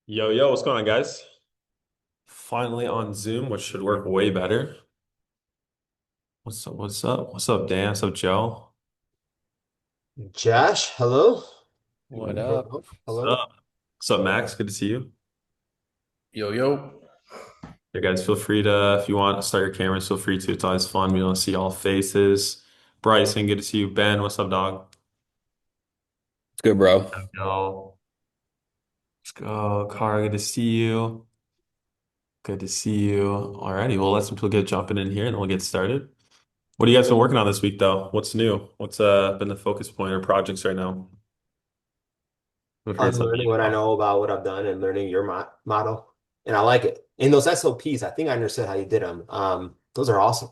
Yo, yo, what's going on, guys? Finally on Zoom, which should work way better. What's up? What's up? What's up, Dan? What's up, Joe? Josh, hello. What up? What's Hello. up? What's up, Max? Good to see you. Yo, yo. Hey, guys, feel free to, if you want to start your cameras, feel free to. It's always fun. We want to see all faces. Bryson, good to see you. Ben, what's up, dog? It's good, bro. Let's go. Let's go. Kara, good to see you. Good to see you. Alrighty, well, let some people get jumping in here and then we'll get started. What have you guys been working on this week, though? What's new? What's been the focus point or projects right now? We've heard something. Unlearning what I know about what I've done and learning your model. And I like it. And those SOPs, I think I understood how you did them. Those are awesome.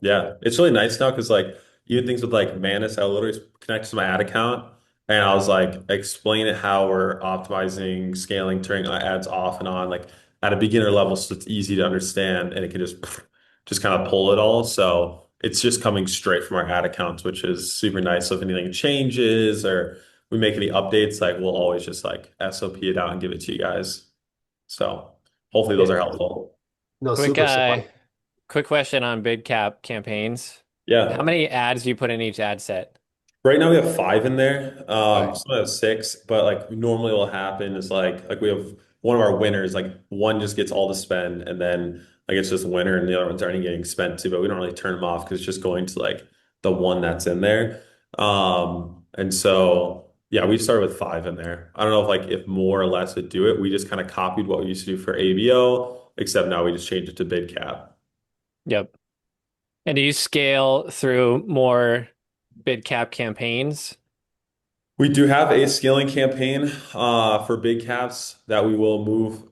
Yeah, it's really nice now because like even things with like Manus, I literally connected to my ad account and I was like explain it how we're optimizing, scaling, turning ads off and on, like at a beginner level, so it's easy to understand and it can just kind of pull it all. So it's just coming straight from our ad accounts, which is super nice. So if anything changes or we make any updates, like we'll always just like SOP it out and give it to you guys. So hopefully those Yeah. are helpful. No, Quick super. So uh like, quick question on bid cap campaigns. How Yeah. many ads do you put in each ad set? Right now we have five in there. Okay. Some have six, but like normally what'll happen is like we have one of our winners, like one just gets all the spend and then like it's just a winner and the other ones aren't getting spent too, but we don't really turn them off because it's just going to like the one that's in there. And so yeah, we started with five in there. I don't know if more or less would do it. We just kind of copied what we used to do for ABO, except now we just changed it to bid cap. Yep. And do you scale through more bid cap campaigns? We do have a scaling campaign for big caps that we will move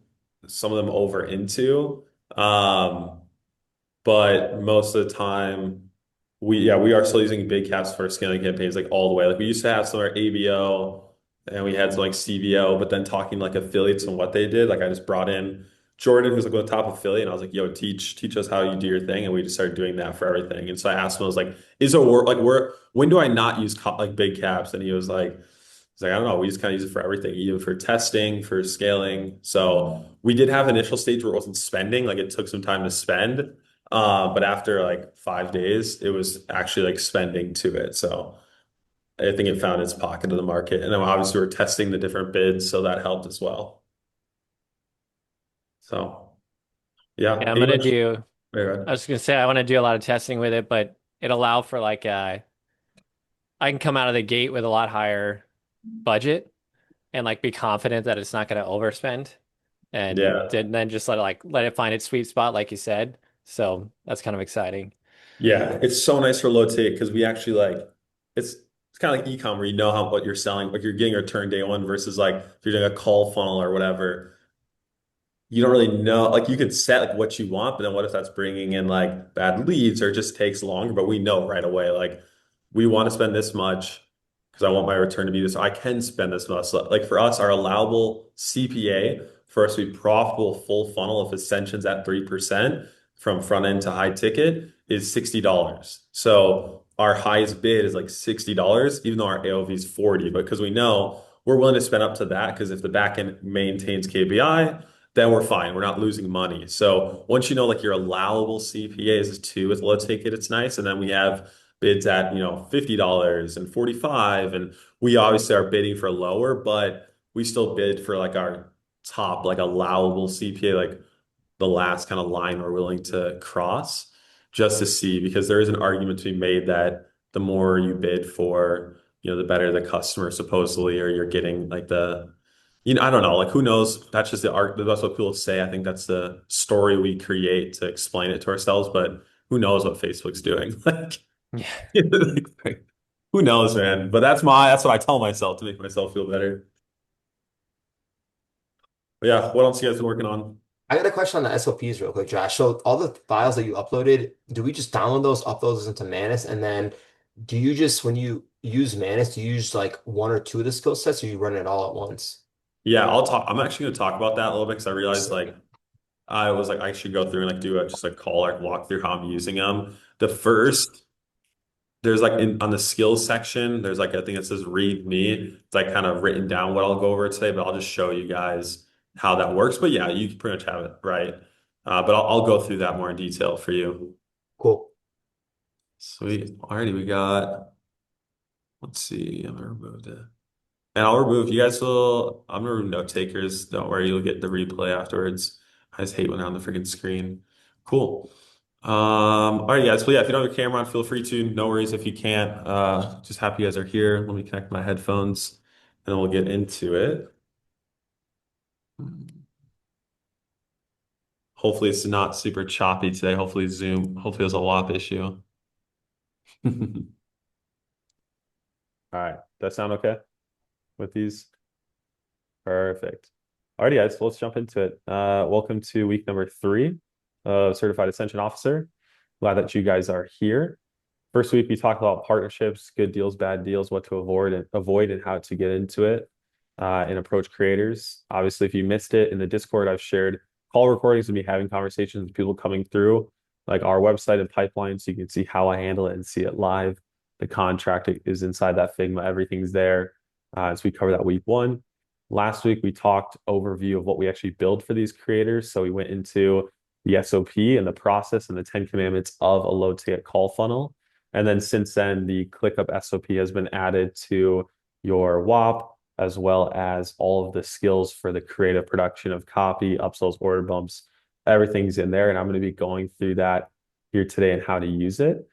some of them over into. Um, but most of the time we are still using big caps for scaling campaigns like all the way. Like we used to have some of our ABO and we had some like CBO, but then talking like affiliates and what they did, like I just brought in Jordan, who's like a top affiliate, and I was like, yo, teach us how you do your thing. And we just started doing that for everything. And so I asked him, I was like, is it work like where when do I not use like big caps? And he was like, he's like, I don't know. We just kind of use it for everything, even for testing, for scaling. So we did have an initial stage where it wasn't spending, like it took some time to spend. But after like 5 days, it was actually like spending to it. So I think it found its pocket of the market. And then obviously we're testing the different bids, so that helped as well. So yeah. Yeah, I'm Hey, gonna do very I good. was gonna say I want to do a lot of testing with it, but it allow for I can come out of the gate with a lot higher budget and like be confident that it's not gonna overspend and Yeah. then just let it find its sweet spot like you said. So that's kind of exciting. Yeah. It's so nice for low take because we actually like it's kind of like e-com where you know how what you're selling, like you're getting a return day one versus like if you're doing a call funnel or whatever. You don't really know, like you could set like what you want, but then what if that's bringing in like bad leads or it just takes longer? But we know right away, like we want to spend this much because I want my return to be this. I can spend this much. Like for us, our allowable CPA for us to be profitable full funnel if Ascension's at 3% from front end to high ticket is $60. So our highest bid is like $60, even though our AOV is 40. But because we know we're willing to spend up to that, because if the back end maintains KPI, then we're fine. We're not losing money. So once you know like your allowable CPAs is two with low ticket, it's nice. And then we have bids at, $50 and 45. And we obviously are bidding for lower, but we still bid for like our top like allowable CPA, like the last kind of line we're willing to cross just to see, because there is an argument to be made that the more you bid for, the better the customer supposedly, or you're getting like I don't know. Like, who knows? That's just the art. That's what people say. I think that's the story we create to explain it to ourselves. But who knows what Facebook's doing? Yeah. Like, who knows, man? But that's what I tell myself to make myself feel better. But yeah, what else you guys been working on? I got a question on the SOPs real quick, Josh. So all the files that you uploaded, do we just download those, upload those into Manus, and then do you just when you use Manus, do you use like one or two of the skill sets, or you run it all at once? Yeah, I'll talk. I'm actually going to talk about that a little bit because I realized like I was like I should go through and like do a just a call like walk through how I'm using them. The first there's like in on the skills section, there's like a thing that says read me. It's like kind of written down what I'll go over today, but I'll just show you guys how that works. But yeah, you can pretty much have it right. But I'll go through that more in detail for you. Cool. Sweet. Alrighty, we got, let's see, I'm gonna remove it. And I'll remove, you guys will, I'm gonna remove note takers. Don't worry, you'll get the replay afterwards. I just hate when they're on the freaking screen. Cool. All right, guys. Well, yeah, if you don't have your camera on, feel free to. No worries if you can't. Just happy you guys are here. Let me connect my headphones and then we'll get into it. Hopefully it's not super choppy today. Hopefully there's a WAP issue. All right. That sound okay with these? Perfect. Alrighty, guys, so let's jump into it. Welcome to week number 3 of Certified Ascension Officer. Glad that you guys are here. First week, we talked about partnerships, good deals, bad deals, what to avoid and how to get into it and approach creators. Obviously, if you missed it in the Discord, I've shared call recordings and me having conversations with people coming through, like our website and pipeline, so you can see how I handle it and see it live. The contract is inside that Figma, everything's there. So we covered that week 1. Last week, we talked overview of what we actually build for these creators. So we went into the SOP and the process and the 10 commandments of a low ticket call funnel. And then since then, the ClickUp SOP has been added to your WAP, as well as all of the skills for the creative production of copy, upsells, order bumps. Everything's in there. And I'm going to be going through that here today and how to use it.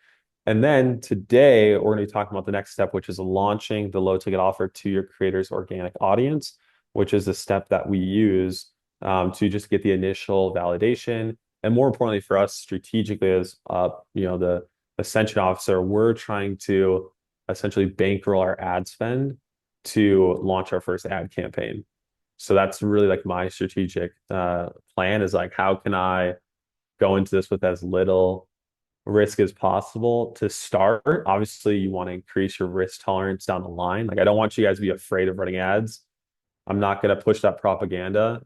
And then today, we're going to be talking about the next step, which is launching the low ticket offer to your creator's organic audience, which is the step that we use to just get the initial validation. And more importantly for us strategically as the Ascension officer, we're trying to essentially bankroll our ad spend to launch our first ad campaign. So that's really like my strategic plan is like, how can I go into this with as little risk as possible to start? Obviously, you want to increase your risk tolerance down the line. Like, I don't want you guys to be afraid of running ads. I'm not going to push that propaganda.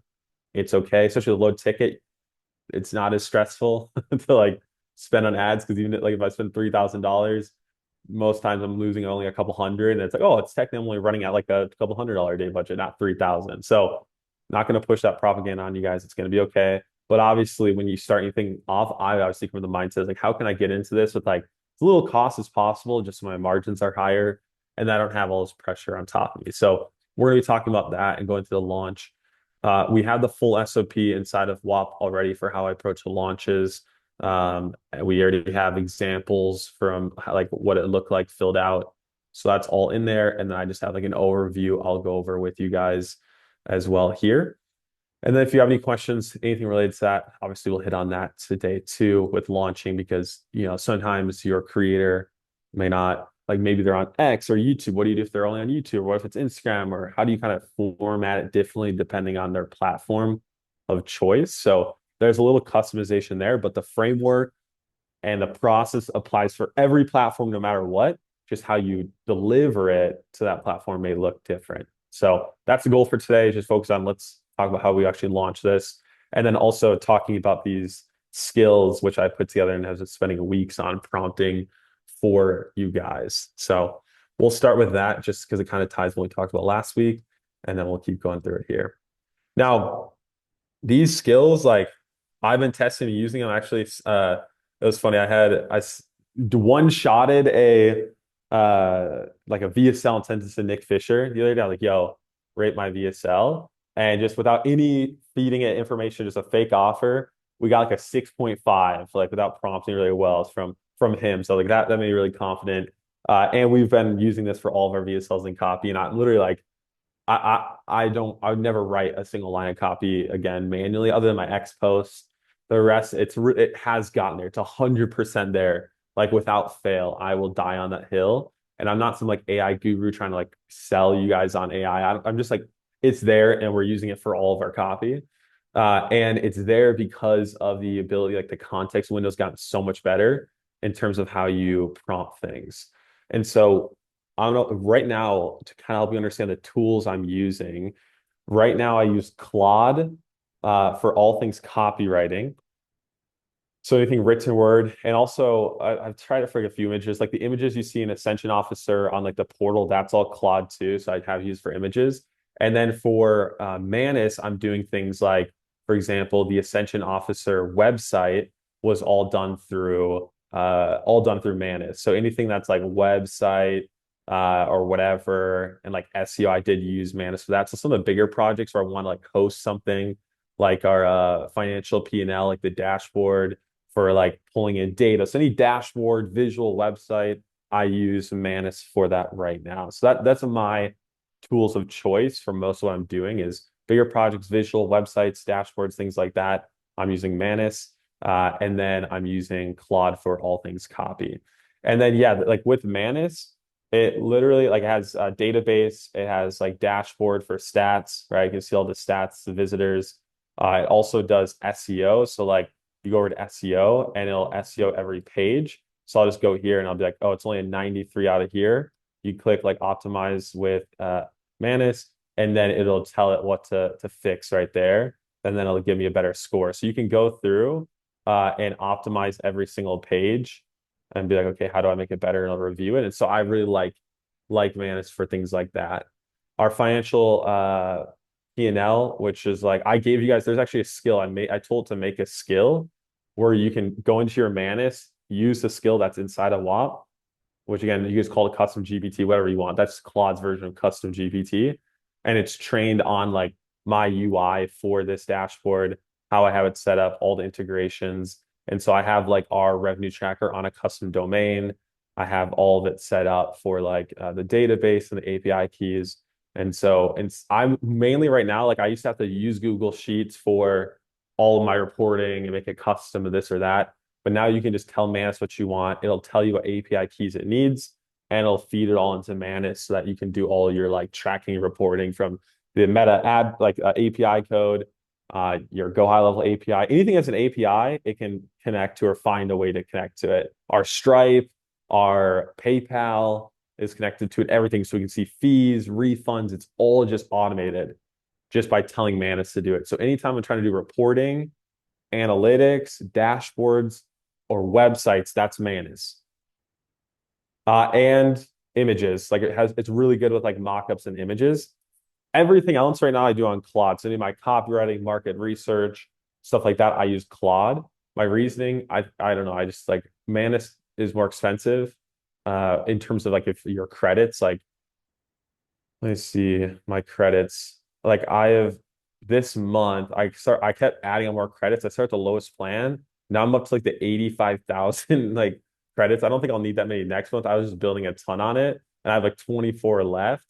It's okay, especially the low ticket. It's not as stressful to like spend on ads because even like if I spend $3,000, most times I'm losing only a couple hundred, and it's like, oh, it's technically only running at like a couple $100 a day budget, not 3,000. So, not going to push that propaganda on you guys. It's going to be okay. But obviously, when you start anything off, I obviously come from the mindset like, how can I get into this with like as little cost as possible, just so my margins are higher and I don't have all this pressure on top of me. So we're going to be talking about that and going to the launch. We have the full SOP inside of WAP already for how I approach the launches. We already have examples from like what it looked like filled out. So that's all in there. And then I just have like an overview I'll go over with you guys as well here. And then if you have any questions, anything related to that, obviously we'll hit on that today too with launching because, sometimes your creator may not, like maybe they're on X or YouTube. What do you do if they're only on YouTube? What if it's Instagram? Or how do you kind of format it differently depending on their platform of choice? So there's a little customization there, but the framework and the process applies for every platform no matter what. Just how you deliver it to that platform may look different. So that's the goal for today. Just focus on, let's talk about how we actually launch this. And then also talking about these skills, which I put together and has been spending weeks on prompting for you guys. So we'll start with that just because it kind of ties what we talked about last week. And then we'll keep going through it here. Now, these skills, like I've been testing and using them actually. It was funny. I one-shotted a like a VSL and sent this to Nick Fisher the other day. I was like, yo, rate my VSL. And just without any feeding it information, just a fake offer, we got like a 6.5, like without prompting really well from him. So like that made me really confident. And we've been using this for all of our VSLs and copy. And I literally like I would never write a single line of copy again manually, other than my X posts. The rest, it has gotten there. It's 100% there. Like without fail, I will die on that hill. And I'm not some like AI guru trying to like sell you guys on AI. I'm just like, it's there and we're using it for all of our copy. And it's there because of the ability, like the context window's gotten so much better in terms of how you prompt things. And so I don't know, right now, to kind of help you understand the tools I'm using, right now I use Claude for all things copywriting. So anything written word, and also I've tried it for like a few images, like the images you see in Ascension Officer on like the portal, that's all Claude too. So I have used for images. And then for Manus, I'm doing things like, for example, the Ascension Officer website was all done through Manus. So anything that's like website or whatever, and like SEO, I did use Manus for that. So some of the bigger projects where I want to like host something like our financial P&L, like the dashboard for like pulling in data. So any dashboard, visual website, I use Manus for that right now. So that's my tools of choice for most of what I'm doing is bigger projects, visual websites, dashboards, things like that. I'm using Manus. And then I'm using Claude for all things copy. And then yeah, like with Manus, it literally like has a database. It has like dashboard for stats, right? You can see all the stats, the visitors. It also does SEO. So like you go over to SEO and it'll SEO every page. So I'll just go here and I'll be like, oh, it's only a 93 out of here. You click like optimize with Manus, and then it'll tell it what to fix right there. And then it'll give me a better score. So you can go through and optimize every single page and be like, okay, how do I make it better? And I'll review it. And so I really like Manus for things like that. Our financial P&L, which is like I gave you guys, there's actually a skill I told to make a skill where you can go into your Manus, use the skill that's inside of WAP, which again, you guys call it custom GPT, whatever you want. That's Claude's version of custom GPT. And it's trained on like my UI for this dashboard, how I have it set up, all the integrations. And so I have like our revenue tracker on a custom domain. I have all of it set up for like the database and the API keys. And so I'm mainly right now, like I used to have to use Google Sheets for all of my reporting and make it custom to this or that. But now you can just tell Manus what you want. It'll tell you what API keys it needs, and it'll feed it all into Manus so that you can do all your like tracking reporting from the meta ad like API code, your Go High Level API. Anything that's an API, it can connect to or find a way to connect to it. Our Stripe, our PayPal is connected to it. Everything, so we can see fees, refunds. It's all just automated just by telling Manus to do it. So anytime I'm trying to do reporting, analytics, dashboards, or websites, that's Manus. And images, like it's really good with like mockups and images. Everything else right now I do on Claude. So any of my copywriting, market research, stuff like that, I use Claude. My reasoning, I don't know, I just like Manus is more expensive in terms of like if your credits, like let me see my credits. Like I have this month, I kept adding on more credits. I started the lowest plan. Now I'm up to like the 85,000 like credits. I don't think I'll need that many next month. I was just building a ton on it and I have like 24 left.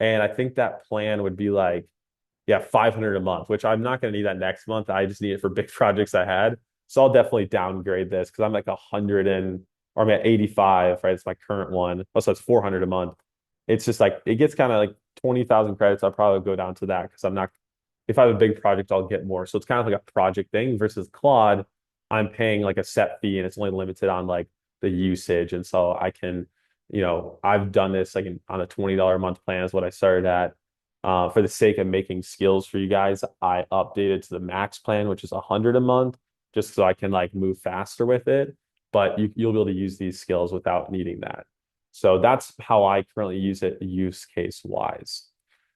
And I think that plan would be like, yeah, 500 a month, which I'm not going to need that next month. I just need it for big projects I had. So I'll definitely downgrade this because I'm like 100 or I'm at 85, right? It's my current one. Oh, so it's 400 a month. It's just like, it gets kind of like 20,000 credits. I'll probably go down to that because I'm not, if I have a big project, I'll get more. So it's kind of like a project thing versus Claude. I'm paying like a set fee and it's only limited on like the usage. And so I can, I've done this like on a $20 a month plan is what I started at. For the sake of making skills for you guys, I updated to the max plan, which is 100 a month, just so I can like move faster with it. But you'll be able to use these skills without needing that. So that's how I currently use it use case wise.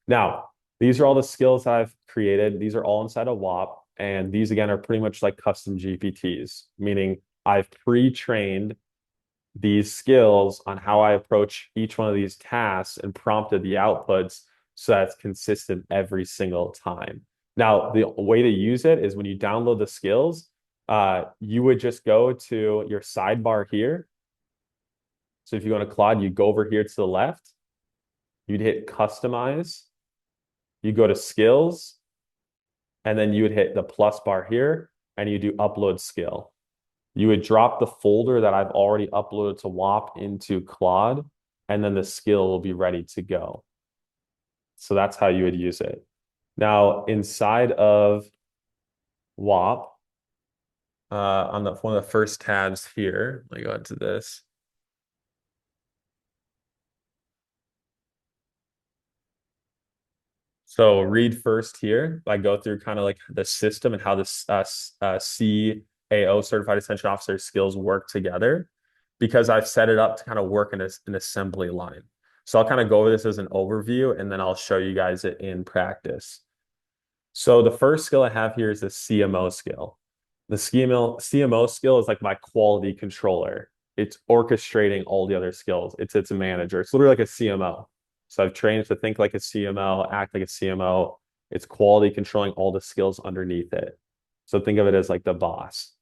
Now, these are all the skills I've created. These are all inside of WAP. And these again are pretty much like custom GPTs, meaning I've pre-trained these skills on how I approach each one of these tasks and prompted the outputs so that's consistent every single time. Now, the way to use it is when you download the skills, you would just go to your sidebar here. So if you go to Claude, you go over here to the left, you'd hit customize, You go to skills, and then you would hit the plus bar here, and you do upload skill. You would drop the folder that I've already uploaded to WAP into Claude, and then the skill will be ready to go. So that's how you would use it. Now, inside of WAP, on one of the first tabs here, let me go into this. So read first here. I go through kind of like the system and how this CAO, Certified Ascension Officer skills work together, because I've set it up to kind of work in an assembly line. So I'll kind of go over this as an overview, and then I'll show you guys it in practice. So the first skill I have here is the CMO skill. The CMO skill is like my quality controller. It's orchestrating all the other skills. It's a manager. It's literally like a CMO. So I've trained to think like a CMO, act like a CMO. It's quality controlling all the skills underneath it. So think of it as like the boss.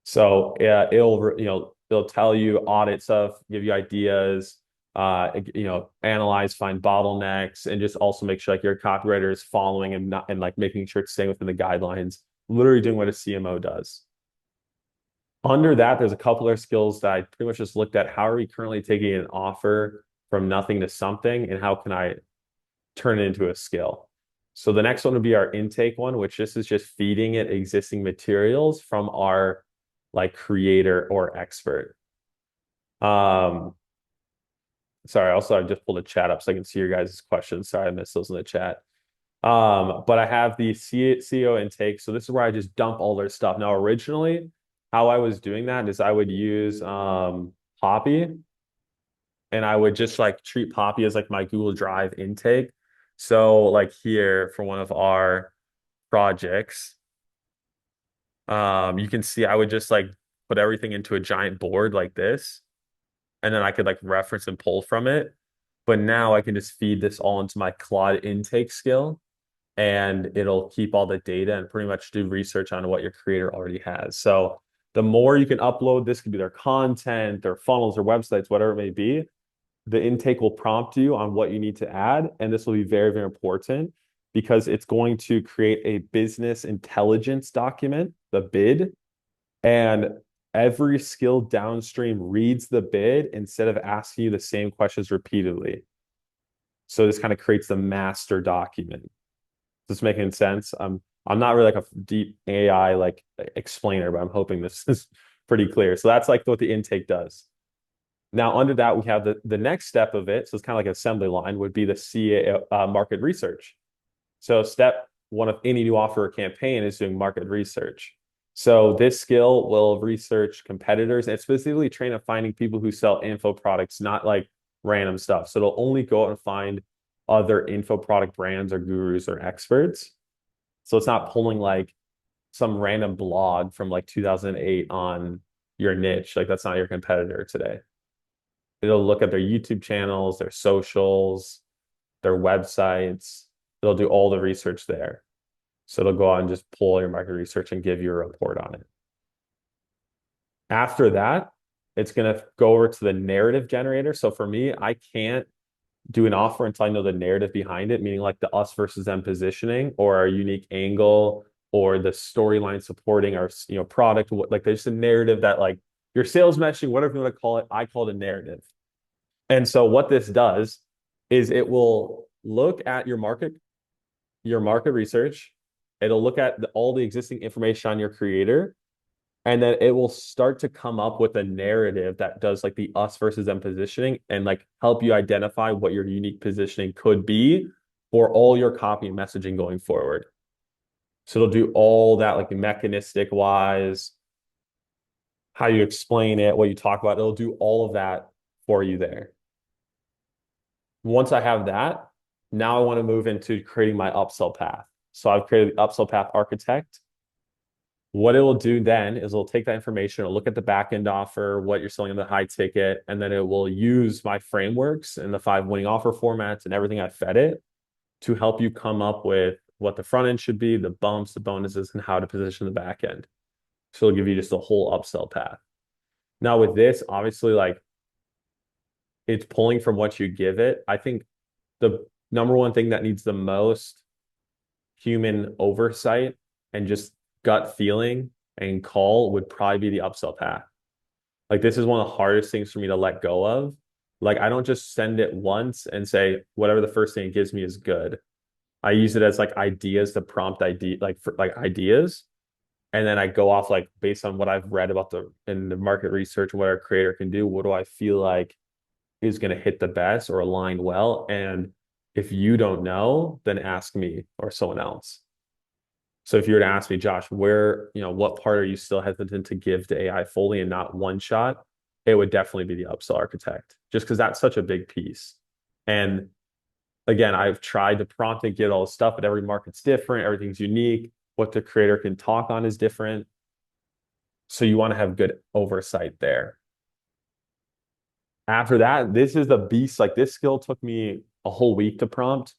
So it'll tell you audit stuff, give you ideas, analyze, find bottlenecks, and just also make sure like your copywriter is following and not and like making sure it's staying within the guidelines, literally doing what a CMO does. Under that, there's a couple of skills that I pretty much just looked at. How are we currently taking an offer from nothing to something, and how can I turn it into a skill? So the next one would be our intake one, which this is just feeding it existing materials from our like creator or expert. Um, Sorry, also I just pulled a chat up so I can see your guys' questions. Sorry, I missed those in the chat. But I have the CEO intake. So this is where I just dump all their stuff. Now, originally, how I was doing that is I would use Poppy, and I would just like treat Poppy as like my Google Drive intake. So like here for one of our projects, you can see I would just like put everything into a giant board like this, and then I could like reference and pull from it. But now I can just feed this all into my Claude intake skill, and it'll keep all the data and pretty much do research on what your creator already has. So the more you can upload, this could be their content, their funnels, their websites, whatever it may be. The intake will prompt you on what you need to add. And this will be very, very important because it's going to create a business intelligence document, the bid, and every skill downstream reads the bid instead of asking you the same questions repeatedly. So this kind of creates the master document. Is this making sense? I'm not really like a deep AI like explainer, but I'm hoping this is pretty clear. So that's like what the intake does. Now, under that, we have the next step of it. So it's kind of like an assembly line would be the CA market research. So step one of any new offer or campaign is doing market research. So this skill will research competitors and specifically train on finding people who sell info products, not like random stuff. So it'll only go out and find other info product brands or gurus or experts. So it's not pulling like some random blog from like 2008 on your niche. Like that's not your competitor today. It'll look at their YouTube channels, their socials, their websites. It'll do all the research there. So it'll go out and just pull your market research and give you a report on it. After that, it's going to go over to the narrative generator. So for me, I can't do an offer until I know the narrative behind it, meaning like the us versus them positioning or our unique angle or the storyline supporting our product. Like there's a narrative that like your sales messaging, whatever you want to call it, I call it a narrative. And so what this does is it will look at your market research. It'll look at all the existing information on your creator, and then it will start to come up with a narrative that does like the us versus them positioning and like help you identify what your unique positioning could be for all your copy and messaging going forward. So it'll do all that like mechanistic wise, how you explain it, what you talk about. It'll do all of that for you there. Once I have that, now I want to move into creating my upsell path. So I've created the upsell path architect. What it will do then is it'll take that information, it'll look at the backend offer, what you're selling in the high ticket, and then it will use my frameworks and the 5 winning offer formats and everything I fed it to help you come up with what the front end should be, the bumps, the bonuses, and how to position the back end. So it'll give you just a whole upsell path. Now with this, obviously, like it's pulling from what you give it. I think the number one thing that needs the most human oversight and just gut feeling and call would probably be the upsell path. Like this is one of the hardest things for me to let go of. Like I don't just send it once and say whatever the first thing it gives me is good. I use it as like ideas to prompt idea like for like ideas. And then I go off like based on what I've read about the in the market research and what our creator can do, what do I feel like is going to hit the best or align well? And if you don't know, then ask me or someone else. So if you were to ask me, Josh, where, what part are you still hesitant to give to AI fully and not one shot? It would definitely be the upsell architect, just because that's such a big piece. And again, I've tried to prompt and get all the stuff, but every market's different, everything's unique. What the creator can talk on is different. So you want to have good oversight there. After that, this is the beast. Like this skill took me a whole week to prompt,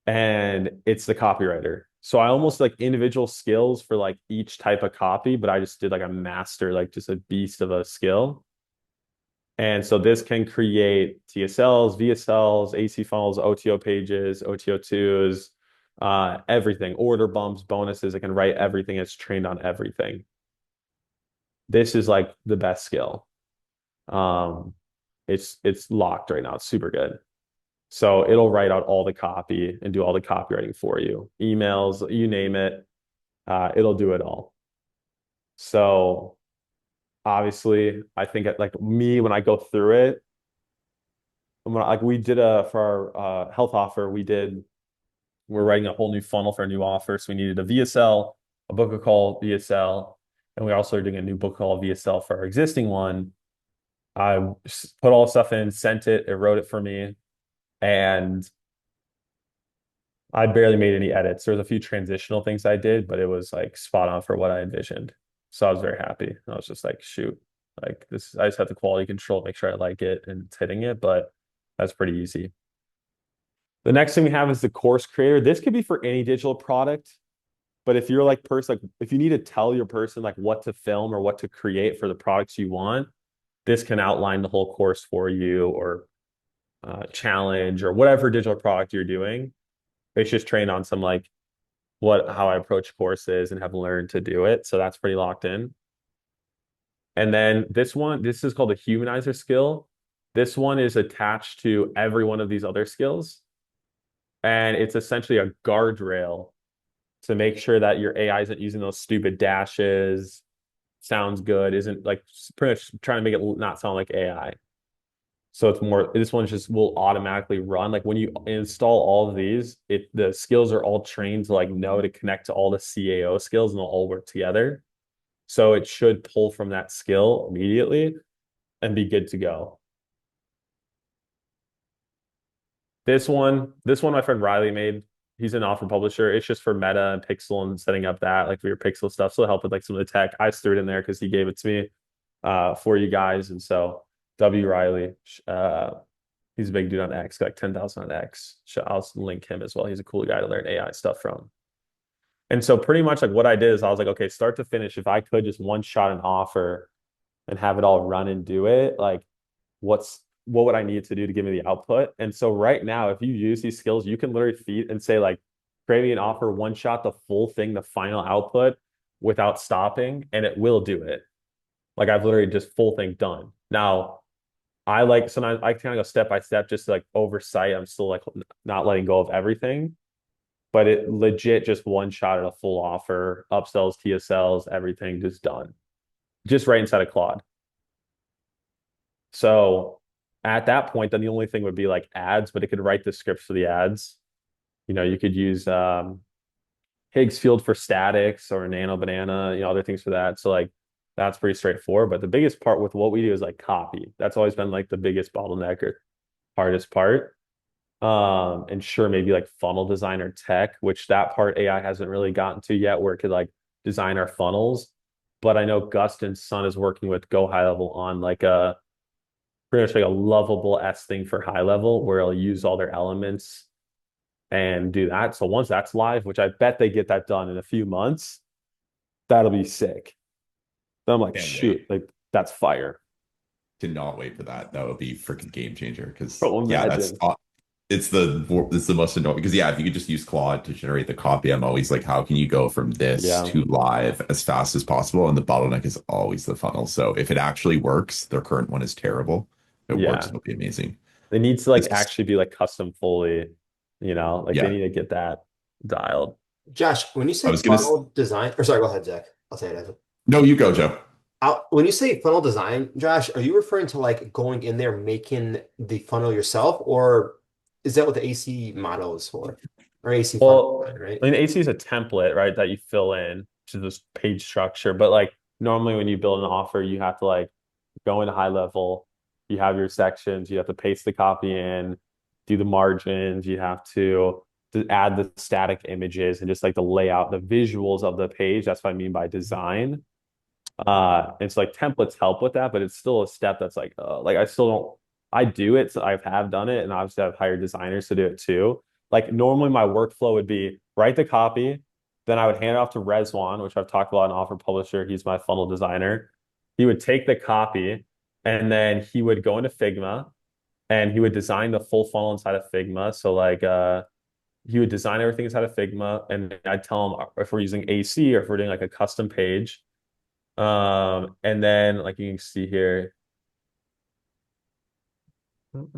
and it's the copywriter. So I almost like individual skills for like each type of copy, but I just did like a master, like just a beast of a skill. And so this can create TSLs, VSLs, AC funnels, OTO pages, OTO2s, everything, order bumps, bonuses. It can write everything. It's trained on everything. This is like the best skill. Um, it's locked right now. It's super good. So it'll write out all the copy and do all the copywriting for you. Emails, you name it, it'll do it all. So obviously, I think like me when I go through it, like we did for our health offer, we're writing a whole new funnel for a new offer. So we needed a VSL, a book a call VSL, and we also are doing a new book call VSL for our existing one. I put all the stuff in, sent it, it wrote it for me, and I barely made any edits. There was a few transitional things I did, but it was like spot on for what I envisioned. So I was very happy. I was just like, shoot, like this, I just have the quality control, make sure I like it and it's hitting it, but that's pretty easy. The next thing we have is the course creator. This could be for any digital product, but if you're like if you need to tell your person like what to film or what to create for the products you want, this can outline the whole course for you or challenge or whatever digital product you're doing. It's just trained on some like how I approach courses and have learned to do it. So that's pretty locked in. And then this is called a humanizer skill. This one is attached to every one of these other skills. And it's essentially a guardrail to make sure that your AI isn't using those stupid dashes, sounds good, isn't like pretty much trying to make it not sound like AI. So it's more, this one just will automatically run. Like when you install all of these, the skills are all trained to like know to connect to all the CAO skills and they'll all work together. So it should pull from that skill immediately and be good to go. This one my friend Riley made. He's an author publisher. It's just for Meta and Pixel and setting up that, like for your Pixel stuff. So it'll help with like some of the tech. I threw it in there because he gave it to me for you guys. And so W. Riley, he's a big dude on X, like 10,000 on X. I'll link him as well. He's a cool guy to learn AI stuff from. And so pretty much like what I did is I was like, okay, start to finish, if I could just one shot an offer and have it all run and do it, like what would I need to do to give me the output? And so right now, if you use these skills, you can literally feed and say like, create me an offer, one shot, the full thing, the final output without stopping, and it will do it. Like I've literally just full thing done. Now, I like sometimes I kind of go step by step just to like oversight. I'm still like not letting go of everything, but it legit just one shot at a full offer, upsells, TSLs, everything just done, just right inside of Claude. So at that point, then the only thing would be like ads, but it could write the scripts for the ads. You could use Higgs field for statics or Nano Banana, other things for that. So like that's pretty straightforward. But the biggest part with what we do is like copy. That's always been like the biggest bottleneck or hardest part. And sure, maybe like funnel design or tech, which that part AI hasn't really gotten to yet, where it could like design our funnels. But I know Gustin's son is working with Go High Level on like a pretty much like a lovable S thing for high level, where it'll use all their elements and do that. So once that's live, which I bet they get that done in a few months, that'll be sick. Then I'm like, Can't shoot, wait. like that's fire. Cannot wait for that. That would be freaking game changer. Because Bro, yeah, that's imagine. it's the most annoying because yeah, if you could just use Claude to generate the copy, I'm always like, how can you go from this Yeah. to live as fast as possible? And the bottleneck is always the funnel. So if it actually works, their current one is terrible. If it works, Yeah. it'll be amazing. They need to like This is actually be like custom fully, like they yeah. need to get that dialed. Josh, when you I say was gonna funnel design, or sorry, go ahead, Zach. I'll say it as no, you go, Joe. when you say funnel design, Josh, are you referring to like going in there making the funnel yourself, or is that what the AC model is for? Or AC funnel Well, design, right? I mean, AC is a template, right, that you fill in to this page structure. But like normally when you build an offer, you have to like go into high level, you have your sections, you have to paste the copy in, do the margins, you have to add the static images and just like the layout, the visuals of the page. That's what I mean by design. It's like templates help with that, but it's still a step that's like I still don't I do it, so I have done it, and obviously I've hired designers to do it too. Like normally my workflow would be write the copy, then I would hand it off to Rezwan, which I've talked about in Offer Publisher. He's my funnel designer. He would take the copy and then he would go into Figma and he would design the full funnel inside of Figma. So like he would design everything inside of Figma and I'd tell him if we're using AC or if we're doing like a custom page. And then like you can see here. So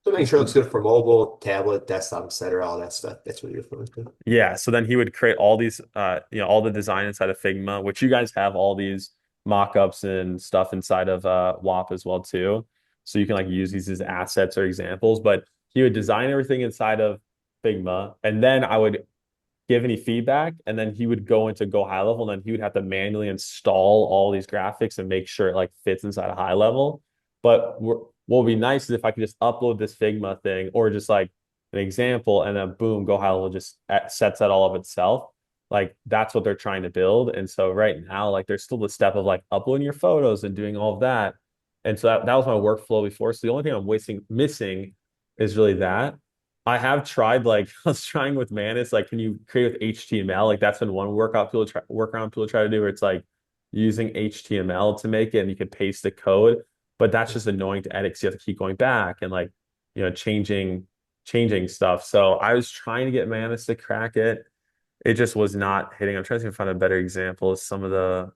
making sure it looks good for mobile, tablet, desktop, etc., all that stuff. That's what you're referring to. Yeah, so then he would create all these all the design inside of Figma, which you guys have all these mock-ups and stuff inside of WAP as well too. So you can like use these as assets or examples, but he would design everything inside of Figma, and then I would give any feedback, and then he would go into Go High Level, and then he would have to manually install all these graphics and make sure it like fits inside a high level. But what would be nice is if I could just upload this Figma thing or just like an example, and then boom, Go High Level just sets that all of itself. Like that's what they're trying to build. And so right now, like there's still the step of like uploading your photos and doing all of that. And so that was my workflow before. So the only thing I'm missing is really that. I have tried like I was trying with Manus, like can you create with HTML? Like that's been one workaround people try to do where it's like using HTML to make it and you can paste the code, but that's just annoying to edit because you have to keep going back and like changing stuff. So I was trying to get Manus to crack it. It just was not hitting. I'm trying to find a better example of some of the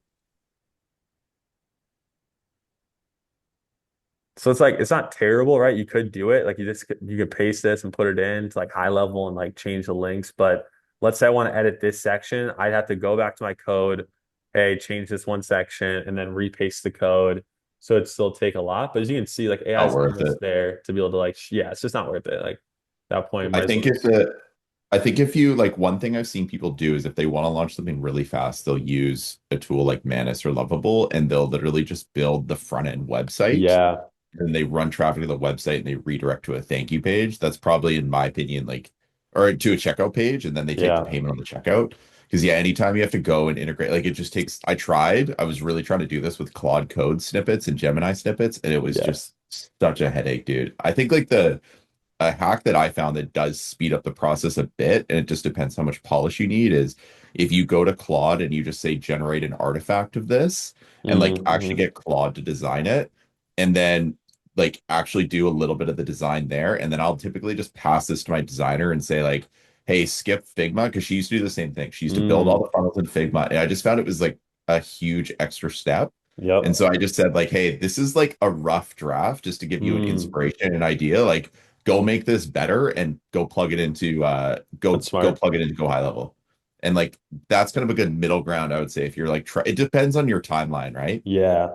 So it's like it's not terrible, right? You could do it. Like you could paste this and put it in to like high level and like change the links. But let's say I want to edit this section, I'd have to go back to my code, hey, change this one section, and then repaste the code. So it'd still take a lot. But as you can see, like AI Not is worth almost it. there to be able to like, yeah, it's just not worth it. Like at that point, I might as well think it's just a I think if you like one thing I've seen people do is if they want to launch something really fast, they'll use a tool like Manus or Lovable and they'll literally just build the front end website yeah, and they run traffic to the website and they redirect to a thank you page. That's probably, in my opinion, like, or to a checkout page, and then they take the yeah, payment on the checkout. Because yeah, anytime you have to go and integrate, like it just takes. I was really trying to do this with Claude Code snippets and Gemini snippets, and it was yes. just such a headache, dude. I think like the a hack that I found that does speed up the process a bit, and it just depends how much polish you need, is if you go to Claude and you just say generate an artifact of this and like actually Mm-hmm. get Claude to design it, and then like actually do a little bit of the design there, and then I'll typically just pass this to my designer and say like, hey, skip Figma, because she used to do the same thing. She used to build all Mm, the funnels in Figma, and I just found it was like a huge extra step. And yep. so I just said like, hey, this is like a rough draft just to give you an Mm, inspiration and idea. Like go make this better and go plug it into that's go smart. plug it into Go High Level. And like that's kind of a good middle ground, I would say, if you're like it depends on your timeline, right? Yeah.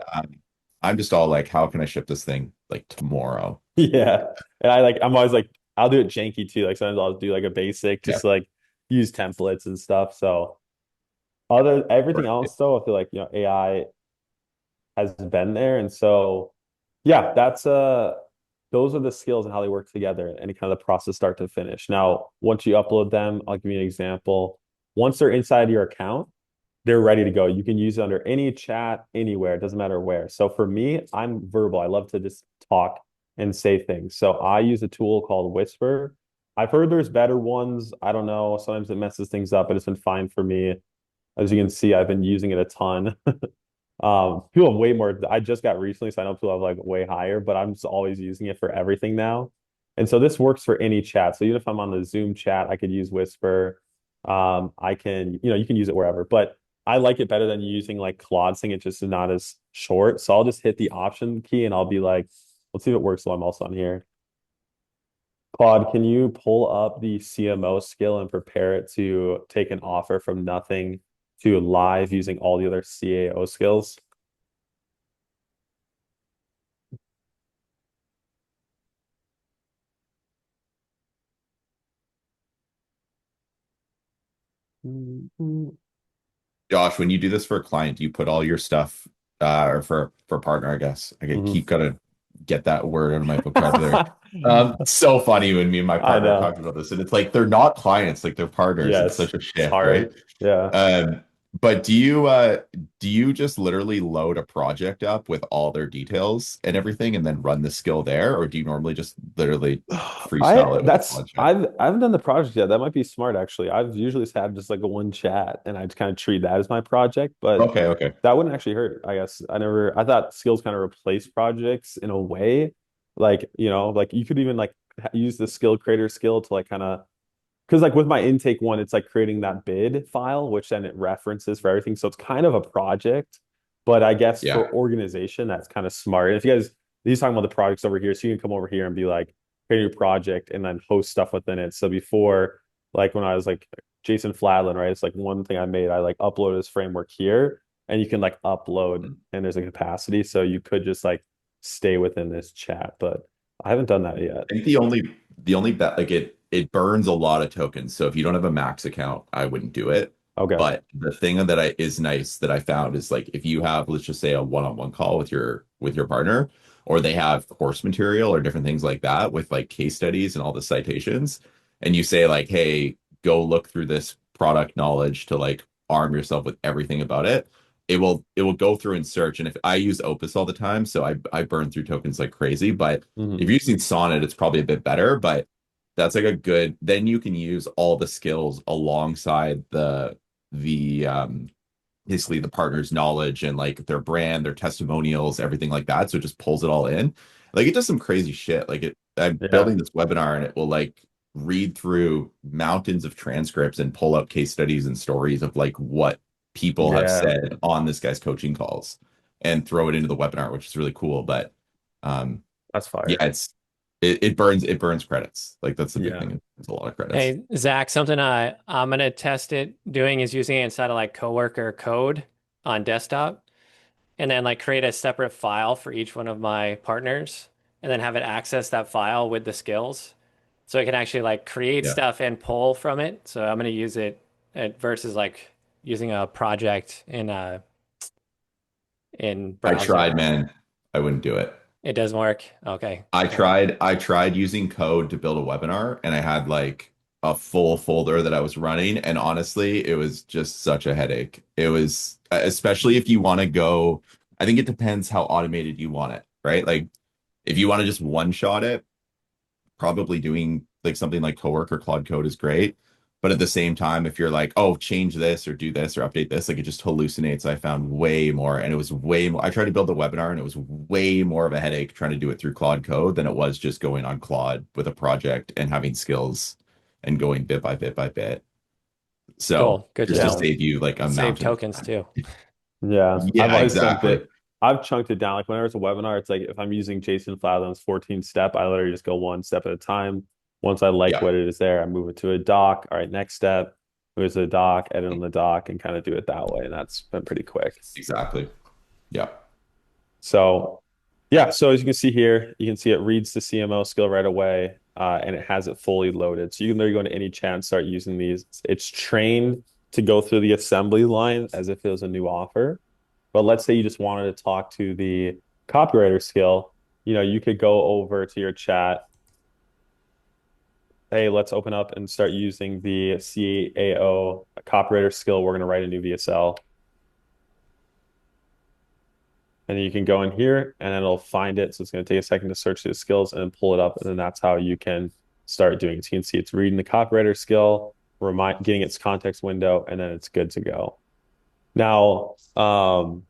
I'm just all like, how can I ship this thing like tomorrow? Yeah. And I'm always like, I'll do it janky too. Like sometimes I'll do like a basic, Yeah. just to, like use templates and stuff. So everything Right. else though, I feel like, AI has been there. And so yeah, those are the skills and how they work together, any kind of the process start to finish. Now, once you upload them, I'll give you an example. Once they're inside your account, they're ready to go. You can use it under any chat, anywhere. It doesn't matter where. So for me, I'm verbal. I love to just talk and say things. So I use a tool called Whisper. I've heard there's better ones. I don't know. Sometimes it messes things up, but it's been fine for me. As you can see, I've been using it a ton. People have way more. I just got recently, so I know people have like way higher, but I'm just always using it for everything now. And so this works for any chat. So even if I'm on the Zoom chat, I could use Whisper. I can, you can use it wherever, but I like it better than using like Claude Sing. It just is not as short. So I'll just hit the option key and I'll be like, let's see if it works while I'm also on here. Claude, can you pull up the CMO skill and prepare it to take an offer from nothing to live using all the other CAO skills? Josh, when you do this for a client, do you put all your stuff or for partner, I guess. I Mhm. keep gotta get that word out of my vocabulary. So funny when me and my I partner know. talked about this, and it's like they're not clients, like they're partners. It's Yes, such a it's shift, right? hard. Yeah. Um, but do you just literally load a project up with all their details and everything and then run the skill there, or do you normally just literally freestyle it with a quad chat? I haven't done the project yet. That might be smart actually. I've usually just had just like a one chat and I just kind of treat that as my project, but Okay, okay. that wouldn't actually hurt, I guess. I thought skills kind of replace projects in a way. Like, like you could even like use the skill creator skill to like kind of because like with my intake one, it's like creating that bid file, which then it references for everything. So it's kind of a project, but I guess Yeah. for organization, that's kind of smart. And if you guys, he's talking about the projects over here, so you can come over here and be like, create a new project and then host stuff within it. So before, like when I was like Jason Fladlin, right? It's like one thing I made, I like uploaded this framework here, and you can like upload, and there's a capacity, so you could just like stay within this chat, but I haven't done that yet. I think the only bet like it burns a lot of tokens. So if you don't have a max account, I wouldn't do it. Okay. But the thing that I is nice that I found is like if you have, let's just say, a one-on-one call with your partner, or they have course material or different things like that with like case studies and all the citations, and you say like, hey, go look through this product knowledge to like arm yourself with everything about it. It will go through and search. And if I use Opus all the time, so I burn through tokens like crazy, but if Mhm. you're using Sonnet, it's probably a bit better, but that's like a good, then you can use all the skills alongside the basically the partner's knowledge and like their brand, their testimonials, everything like that. So it just pulls it all in. Like it does some crazy shit. I'm Yeah. building this webinar and it will like read through mountains of transcripts and pull up case studies and stories of like what people have Yeah. said on this guy's coaching calls and throw it into the webinar, which is really cool. But um That's yeah, fire. it burns credits. Like that's the big Yeah. thing. It's a lot of credits. Hey, Zach, something I'm gonna test it doing is using it inside of like coworker code on desktop and then like create a separate file for each one of my partners and then have it access that file with the skills. So it can actually like create Yeah. stuff and pull from it. So I'm gonna use it versus like using a project in I browser. tried, man. I wouldn't do it. It doesn't work. Okay. I All right. tried I tried using code to build a webinar and I had like a full folder that I was running and honestly, it was just such a headache. It was especially if you want to go, I think it depends how automated you want it, right? Like if you want to just one shot it, probably doing like something like Cowork or Claude Code is great. But at the same time, if you're like, oh, change this or do this or update this, like it just hallucinates. I found way more, and it was way more. I tried to build a webinar, and it was way more of a headache trying to do it through Claude Code than it was just going on Claude with a project and having skills and going bit by bit by bit. So Cool. Good to just to Yeah. know. save you like a Save mountain of tokens time. too. Yeah. I've Yeah, always chunked exactly. it. I've chunked it down. Like whenever it's a webinar, it's like if I'm using Jason Fladlin's 14 step, I literally just go one step at a time. Once I like Yeah, what it is there, I move it to a doc. All right, next step, move it to the doc, edit on the doc, and kind of do it that way. And that's been pretty quick. exactly. Yeah. So, yeah. So as you can see here, you can see it reads the CMO skill right away, and it has it fully loaded. So you can literally go into any chat and start using these. It's trained to go through the assembly line as if it was a new offer. But let's say you just wanted to talk to the copywriter skill, you could go over to your chat. Hey, let's open up and start using the CAO copywriter skill. We're going to write a new VSL. And then you can go in here and it'll find it. So it's going to take a second to search the skills and then pull it up. And then that's how you can start doing it. So you can see it's reading the copywriter skill, getting its context window, and then it's good to go. Now, so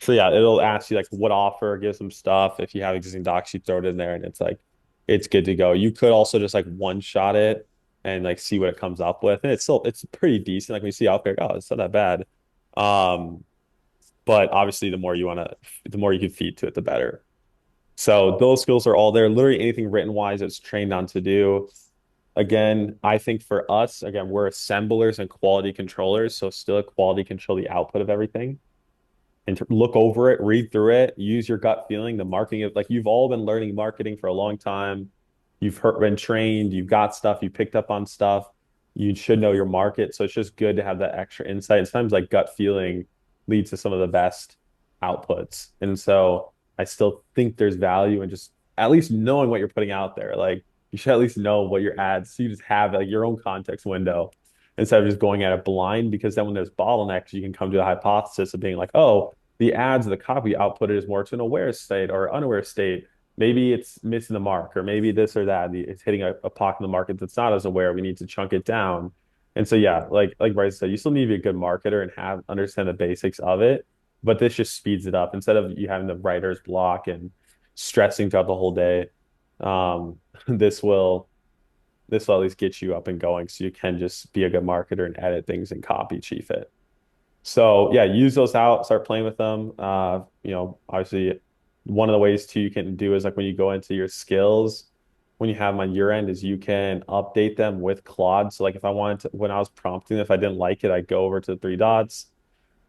yeah, it'll ask you like what offer, give some stuff. If you have existing docs, you throw it in there and it's like it's good to go. You could also just like one shot it and like see what it comes up with. And it's pretty decent. Like when you see out there, oh, it's not that bad. Um, but obviously the more you can feed to it, the better. So those skills are all there. Literally anything written wise it's trained on to do. Again, I think for us, again, we're assemblers and quality controllers. So still a quality control the output of everything and to look over it, read through it, use your gut feeling, the marketing of like you've all been learning marketing for a long time. Been trained, you've got stuff, you picked up on stuff. You should know your market. So it's just good to have that extra insight. And sometimes like gut feeling leads to some of the best outputs. And so I still think there's value in just at least knowing what you're putting out there. Like you should at least know what your ads, so you just have like your own context window instead of just going at it blind, because then when there's bottlenecks, you can come to a hypothesis of being like, oh, the ads, the copy output is more to an aware state or unaware state. Maybe it's missing the mark, or maybe this or that. It's hitting a pocket in the market that's not as aware. We need to chunk it down. And so, yeah, like Bryce said, you still need to be a good marketer and have understand the basics of it. But this just speeds it up instead of you having the writer's block and stressing throughout the whole day. Um, this will this will at least get you up and going so you can just be a good marketer and edit things and copy chief it. So yeah, use those out, start playing with them. Obviously one of the ways too you can do is like when you go into your skills, when you have them on your end, is you can update them with Claude. So like if I wanted to, when I was prompting, if I didn't like it, I go over to the three dots,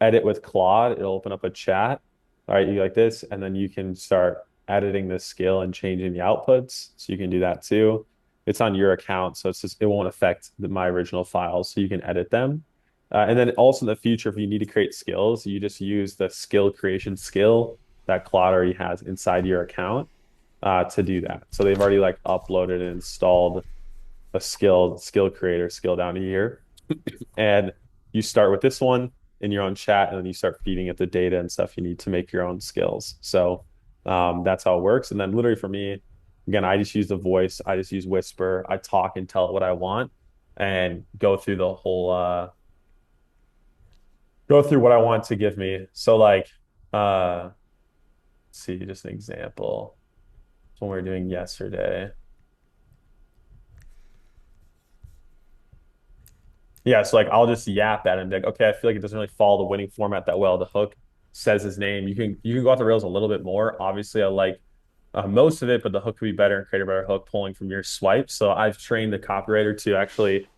edit with Claude. It'll open up a chat. All right, you like this, and then you can start editing this skill and changing the outputs. So you can do that too. It's on your account, so it won't affect my original files, so you can edit them. And then also in the future, if you need to create skills, you just use the skill creation skill that Claude already has inside your account to do that. So they've already like uploaded and installed a skill creator skill down here. And you start with this one in your own chat, and then you start feeding it the data and stuff you need to make your own skills. So that's how it works. And then literally for me, again, I just use the voice. I just use Whisper. I talk and tell it what I want and go through what I want to give me. So like, let's see, just an example. When we were doing yesterday. Yeah, so like I'll just yap at him like, okay, I feel like it doesn't really follow the winning format that well. The hook says his name. You can go off the rails a little bit more. Obviously, I like most of it, but the hook could be better and create a better hook pulling from your swipe. So I've trained the copywriter to actually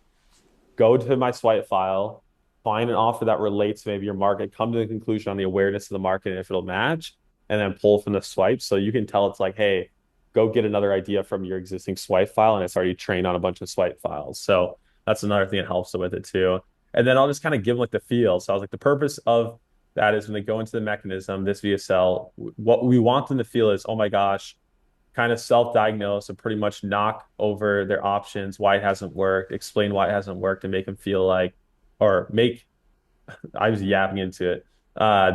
go to my swipe file, find an offer that relates to maybe your market, come to the conclusion on the awareness of the market and if it'll match, and then pull from the swipe. So you can tell it's like, hey, go get another idea from your existing swipe file, and it's already trained on a bunch of swipe files. So that's another thing that helps with it too. And then I'll just kind of give them like the feel. So I was like, the purpose of that is when they go into the mechanism, this VSL, what we want them to feel is, oh my gosh, kind of self-diagnose and pretty much knock over their options, why it hasn't worked, explain why it hasn't worked, and make them feel like, or make I was yapping into it.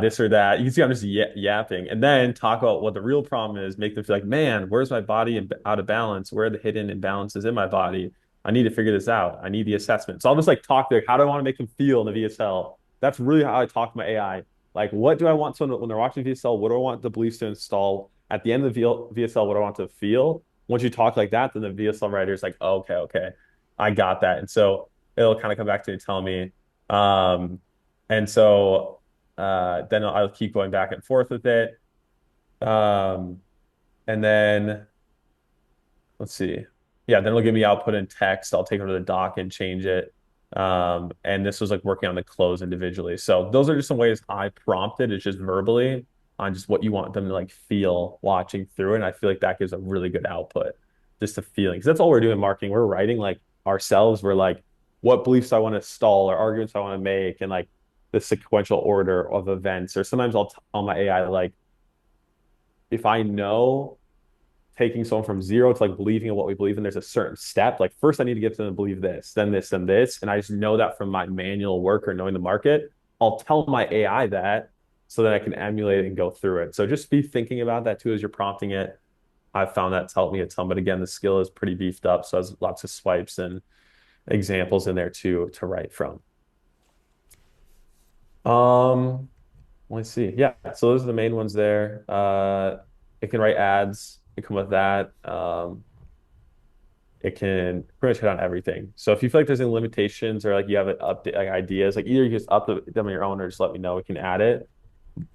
This or that. You can see I'm just yapping, and then talk about what the real problem is. Make them feel like, man, where's my body out of balance? Where are the hidden imbalances in my body? I need to figure this out. I need the assessment. So I'll just like talk there. How do I want to make them feel in the VSL? That's really how I talk to my AI. Like, what do I want someone when they're watching VSL? What do I want the beliefs to install at the end of the VSL? What do I want to feel? Once you talk like that, then the VSL writer is like, oh, okay, I got that. And so it'll kind of come back to me and tell me. And so then I'll keep going back and forth with it. Um, and then let's see. Yeah, then it'll give me output in text. I'll take it to the doc and change it. And this was like working on the close individually. So those are just some ways I prompted. It's just verbally on just what you want them to like feel watching through it. And I feel like that gives a really good output, just a feeling. Because that's all we're doing in marketing. We're writing like ourselves. We're like, what beliefs I want to stall or arguments I want to make, and like the sequential order of events. Or sometimes I'll tell my AI like, if I know taking someone from zero to like believing in what we believe in, there's a certain step. Like first I need to get them to believe this, then this, then this. And I just know that from my manual work or knowing the market. I'll tell my AI that so that I can emulate it and go through it. So just be thinking about that too as you're prompting it. I've found that's helped me a ton. But again, the skill is pretty beefed up. So there's lots of swipes and examples in there too to write from. Um, let's see. Yeah, so those are the main ones there. It can write ads. It come with that. it can pretty much hit on everything. So if you feel like there's any limitations or like you have an update like ideas, like either you just update them on your own or just let me know, we can add it.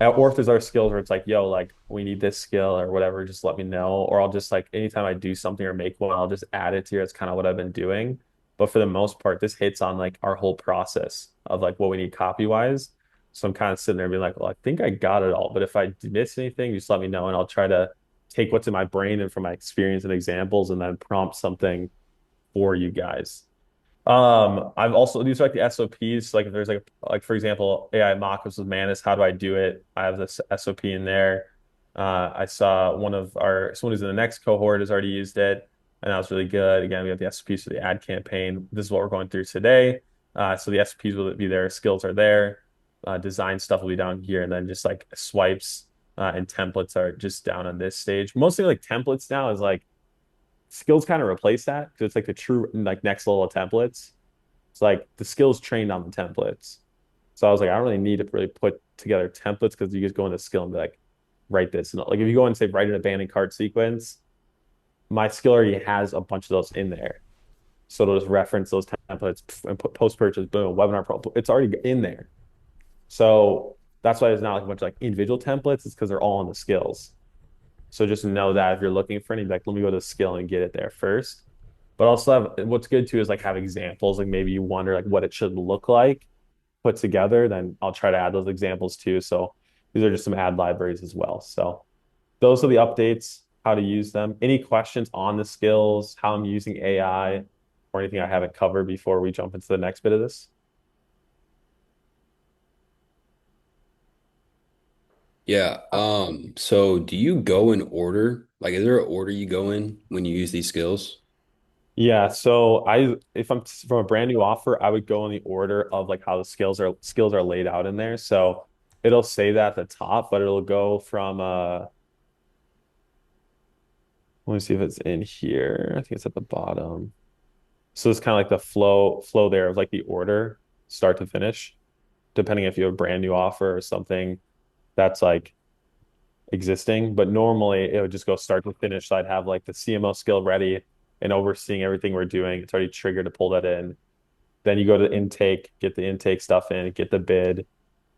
Or if there's other skills where it's like, yo, like we need this skill or whatever, just let me know. Or I'll just like anytime I do something or make one, I'll just add it to here. It's kind of what I've been doing. But for the most part, this hits on like our whole process of like what we need copy wise. So I'm kind of sitting there being like, well, I think I got it all. But if I miss anything, just let me know and I'll try to take what's in my brain and from my experience and examples and then prompt something for you guys. I've also these are like the SOPs. Like if there's like for example, AI mockups with Manus, how do I do it? I have this SOP in there. I saw someone who's in the next cohort has already used it, and that was really good. Again, we have the SOPs for the ad campaign. This is what we're going through today. So the SOPs will be there, skills are there, design stuff will be down here, and then just like swipes and templates are just down on this stage. Mostly like templates now is like skills kind of replace that because it's like the true like next level of templates. It's like the skills trained on the templates. So I was like, I don't really need to really put together templates because you just go into skill and be like, write this. And like if you go and say write an abandoned cart sequence, my skill already has a bunch of those in there. So it'll just reference those templates and put post purchase, boom, webinar pro. It's already in there. So that's why there's not like a bunch of like individual templates. It's because they're all in the skills. So just know that if you're looking for any, like, let me go to skill and get it there first. But also have what's good too is like have examples. Like maybe you wonder like what it should look like put together. Then I'll try to add those examples too. So these are just some ad libraries as well. So those are the updates, how to use them. Any questions on the skills, how I'm using AI, or anything I haven't covered before we jump into the next bit of this? Yeah. So do you go in order? Like, is there an order you go in when you use these skills? Yeah, so if I'm from a brand new offer, I would go in the order of like how the skills are laid out in there. So it'll say that at the top, but it'll go from let me see if it's in here. I think it's at the bottom. So it's kind of like the flow there of like the order, start to finish, depending if you have a brand new offer or something that's like existing. But normally it would just go start to finish. So I'd have like the CMO skill ready and overseeing everything we're doing. It's already triggered to pull that in. Then you go to intake, get the intake stuff in, get the bid.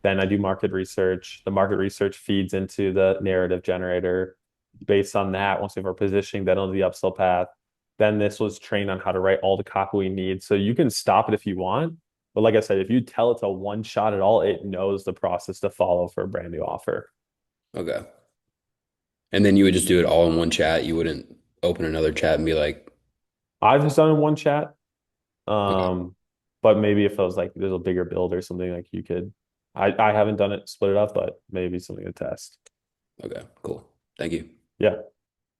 Then I do market research. The market research feeds into the narrative generator. Based on that, once we have our positioning, then on the upsell path. Then this was trained on how to write all the copy we need. So you can stop it if you want. But like I said, if you tell it to one shot at all, it knows the process to follow for a brand new offer. Okay. And then you would just do it all in one chat. You wouldn't open another chat and be like, I've just done it in one chat. okay, Um, but maybe if I was like there's a bigger build or something like you could I haven't done it split it up, but maybe something to test. okay, cool. Thank you. Yeah.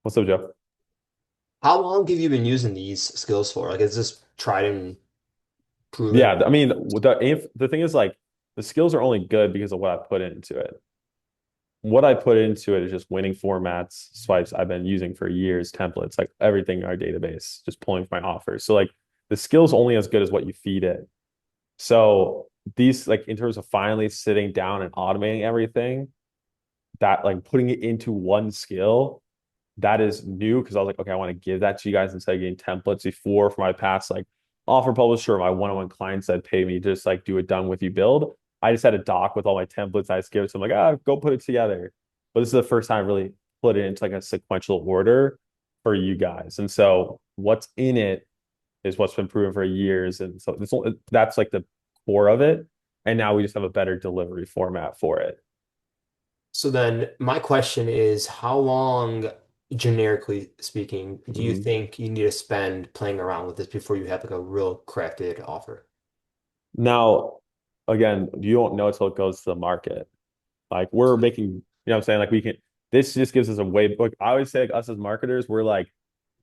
What's up, Joe? How long have you been using these skills for? Like, is this tried and proven? Yeah, I mean the thing is like the skills are only good because of what I put into it. What I put into it is just winning formats, swipes I've been using for years, templates, like everything in our database, just pulling from my offers. So like the skills only as good as what you feed it. So these like in terms of finally sitting down and automating everything, that like putting it into one skill, that is new because I was like, okay, I want to give that to you guys instead of getting templates before for my past like offer publisher or my one-on-one clients that pay me just like do it done with you build. I just had a doc with all my templates. I just give it to them like, go put it together. But this is the first time I really put it into like a sequential order for you guys. And so what's in it is what's been proven for years. And so that's like the core of it. And now we just have a better delivery format for it. So then my question is, how long, generically speaking, do you Mhm. think you need to spend playing around with this before you have like a real crafted offer? Now, again, you don't know until it goes to the market. Like we're making, you know what I'm saying? Like we can, this just gives us a way, like I always say, like us as marketers, we're like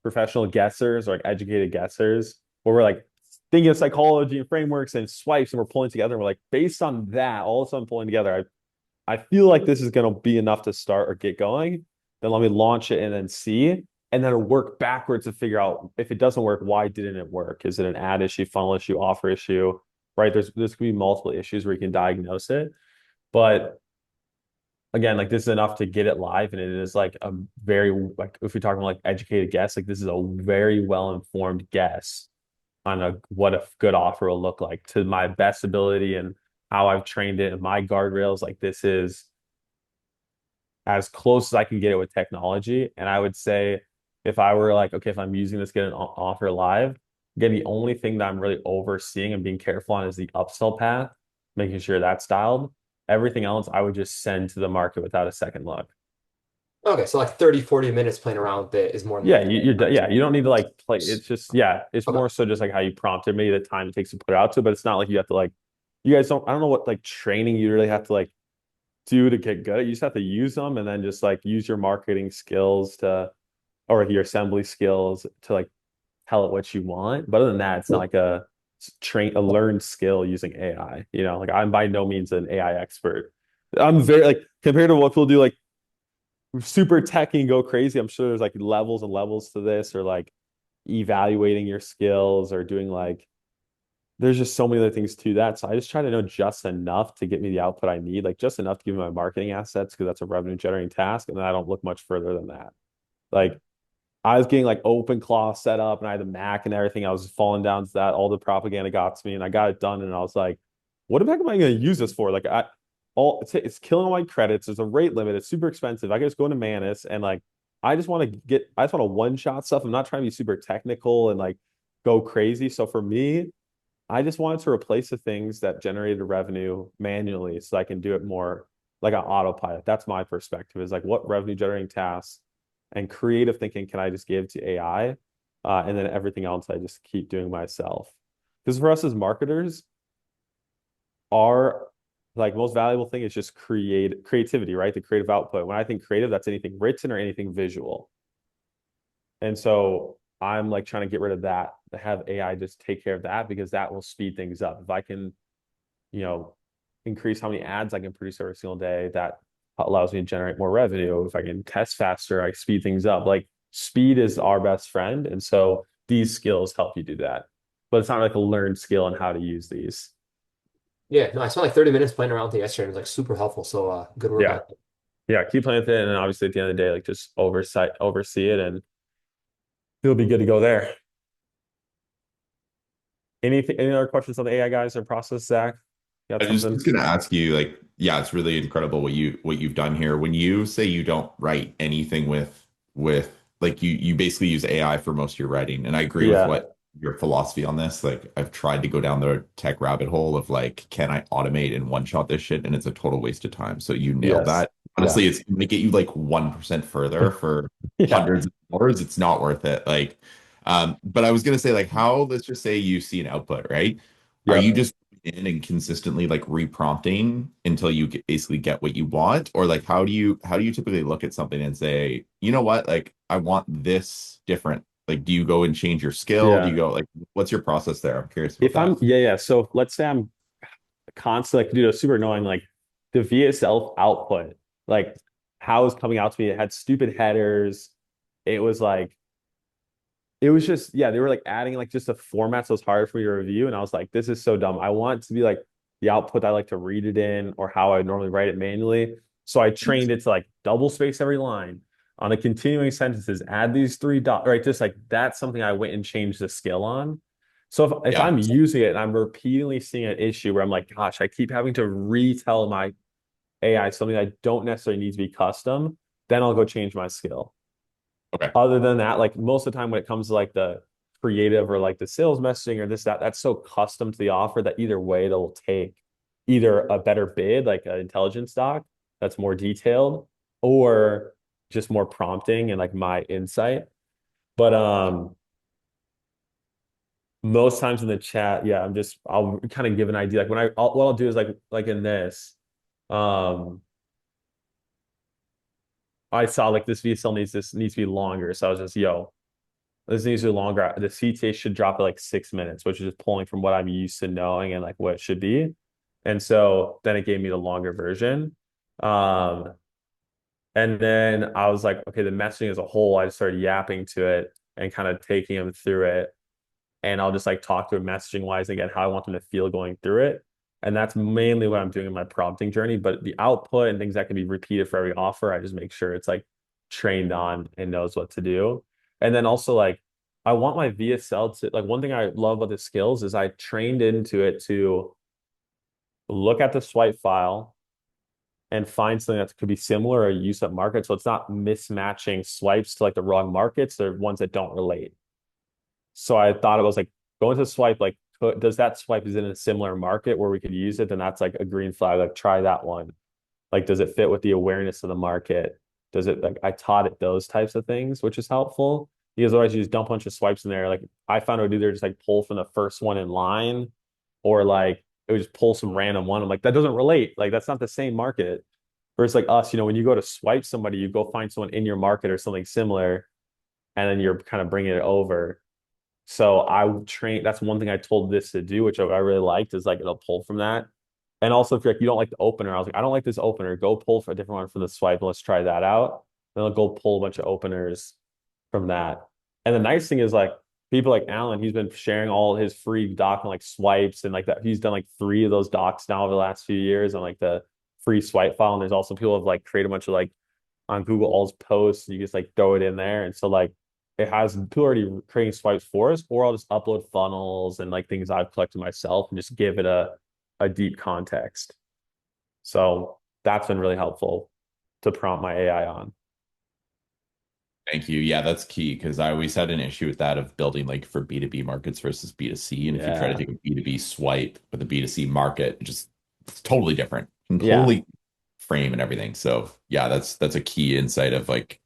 professional guessers or like educated guessers, where we're like thinking of psychology and frameworks and swipes and we're pulling together. And we're like, based on that, all of a sudden pulling together, I feel like this is going to be enough to start or get going. Then let me launch it and then see. And then it'll work backwards to figure out if it doesn't work, why didn't it work? Is it an ad issue, funnel issue, offer issue? Right? There's could be multiple issues where you can diagnose it. But again, like this is enough to get it live, and it is like a very like if you're talking like educated guess, like this is a very well informed guess on what a good offer will look like to my best ability and how I've trained it and my guardrails. Like this is as close as I can get it with technology. And I would say if I were like, okay, if I'm using this, get an offer live, again, the only thing that I'm really overseeing and being careful on is the upsell path, making sure that's dialed. Everything else, I would just send to the market without a second look. Okay, so like 30, 40 minutes playing around with it is more than Yeah, enough. yeah, you don't need to like play. It's just yeah, it's Okay. more so just like how you prompt it, maybe the time it takes to put it out to, but it's not like you have to like you guys don't I don't know what like training you really have to like do to get good. You just have to use them and then just like use your marketing skills to or your assembly skills to like tell it what you want. But other than that, it's not like a learned skill using AI. You know, like I'm by no means an AI expert. I'm very like compared to what people do, like super techy and go crazy. I'm sure there's like levels and levels to this, or like evaluating your skills, or doing like there's just so many other things to that. So I just try to know just enough to get me the output I need, like just enough to give me my marketing assets because that's a revenue generating task, and then I don't look much further than that. Like I was getting like OpenClaw set up and I had the Mac and everything. I was falling down to that. All the propaganda got to me and I got it done. And I was like, what the heck am I going to use this for? Like it's killing all my credits. There's a rate limit. It's super expensive. I can just go into Manus and like, I just want to one shot stuff. I'm not trying to be super technical and like go crazy. So for me, I just wanted to replace the things that generated revenue manually so I can do it more like an autopilot. That's my perspective is like what revenue generating tasks and creative thinking can I just give to AI? And then everything else I just keep doing myself. Because for us as marketers, our like most valuable thing is just creativity, right? The creative output. When I think creative, that's anything written or anything visual. And so I'm like trying to get rid of that, to have AI just take care of that because that will speed things up. If I can, you know, increase how many ads I can produce every single day, that allows me to generate more revenue. If I can test faster, I speed things up. Like speed is our best friend. And so these skills help you do that. But it's not like a learned skill on how to use these. Yeah, no, I spent like 30 minutes playing around with it yesterday. It was like super helpful. So good work on Yeah. it. Yeah. Keep playing with it. And then obviously at the end of the day, like just oversee it and it'll be good to go there. Any other questions on the AI guys or process, Zach? You got I just something? was gonna ask you, like, yeah, it's really incredible what you've done here. When you say you don't write anything with like you basically use AI for most of your writing, and I agree with Yeah. what your philosophy on this. Like, I've tried to go down the tech rabbit hole of like, can I automate and one shot this shit? And it's a total waste of time. So you nailed Yes. that. Yeah. Honestly, it's gonna get you like 1% further for Yeah. hundreds of hours. It's not worth it. Like, but I was gonna say, like, how, let's just say you see an output, right? Are you Yep. just in and consistently like reprompting until you basically get what you want? Or like how do you typically look at something and say, you know what, like I want this different? Like, do you go and change your skill? Do you Yeah. go like what's your process there? I'm curious about If I'm that. yeah, yeah. So let's say I'm constantly like, dude, it's super annoying. Like the VSL output, like how it was coming out to me, it had stupid headers. It was like it was just yeah, they were like adding like just a format so it's harder for me to review. And I was like, this is so dumb. I want it to be like the output I like to read it in or how I normally write it manually. So I trained it to like double space every line on the continuing sentences, add these three dots, right? Just like that's something I went and changed the skill on. So if Yeah. I'm using it and I'm repeatedly seeing an issue where I'm like, gosh, I keep having to retell my AI something I don't necessarily need to be custom, then I'll go change my skill. Okay. Other than that, like most of the time when it comes to like the creative or like the sales messaging or this, that, that's so custom to the offer that either way they'll take either a better bid, like an intelligence doc that's more detailed, or just more prompting and like my insight. But most times in the chat, yeah, I'll kind of give an idea. Like what I'll do is like in this, um, I saw like this needs to be longer. So I was just, yo, this needs to be longer. The CTA should drop at like 6 minutes, which is just pulling from what I'm used to knowing and like what it should be. And so then it gave me the longer version. Um, and then I was like, okay, the messaging as a whole, I just started yapping to it and kind of taking them through it. And I'll just like talk to them messaging wise again, how I want them to feel going through it. And that's mainly what I'm doing in my prompting journey. But the output and things that can be repeated for every offer, I just make sure it's like trained on and knows what to do. And then also like I want my VSL to like one thing I love about the skills is I trained into it to look at the swipe file and find something that could be similar or use that market. So it's not mismatching swipes to like the wrong markets. They're ones that don't relate. So I thought it was like going to swipe, like, does that swipe is in a similar market where we could use it? Then that's like a green flag. Like, try that one. Like, does it fit with the awareness of the market? Does it like I taught it those types of things, which is helpful because otherwise you just dump a bunch of swipes in there. Like, I found it would either just like pull from the first one in line or like it would just pull some random one. I'm like, that doesn't relate. Like, that's not the same market. Versus like us, when you go to swipe somebody, you go find someone in your market or something similar, and then you're kind of bringing it over. So I train. That's one thing I told this to do, which I really liked, is like it'll pull from that. And also, if you're like you don't like the opener, I was like, I don't like this opener. Go pull for a different one from the swipe. Let's try that out. Then I'll go pull a bunch of openers from that. And the nice thing is like people like Alan, he's been sharing all his free doc and like swipes and like that. He's done like 3 of those docs now over the last few years on like the free swipe file. And there's also people who have like created a bunch of like on Google All's posts. You just like throw it in there. And so like it has people already creating swipes for us, or I'll just upload funnels and like things I've collected myself and just give it a deep context. So that's been really helpful to prompt my AI on. Thank you. Yeah, that's key because I always had an issue with that of building like for B2B markets versus B2C. And if you try to Yeah. take a B2B swipe with a B2C market, just it's totally different, Yeah. completely frame and everything. So yeah, that's a key insight of like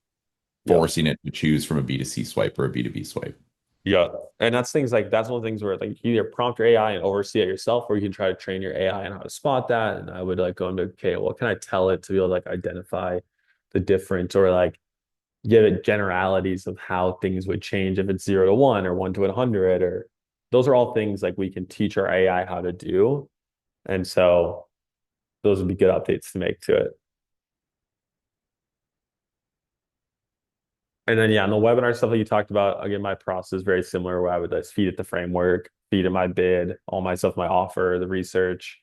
Yep. forcing it to choose from a B2C swipe or a B2B swipe. Yeah. And that's things like that's one of the things where like you either prompt your AI and oversee it yourself, or you can try to train your AI on how to spot that. And I would like go into, okay, what can I tell it to be able to like identify the difference or like give it generalities of how things would change if it's 0 to 1 or 1 to 100, or those are all things like we can teach our AI how to do. And so those would be good updates to make to it. And then yeah, on the webinar stuff that you talked about, again, my process is very similar where I would just feed it the framework, feed it my bid, all my stuff, my offer, the research,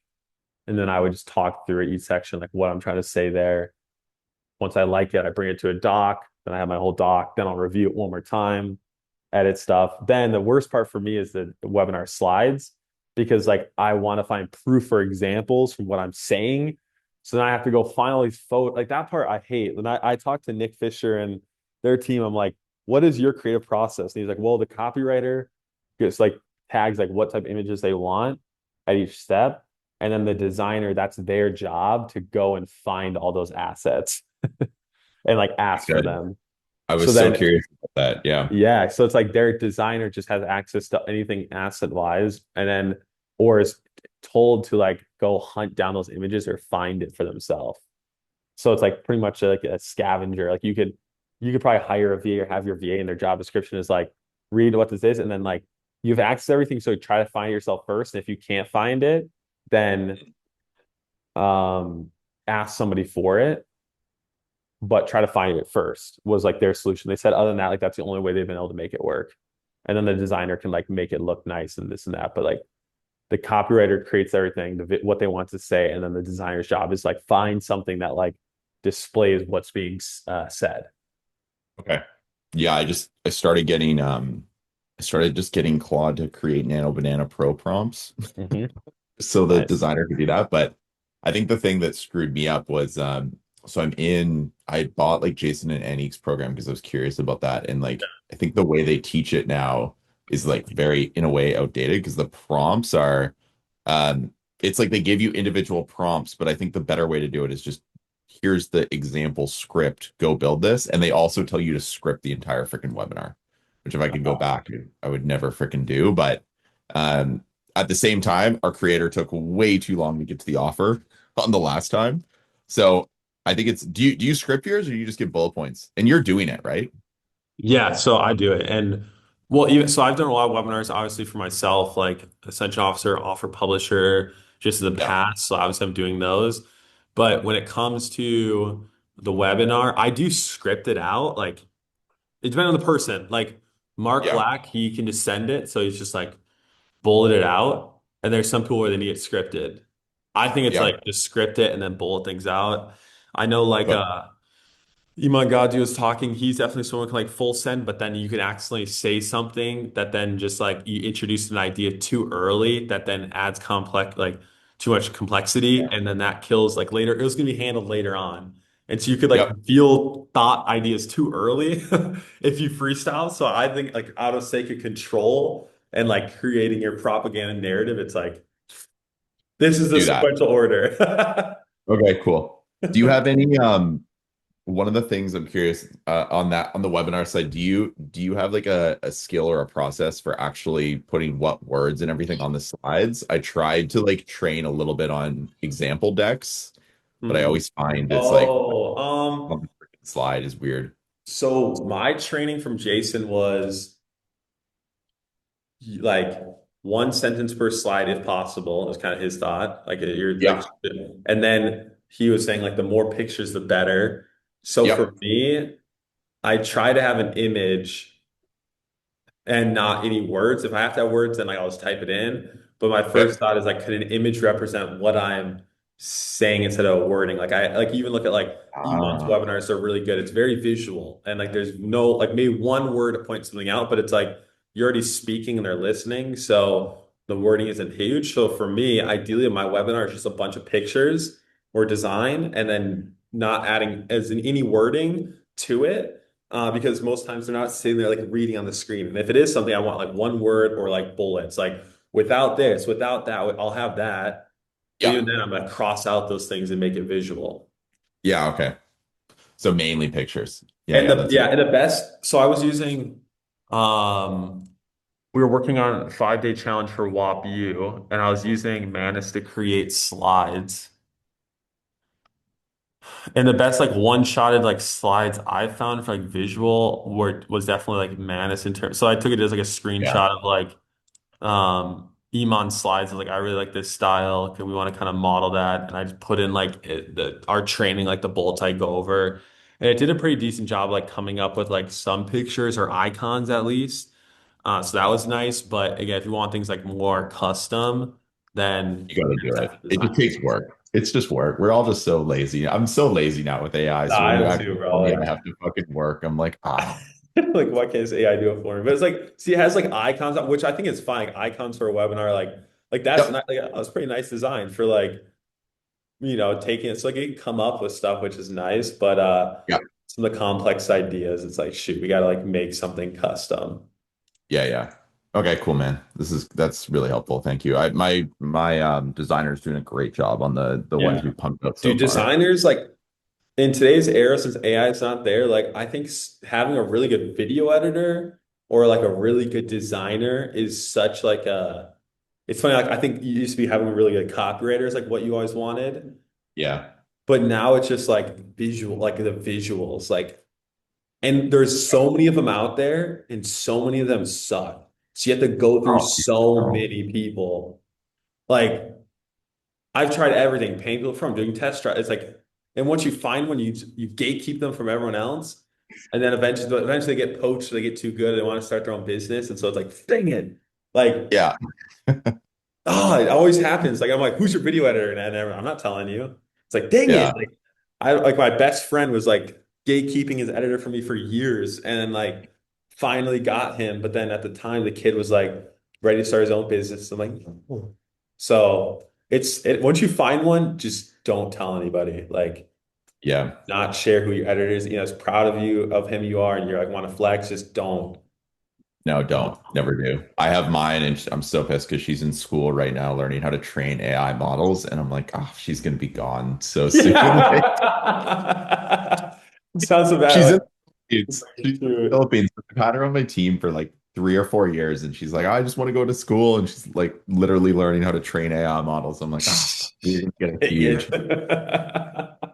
and then I would just talk through each section, like what I'm trying to say there. Once I like it, I bring it to a doc, then I have my whole doc, then I'll review it one more time, edit stuff. Then the worst part for me is the webinar slides because like I want to find proof or examples from what I'm saying. So then I have to go find all these photos. Like that part I hate. When I talked to Nick Fisher and their team, I'm like, what is your creative process? And he's like, well, the copywriter gets like tags like what type of images they want at each step. And then the designer, that's their job to go and find all those assets and like ask for Good. them. I So was so then curious about that. Yeah. yeah, so it's like their designer just has access to anything asset wise, and then or is told to like go hunt down those images or find it for themselves. So it's like pretty much like a scavenger. Like you could probably hire a VA or have your VA and their job description is like read what this is, and then like you have access to everything. So try to find it yourself first. And if you can't find it, then um ask somebody for it, but try to find it first was like their solution. They said other than that, like that's the only way they've been able to make it work. And then the designer can like make it look nice and this and that. But like the copywriter creates everything, what they want to say, and then the designer's job is like find something that like displays what's being said. Okay. Yeah, I started getting I started just getting Claude to create Nano Banana Pro prompts Mhm. so the Nice. designer could do that. But I think the thing that screwed me up was so I bought like Jason and Anique's program because I was curious about that. And like I think the way they teach it now is like very in a way outdated because the prompts are it's like they give you individual prompts, but I think the better way to do it is just here's the example script, go build this. And they also tell you to script the entire freaking webinar, which if I could go back, I would never freaking do. But um, at the same time, our creator took way too long to get to the offer on the last time. So I think it's do you script yours or do you just give bullet points? And you're doing it, right? Yeah, so I do it. And well, even so I've done a lot of webinars obviously for myself, like Ascension Officer, Offer Publisher, just in the Yeah. past. So obviously I'm doing those. But when it comes to the webinar, I do script it out. Like it depends on the person. Like Mark Yeah. Black, he can just send it. So he's just like bullet it out. And there's some people where they need it scripted. I think it's Yeah. like just script it and then bullet things out. I know like But Iman Gadzhi was talking, he's definitely someone who can like full send, but then you could accidentally say something that then just like you introduce an idea too early that then adds complex like too much complexity and then that kills like later it was gonna be handled later on. And so you could like yep, feel thought ideas too early if you freestyle. So I think like out of sake of control and like creating your propaganda narrative, it's like this is the do that. sequential order. Okay, cool. Do you have any one of the things I'm curious on that on the webinar side, do you have like a skill or a process for actually putting what words and everything on the slides? I tried to like train a little bit on example decks, but I Mhm. always find it's like Oh, on the freaking slide is weird. so my training from Jason was like one sentence per slide if possible. Is kind of his thought. Like you're like, Yeah. and then he was saying like the more pictures, the better. So for Yep. me, I try to have an image and not any words. If I have to have words, then like I'll just type it in. But my first Okay. thought is like, could an image represent what I'm saying instead of wording? Like I like even look at like Iman's Ah, webinars are really good. It's very visual and like there's no like maybe one word to point something out, but it's like you're already speaking and they're listening. So the wording isn't huge. So for me, ideally my webinar is just a bunch of pictures or design and then not adding as in any wording to it because most times they're not sitting there like reading on the screen. And if it is something I want like one word or like bullets, like without this, without that, I'll have that. But yeah. even then, I'm gonna cross out those things and make it visual. Yeah, okay. So mainly pictures. Yeah, And yeah, the that's a yeah, good. and the best. So I was using um we were working on a 5 day challenge for WAP and I was using Manus to create slides. And the best like one-shotted like slides I found for like visual were was definitely like Manus in terms. So I took it as like a Yeah. screenshot of like Iman slides. I was like, I really like this style. Can we want to kind of model that? And I just put in like our training, like the bullets I go over. And it did a pretty decent job like coming up with like some pictures or icons at least. So that was nice. But again, if you want things like more custom, then You got to do you it. have to It just design. takes work. It's just work. We're all just so lazy. I'm so lazy now with AI. Nah, So when I you am too, actually bro. tell me I Like have to fucking work, I'm like, ah, like why can't say AI do it for me? But it's like, see, it has like icons, which I think is fine. Like, icons for a webinar, like that's yep, not like that's pretty nice design for like taking it. So like you can come up with stuff which is nice, but yeah, some of the complex ideas, it's like shoot, we gotta like make something custom. yeah, yeah. Okay, cool, man. That's really helpful. Thank you. My designer is doing a great job on the ones Yeah. we pumped up Do so far. designers like in today's era, since AI is not there, like I think having a really good video editor or like a really good designer is such like a it's funny, like I think you used to be having really good copywriters, like what you always wanted. Yeah. But now it's just like visual, like the visuals, like, and there's so many of them out there, and so many of them suck. So you have to go through Oh, so no. many people. Like I've tried everything, paying people from doing test drive. It's like, and once you find one, you gatekeep them from everyone else, and then eventually they get poached, they get too good, they want to start their own business, and so it's like, dang it, like. Yeah, Oh, it always happens. Like I'm like, who's your video editor? And I'm not telling you. It's like, dang it. yeah, Like I like my best friend was like gatekeeping his editor for me for years and then like finally got him. But then at the time the kid was like ready to start his own business. I'm like, oh. So once you find one, just don't tell anybody. Like yeah. not share who your editor is. As proud of you of him you are, and you're like want to flex, just don't. No, don't. Never do. I have mine, and I'm so pissed because she's in school right now learning how to train AI models, and I'm like, oh, she's gonna be gone so soon. Yeah. Sounds so bad. She's in Like, the She's in the dude. Philippines. I've had her on my team for like 3 or 4 years, and she's like, I just want to go to school, and she's like literally learning how to train AI models. I'm like, ah, you're gonna get a Dang huge it.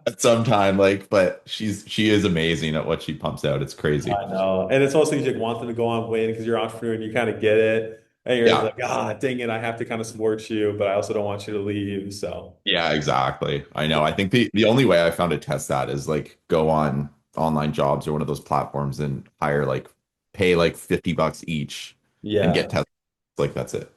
at some time, like, but she is amazing at what she pumps out. It's crazy. I know. And it's also you like want them to go on win because you're an entrepreneur and you kind of get it. And you're Yeah, like, dang it, I have to kind of support you, but I also don't want you to leave. So yeah, exactly. I know. I think the only way I found to test that is like go on online jobs or one of those platforms and hire like pay like $50 each and get yeah. tested. Like that's it.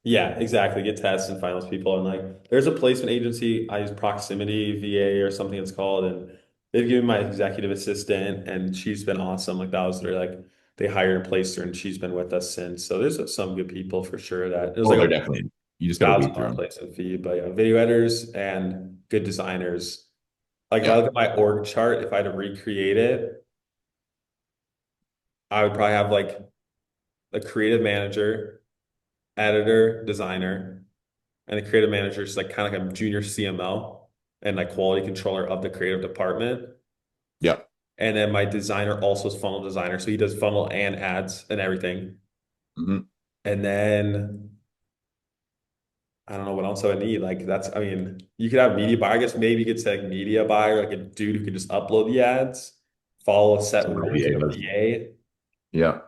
Yeah, exactly. Get tests and finals people. And like, there's a placement agency. I use Proximity VA or something it's called. And they've given my executive assistant, and she's been awesome. Like, that was their, like, they hired and placed her, and she's been with us since. So there's some good people for sure that it was Oh, like they're a definitely, you just got to weed through $1,000 them. placement fee. But yeah, video editors and good designers. Like, if I Yeah. look at my org chart, if I had to recreate it, I would probably have like a creative manager, editor, designer. And the creative manager is like kind of like a junior CMO and like quality controller of the creative department. Yeah. And then my designer also is funnel designer. So he does funnel and ads and everything. Hmm. And then I don't know what else I would need. Like that's, I mean, you could have media buyer. I guess maybe you could say like media buyer, like a dude who could just upload the ads, follow set So rules VA with a does. VA. Yeah.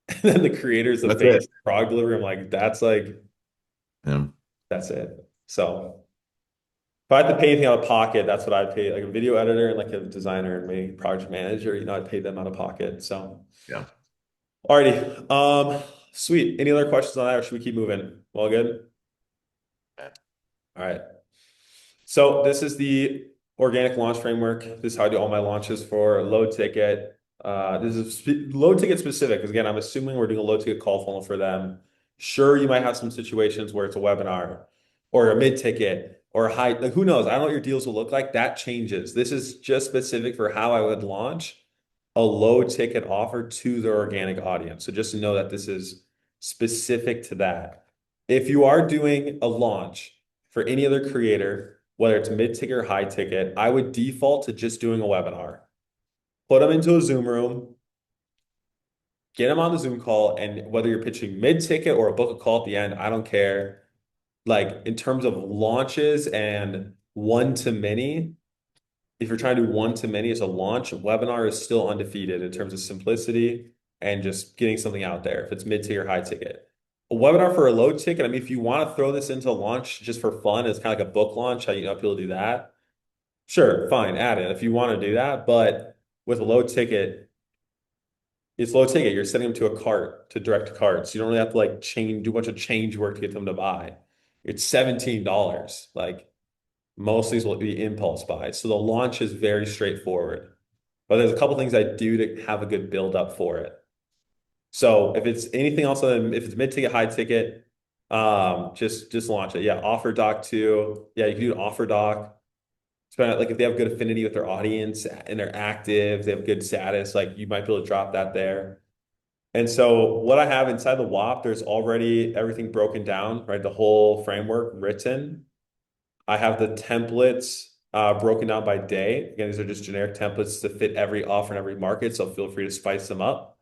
And then the creator's the That's face, it. product delivery. I'm like, Yeah. that's it. So if I had to pay anything out of pocket, that's what I'd pay. Like a video editor and like a designer and maybe project manager, I'd pay them out of pocket. So, Yeah. alrighty. Sweet. Any other questions on that, or should we keep moving? All good? All right. So this is the organic launch framework. This is how I do all my launches for low ticket. This is low ticket specific because again, I'm assuming we're doing a low ticket call funnel for them. Sure, you might have some situations where it's a webinar or a mid ticket or a high, like who knows? I don't know what your deals will look like. That changes. This is just specific for how I would launch a low ticket offer to their organic audience. So just to know that this is specific to that. If you are doing a launch for any other creator, whether it's mid ticket or high ticket, I would default to just doing a webinar. Put them into a Zoom room, get them on the Zoom call, and whether you're pitching mid ticket or a book a call at the end, I don't care. Like in terms of launches and one to many, if you're trying to do one to many as a launch, webinar is still undefeated in terms of simplicity and just getting something out there if it's mid ticket or high ticket. A webinar for a low ticket, I mean, if you want to throw this into launch just for fun, it's kind of like a book launch, how you know people do that. Sure, fine, add it if you want to do that. But with a low ticket, it's low ticket. You're sending them to a cart, to direct carts. You don't really have to like do a bunch of change work to get them to buy. It's $17. Like most of these will be impulse buys. So the launch is very straightforward. But there's a couple things I do to have a good build up for it. So if it's anything else other than if it's mid ticket, high ticket, just launch it. Yeah, offer doc too. Yeah, you can do an offer doc. Spend like if they have good affinity with their audience and they're active, they have good status, like you might be able to drop that there. And so what I have inside the WAP, there's already everything broken down, right? The whole framework written. I have the templates broken down by day. Again, these are just generic templates to fit every offer in every market. So feel free to spice them up.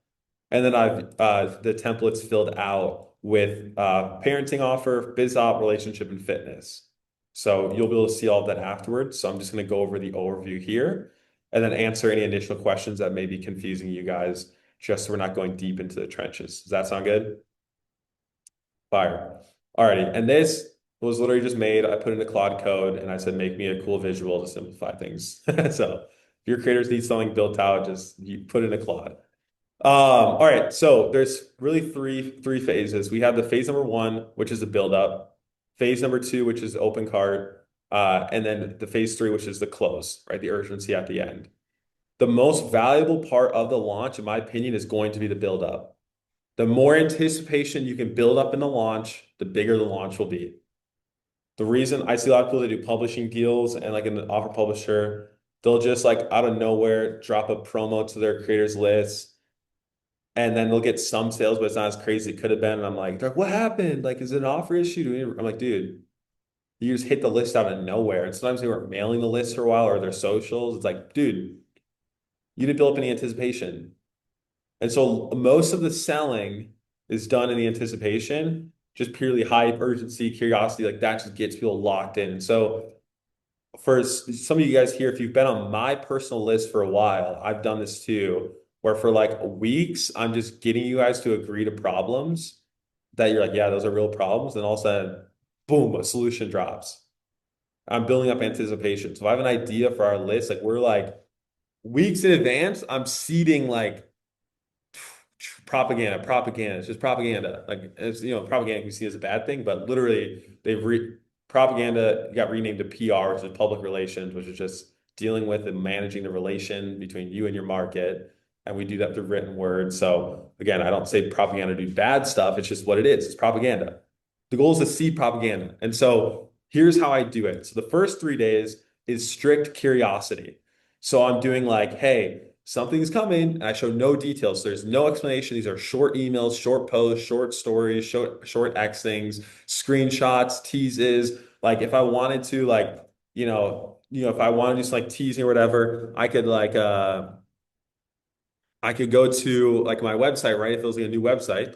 And then I've the templates filled out with parenting offer, biz op, relationship, and fitness. So you'll be able to see all of that afterwards. So I'm just going to go over the overview here and then answer any initial questions that may be confusing you guys, just so we're not going deep into the trenches. Does that sound good? Fire. Alrighty. And this was literally just made. I put in a Claude code and I said, make me a cool visual to simplify things. So if your creators need something built out, just you put in a Claude. All right, so there's really three phases. We have the phase number one, which is the build up, phase number two, which is the open cart, and then the phase three, which is the close, right? The urgency at the end. The most valuable part of the launch, in my opinion, is going to be the build up. The more anticipation you can build up in the launch, the bigger the launch will be. The reason I see a lot of people that do publishing deals and like an offer publisher, they'll just like out of nowhere drop a promo to their creators list and then they'll get some sales, but it's not as crazy as it could have been. And I'm like, they're like, what happened? Like, is it an offer issue? I'm like, dude, you just hit the list out of nowhere. And sometimes they weren't mailing the list for a while or their socials. It's like, dude, you didn't build up any anticipation. And so most of the selling is done in the anticipation, just purely hype, urgency, curiosity. Like that just gets people locked in. So for some of you guys here, if you've been on my personal list for a while, I've done this too, where for like weeks, I'm just getting you guys to agree to problems that you're like, yeah, those are real problems. And all of a sudden, boom, a solution drops. I'm building up anticipation. So if I have an idea for our list, like we're like weeks in advance, I'm seeding like propaganda, propaganda. It's just propaganda. Like it's propaganda we see as a bad thing, but literally they've re propaganda got renamed to PR, which is public relations, which is just dealing with and managing the relation between you and your market. And we do that through written words. So again, I don't say propaganda do bad stuff. It's just what it is. It's propaganda. The goal is to see propaganda. And so here's how I do it. So the first 3 days is strict curiosity. So I'm doing like, hey, something's coming, and I show no details. There's no explanation. These are short emails, short posts, short stories, short X things, screenshots, teases. Like if I wanted to, like, if I wanted to just like teasing or whatever, I could go to like my website, right? If it was like a new website,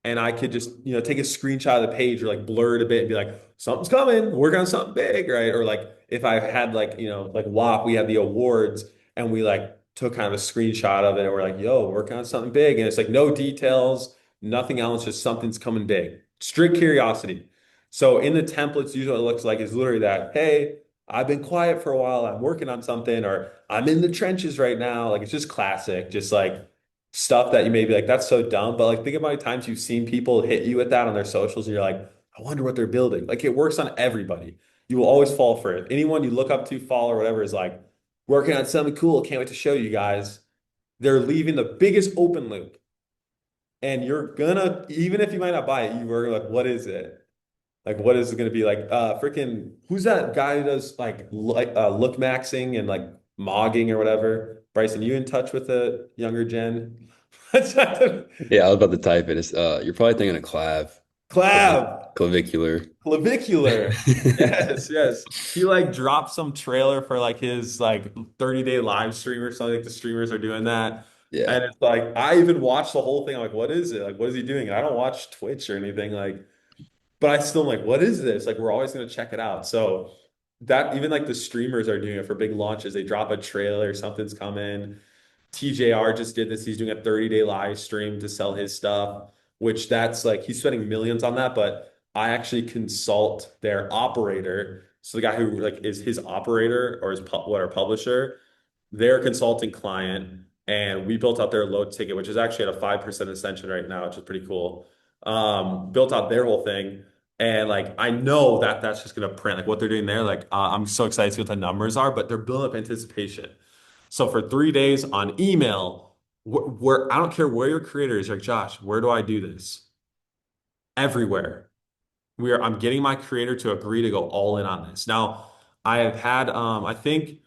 and I could just, take a screenshot of the page or like blur it a bit and be like, something's coming, work on something big, right? Or like if I had like, like WAP, we had the awards and we like took kind of a screenshot of it and we're like, yo, working on something big. And it's like no details, nothing else, just something's coming big. Strict curiosity. So in the templates, usually what it looks like is literally that, hey, I've been quiet for a while, I'm working on something, or I'm in the trenches right now. Like it's just classic, just like stuff that you may be like, that's so dumb. But like, think about times you've seen people hit you with that on their socials, and you're like, I wonder what they're building. Like, it works on everybody. You will always fall for it. Anyone you look up to, follow, or whatever is like, working on something cool. Can't wait to show you guys. They're leaving the biggest open loop. And you're gonna, even if you might not buy it, you were like, what is it? Like, what is it going to be like? Freaking, who's that guy who does look maxing and like mogging or whatever? Bryson, you in touch with the younger gen? Yeah, I was about to type it. It's you're probably thinking of Clav, clavicular. clavicular. Yes, yes. He like dropped some trailer for like his like 30-day live stream or something. Like the streamers are doing that. Yeah. And it's like I even watched the whole thing. I'm like, what is it? Like, what is he doing? And I don't watch Twitch or anything. Like, but I still am like, what is this? Like, we're always gonna check it out. So that even like the streamers are doing it for big launches. They drop a trailer, something's coming. TJR just did this. He's doing a 30-day live stream to sell his stuff, which that's like he's spending millions on that. But I actually consult their operator. So the guy who like is his operator or his publisher, their consulting client, and we built out their low ticket, which is actually at a 5% ascension right now, which is pretty cool. Built out their whole thing. And like I know that that's just gonna print like what they're doing there. Like I'm so excited to see what the numbers are, but they're building up anticipation. So for 3 days on email, where I don't care where your creator is, like Josh, where do I do this? Everywhere. I'm getting my creator to agree to go all in on this. Now, I have had I think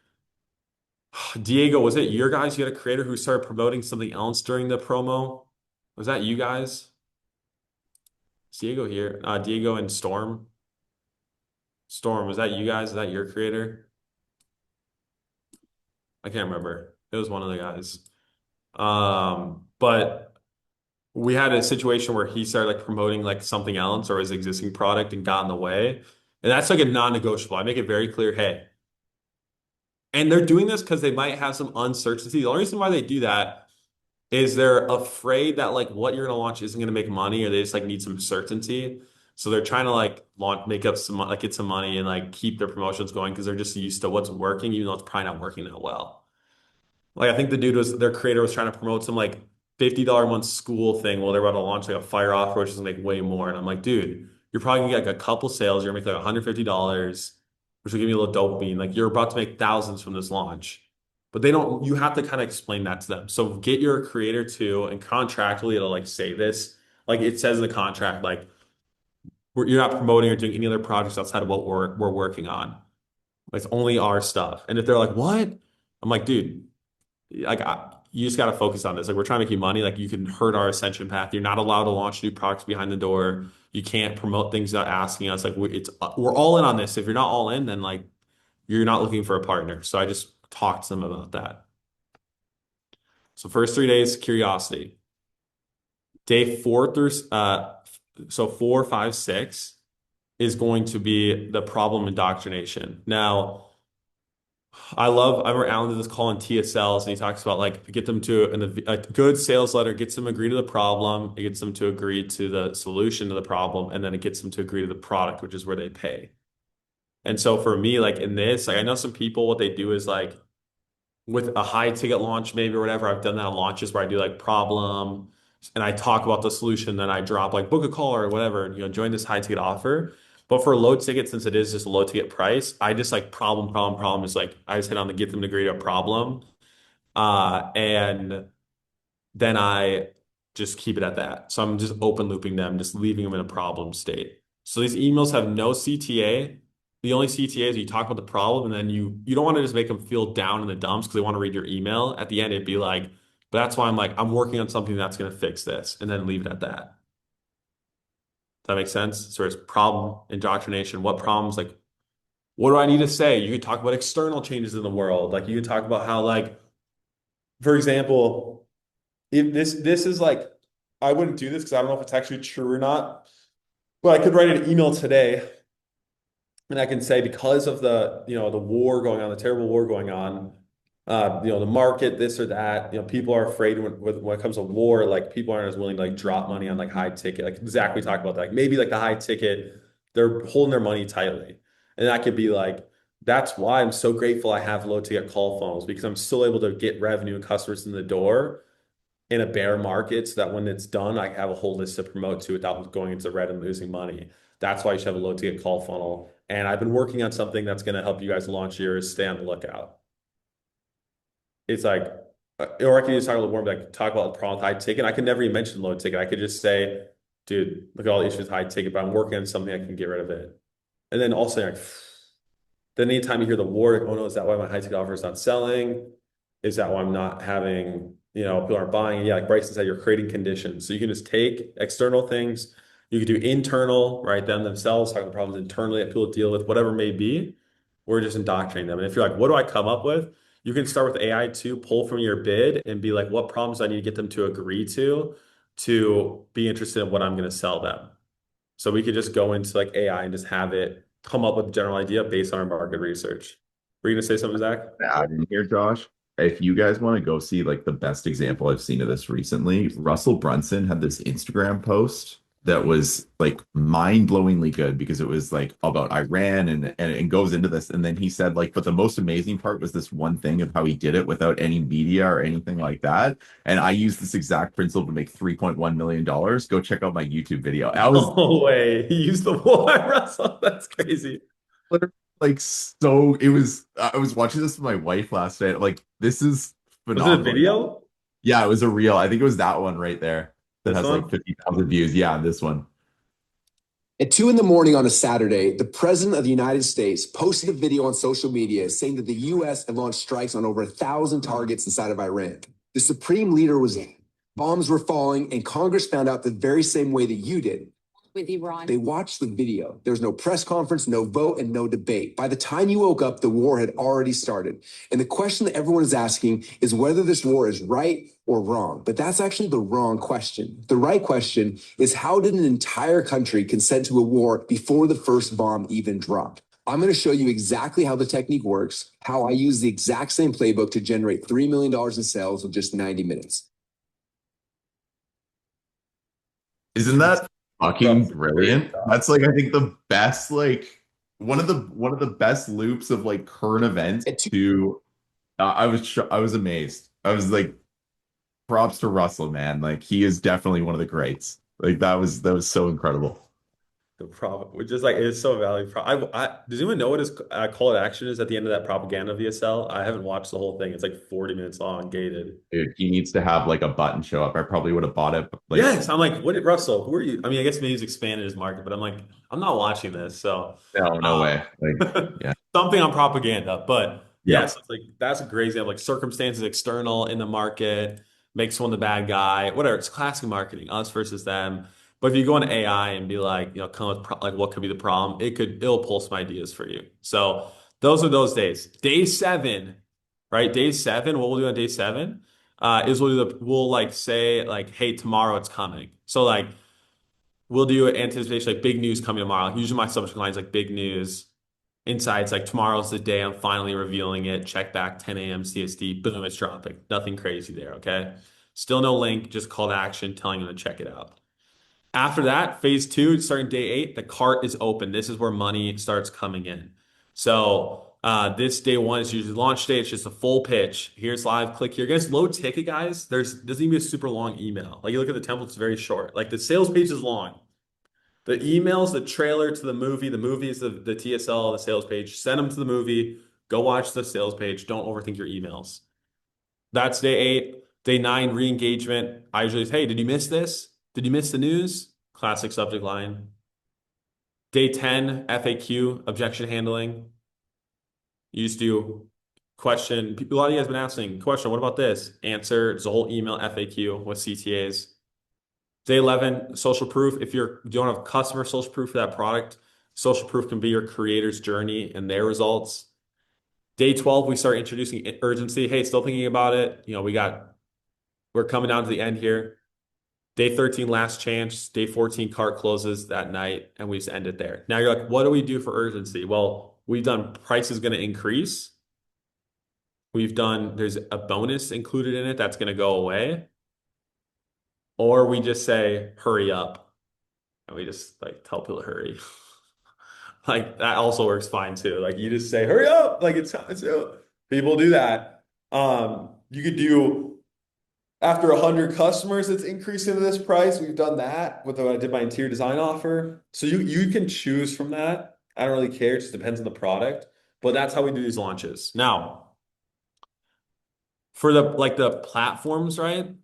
Diego, was it your guys? You had a creator who started promoting something else during the promo. Was that you guys? Is Diego here? Diego and Storm. Storm, was that you guys? Is that your creator? I can't remember. It was one of the guys. But we had a situation where he started like promoting like something else or his existing product and got in the way. And that's like a non-negotiable. I make it very clear, hey, and they're doing this because they might have some uncertainty. The only reason why they do that is they're afraid that like what you're gonna launch isn't gonna make money, or they just like need some certainty. So they're trying to like make up some like get some money and like keep their promotions going because they're just used to what's working, even though it's probably not working that well. Like I think the dude was their creator was trying to promote some like $50 a month school thing while they're about to launch like a fire offer, which is gonna make way more. And I'm like, dude, you're probably gonna get like a couple sales, you're gonna make like $150, which will give you a little dopamine. Like you're about to make thousands from this launch. But they don't, you have to kind of explain that to them. So get your creator to, and contractually it'll like say this. Like it says in the contract, like you're not promoting or doing any other projects outside of what we're working on. It's only our stuff. And if they're like, what? I'm like, dude, you just got to focus on this. Like we're trying to make you money. Like you can hurt our ascension path. You're not allowed to launch new products behind the door. You can't promote things without asking us. Like we're all in on this. If you're not all in, then like you're not looking for a partner. So I just talked to them about that. So first 3 days, curiosity. Day four through so 4, 5, 6 is going to be the problem indoctrination. Now, I remember Alan did this call in TSLs and he talks about like get them to a good sales letter gets them to agree to the problem, it gets them to agree to the solution to the problem, and then it gets them to agree to the product, which is where they pay. And so for me, like in this, like I know some people, what they do is like with a high ticket launch, maybe or whatever, I've done that on launches where I do like problem, and I talk about the solution, then I drop like book a call or whatever, join this high ticket offer. But for low ticket, since it is just a low ticket price, I just like problem is like I just hit on the get them to agree to a problem. And then I just keep it at that. So I'm just open looping them, just leaving them in a problem state. So these emails have no CTA. The only CTA is you talk about the problem, and then you don't want to just make them feel down in the dumps because they want to read your email. At the end, it'd be like, but that's why I'm like, I'm working on something that's going to fix this, and then leave it at that. Does that make sense? So it's problem indoctrination. What problems? Like, what do I need to say? You could talk about external changes in the world. Like you could talk about how, like, for example, if this is like, I wouldn't do this because I don't know if it's actually true or not. But I could write an email today and I can say because of the war going on, the terrible war going on, the market, this or that, people are afraid when it comes to war, like people aren't as willing to like drop money on like high ticket, like exactly talk about that. Like maybe like the high ticket, they're holding their money tightly. And that could be like, that's why I'm so grateful I have low ticket call funnels because I'm still able to get revenue and customers in the door in a bear market so that when it's done, I have a whole list to promote to without going into red and losing money. That's why you should have a low ticket call funnel. And I've been working on something that's going to help you guys launch yours. Stay on the lookout. It's like, or I can just talk about the warm, like talk about the problem with high ticket. I could never even mention low ticket. I could just say, dude, look at all the issues with high ticket, but I'm working on something I can get rid of it. And then also like, then anytime you hear the war, oh no, is that why my high ticket offer is not selling? Is that why I'm not having, people aren't buying? Yeah, like Bryson said, you're creating conditions. So you can just take external things. You could do internal, right? Them themselves, talk about problems internally that people deal with, whatever it may be. We're just indoctrinating them. And if you're like, what do I come up with? You can start with AI too, pull from your bid and be like, what problems do I need to get them to agree to be interested in what I'm going to sell them. So we could just go into like AI and just have it come up with a general idea based on our market research. Were you gonna say something, Zach? Add in here, Josh. If you guys want to go see like the best example I've seen of this recently, Russell Brunson had this Instagram post that was like mind-blowingly good because it was like about Iran and goes into this. And then he said like, but the most amazing part was this one thing of how he did it without any media or anything like that. And I used this exact principle to make $3.1 million. Go check out my YouTube video. I was No way. He used the war, Russell. That's crazy. literally like so it was I was watching this with my wife last night. Like this is Was it a phenomenal. video? Yeah, it was a reel. I think it was that one right there that This has like one? 50,000 views. Yeah, this one. At 2 in the morning on a Saturday, the President of the United States posted a video on social media saying that the U.S. had launched strikes on over 1,000 targets inside of Iran. The Supreme Leader was in. Bombs were falling, and Congress found out the very same way that you did. With Iran. They watched the video. There was no press conference, no vote, and no debate. By the time you woke up, the war had already started. And the question that everyone is asking is whether this war is right or wrong. But that's actually the wrong question. The right question is how did an entire country consent to a war before the first bomb even dropped? I'm going to show you exactly how the technique works, how I use the exact same playbook to generate $3 million in sales in just 90 minutes. Isn't that fucking That's brilliant? great stuff. That's like I think the best like one of the best loops of like current events to I was amazed. I was like props to Russell, man. Like he is definitely one of the greats. Like that was so incredible. The problem, which is like, it's so valuable. Does anyone know what his call to action is at the end of that propaganda VSL? I haven't watched the whole thing. It's like 40 minutes long, gated. Dude, he needs to have like a button show up. I probably would have bought it. Like, Yes, I'm like, what did Russell? Who are you? I mean, I guess maybe he's expanded his market, but I'm like, I'm not watching this. So, no way. Like, yeah, something on propaganda. But yeah. yes, it's like that's a great example. Like circumstances external in the market makes one the bad guy. Whatever. It's classic marketing, us versus them. But if you go into AI and be like, come with like what could be the problem, it'll pull some ideas for you. So those are those days. Day 7, right? Day 7, what we'll do on day 7 is we'll like say like, hey, tomorrow it's coming. So like we'll do an anticipation like big news coming tomorrow. Like, usually my subject line is like big news. Insights like tomorrow's the day I'm finally revealing it. Check back 10 a.m. CST. Boom, it's dropping. Nothing crazy there. Okay. Still no link, just call to action telling them to check it out. After that, phase 2, starting day 8, the cart is open. This is where money starts coming in. So This day one is usually launch day. It's just a full pitch. Here's live, click here. Guys, low ticket, guys. There's doesn't even be a super long email. Like you look at the template, it's very short. Like the sales page is long. The emails, the trailer to the movie is the TSL, the sales page. Send them to the movie. Go watch the sales page. Don't overthink your emails. That's day 8. Day 9, re-engagement. I usually say, hey, did you miss this? Did you miss the news? Classic subject line. Day 10, FAQ, objection handling. You just do question. A lot of you guys have been asking, question, what about this? Answer, it's a whole email FAQ with CTAs. Day 11, social proof. If you don't have customer social proof for that product, social proof can be your creator's journey and their results. Day 12, we start introducing urgency. Hey, still thinking about it. We're coming down to the end here. Day 13, last chance. Day 14, cart closes that night, and we just end it there. Now you're like, what do we do for urgency? Well, we've done price is going to increase. There's a bonus included in it that's going to go away. Or we just say, hurry up. And we just like tell people to hurry. Like that also works fine too. Like you just say, hurry up. Like it's people do that. You could do after 100 customers, it's increasing to this price. We've done that with when I did my interior design offer. So you can choose from that. I don't really care. It just depends on the product. But that's how we do these launches. Now, for the platforms, right?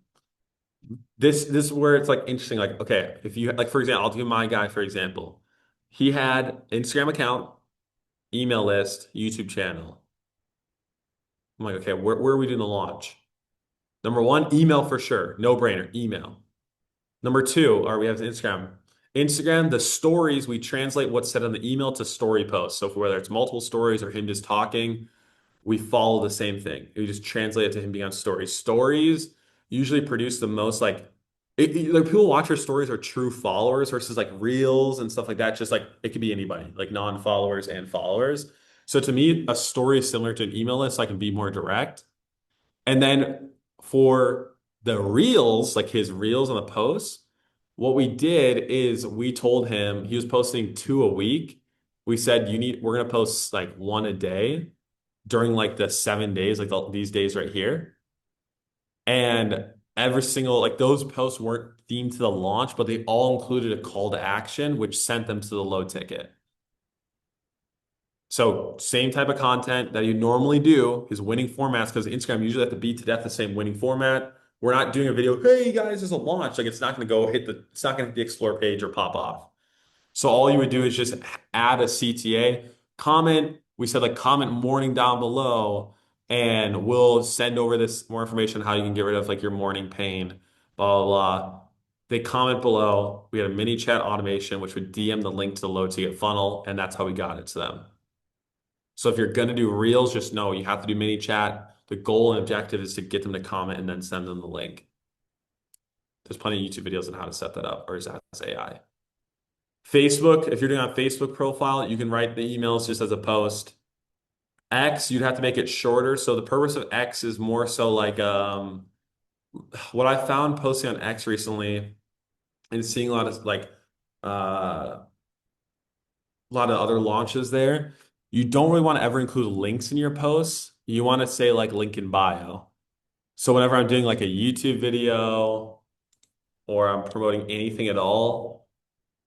This is where it's like interesting. Like, okay, if you like, for example, I'll do my guy, for example. He had Instagram account, email list, YouTube channel. I'm like, okay, where are we doing the launch? Number one, email for sure. No brainer, email. Number two, or we have Instagram. Instagram, the stories, we translate what's said on the email to story posts. So whether it's multiple stories or him just talking, we follow the same thing. We just translate it to him being on stories. Stories usually produce the most like people watch your stories are true followers versus like reels and stuff like that. Just like it could be anybody, like non-followers and followers. So to me, a story is similar to an email list. So I can be more direct. And then for the reels, like his reels on the posts, what we did is we told him he was posting 2 a week. We said we're gonna post like 1 a day during like the 7 days, like these days right here. And every single, like those posts weren't themed to the launch, but they all included a call to action, which sent them to the low ticket. So same type of content that you normally do, his winning formats, because Instagram usually have to beat to death the same winning format. We're not doing a video, hey guys, there's a launch. Like it's not going to it's not going to hit the explore page or pop off. So all you would do is just add a CTA, comment. We said like comment morning down below, and we'll send over this more information on how you can get rid of like your morning pain, blah, blah, blah. They comment below. We had a mini chat automation, which would DM the link to the low ticket funnel, and that's how we got it to them. So if you're going to do reels, just know you have to do mini chat. The goal and objective is to get them to comment and then send them the link. There's plenty of YouTube videos on how to set that up, or is that AI? Facebook, if you're doing a Facebook profile, you can write the emails just as a post. X, you'd have to make it shorter. So the purpose of X is more so like what I found posting on X recently and seeing a lot of a lot of other launches there. You don't really want to ever include links in your posts. You want to say like link in bio. So whenever I'm doing like a YouTube video or I'm promoting anything at all,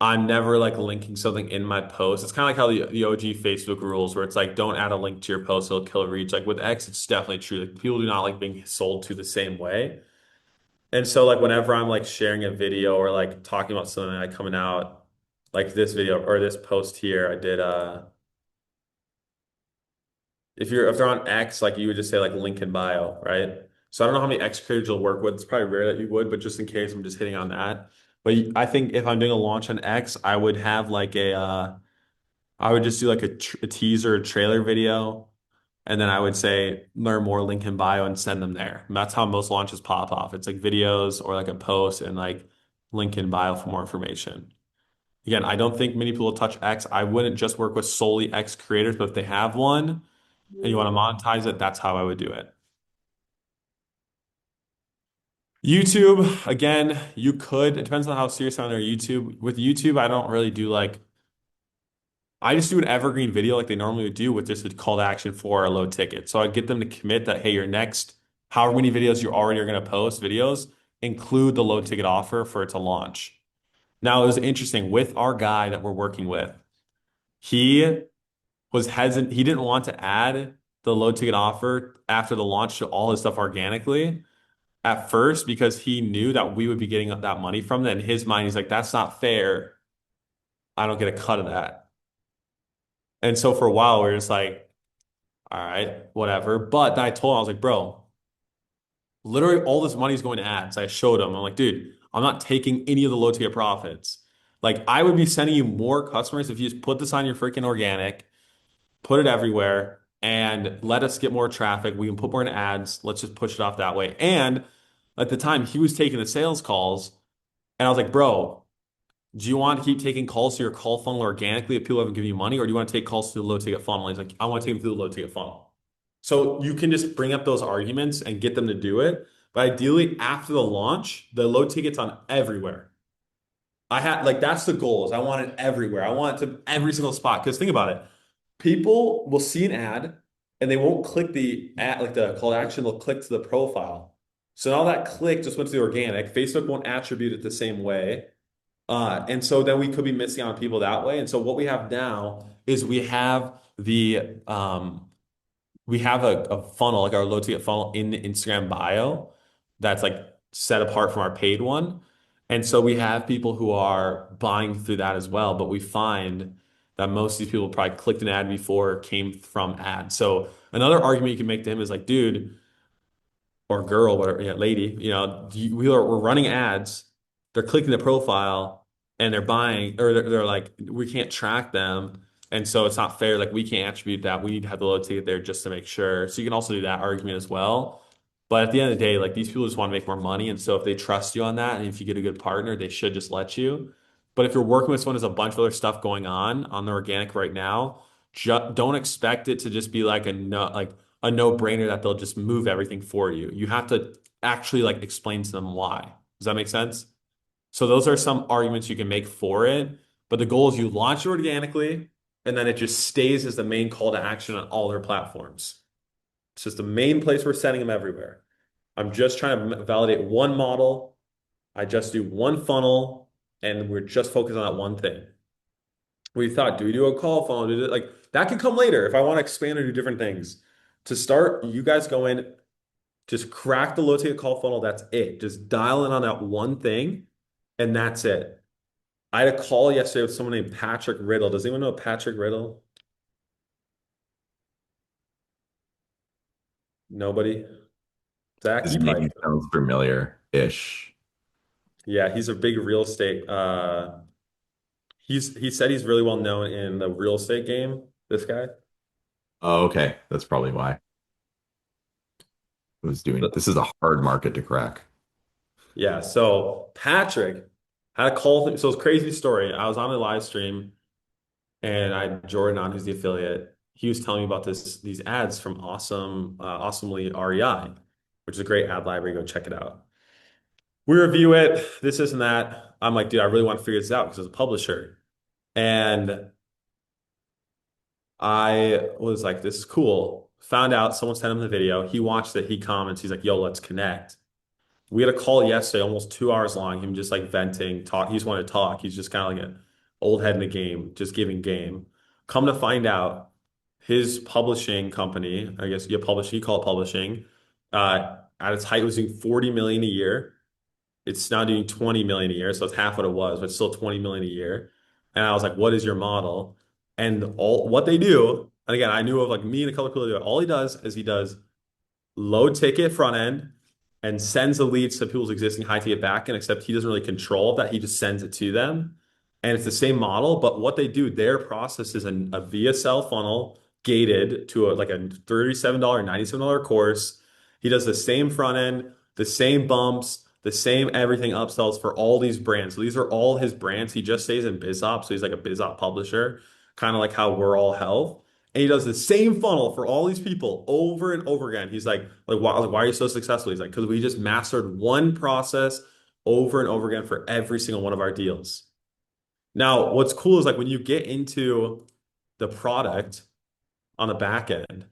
I'm never like linking something in my post. It's kind of like how the OG Facebook rules where it's like don't add a link to your post, it'll kill reach. Like with X, it's definitely true. Like people do not like being sold to the same way. And so like whenever I'm like sharing a video or like talking about something like coming out, like this video or this post here, I did if they're on X, like you would just say like link in bio, right? So I don't know how many X creators you'll work with. It's probably rare that you would, but just in case, I'm just hitting on that. But I think if I'm doing a launch on X, I would have like I would just do like a teaser, a trailer video, and then I would say learn more, link in bio, and send them there. And that's how most launches pop off. It's like videos or like a post and like link in bio for more information. Again, I don't think many people will touch X. I wouldn't just work with solely X creators, but if they have one and you want to monetize it, that's how I would do it. YouTube, again, you could. It depends on how serious on their YouTube. With YouTube, I don't really do like I just do an evergreen video like they normally would do with just a call to action for a low ticket. So I get them to commit that, hey, your next however many videos you already are going to post videos include the low ticket offer for it to launch. Now it was interesting with our guy that we're working with. He was hesitant. He didn't want to add the low ticket offer after the launch to all his stuff organically at first because he knew that we would be getting that money from them. In his mind, he's like, that's not fair. I don't get a cut of that. And so for a while, we are just like, all right, whatever. But then I told him, I was like, bro, literally all this money is going to ads. I showed him. I'm like, dude, I'm not taking any of the low ticket profits. Like, I would be sending you more customers if you just put this on your freaking organic, put it everywhere, and let us get more traffic. We can put more in ads. Let's just push it off that way. And at the time, he was taking the sales calls, and I was like, bro, do you want to keep taking calls to your call funnel organically if people haven't given you money, or do you want to take calls to the low ticket funnel? He's like, I want to take them through the low ticket funnel. So you can just bring up those arguments and get them to do it. But ideally, after the launch, the low ticket's on everywhere. I had like that's the goal is I want it everywhere. I want it to every single spot. Because think about it. People will see an ad and they won't click the ad, like the call to action, they'll click to the profile. So now that click just went to the organic. Facebook won't attribute it the same way. And so then we could be missing out on people that way. And so what we have now is we have a funnel, like our low ticket funnel in the Instagram bio that's like set apart from our paid one. And so we have people who are buying through that as well, but we find that most of these people probably clicked an ad before came from ads. So another argument you can make to him is like, dude, or girl, whatever, yeah, lady, we're running ads. They're clicking the profile and they're buying, or they're like, we can't track them. And so it's not fair. Like we can't attribute that. We need to have the low ticket there just to make sure. So you can also do that argument as well. But at the end of the day, like these people just want to make more money. And so if they trust you on that, and if you get a good partner, they should just let you. But if you're working with someone who has a bunch of other stuff going on the organic right now, don't expect it to just be like a no-brainer that they'll just move everything for you. You have to actually like explain to them why. Does that make sense? So those are some arguments you can make for it. But the goal is you launch it organically, and then it just stays as the main call to action on all their platforms. It's just the main place we're sending them everywhere. I'm just trying to validate one model. I just do one funnel, and we're just focused on that one thing. We thought, do we do a call funnel? Like that can come later if I want to expand or do different things. To start, you guys go in, just crack the low ticket call funnel. That's it. Just dial in on that one thing, and that's it. I had a call yesterday with someone named Patrick Riddle. Does anyone know Patrick Riddle? Nobody? Zach, His you name probably. sounds familiar-ish. Yeah, he's a big real estate. He said he's really well known in the real estate game. This guy. Oh, okay. That's probably why I was doing. This is a hard market to crack. Yeah, so Patrick had a call. So it's a crazy story. I was on a live stream and I had Jordan on, who's the affiliate. He was telling me about these ads from Awesomely REI, which is a great ad library. Go check it out. We review it, this and that. I'm like, dude, I really want to figure this out because it's a publisher. And I was like, this is cool. Found out someone sent him the video. He watched it. He comments. He's like, yo, let's connect. We had a call yesterday, almost 2 hours long. Him just like venting, talk. He just wanted to talk. He's just kind of like an old head in the game, just giving game. Come to find out, his publishing company, I guess you publish, you call it publishing, at its height was doing 40 million a year. It's now doing 20 million a year, so it's half what it was, but it's still 20 million a year. And I was like, what is your model? And all what they do, and again, I knew of like me and a couple of people do it. All he does is he does low ticket front end and sends the leads to people's existing high ticket back end, except he doesn't really control that. He just sends it to them. And it's the same model, but what they do, their process is a VSL funnel gated to like a $37, $97 course. He does the same front end, the same bumps, the same everything upsells for all these brands. So these are all his brands. He just stays in BizOp, so he's like a BizOp publisher, kind of like how we're all health. And he does the same funnel for all these people over and over again. He's like, why, why are you so successful? He's like, because we just mastered one process over and over again for every single one of our deals. Now, what's cool is like when you get into the product on the back end.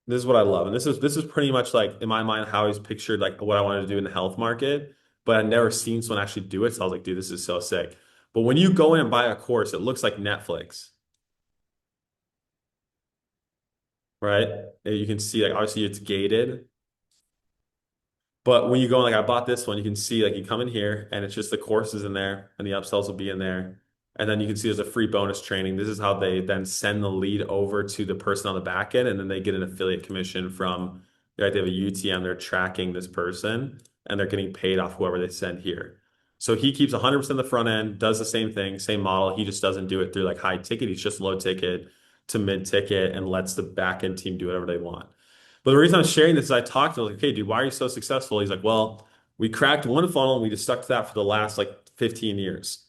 This is what I love. And this is pretty much like in my mind how he's pictured like what I wanted to do in the health market, but I've never seen someone actually do it. So I was like, dude, this is so sick. But when you go in and buy a course, it looks like Netflix, right? And you can see like obviously it's gated. But when you go in, like I bought this one, you can see like you come in here and it's just the courses in there and the upsells will be in there. And then you can see there's a free bonus training. This is how they then send the lead over to the person on the back end, and then they get an affiliate commission from, right, they have a UTM, they're tracking this person and they're getting paid off whoever they send here. So he keeps 100% the front end, does the same thing, same model. He just doesn't do it through like high ticket. He's just low ticket to mid ticket and lets the back end team do whatever they want. But the reason I'm sharing this is I talked to him, like, okay, dude, why are you so successful? He's like, well, we cracked one funnel and we just stuck to that for the last like 15 years.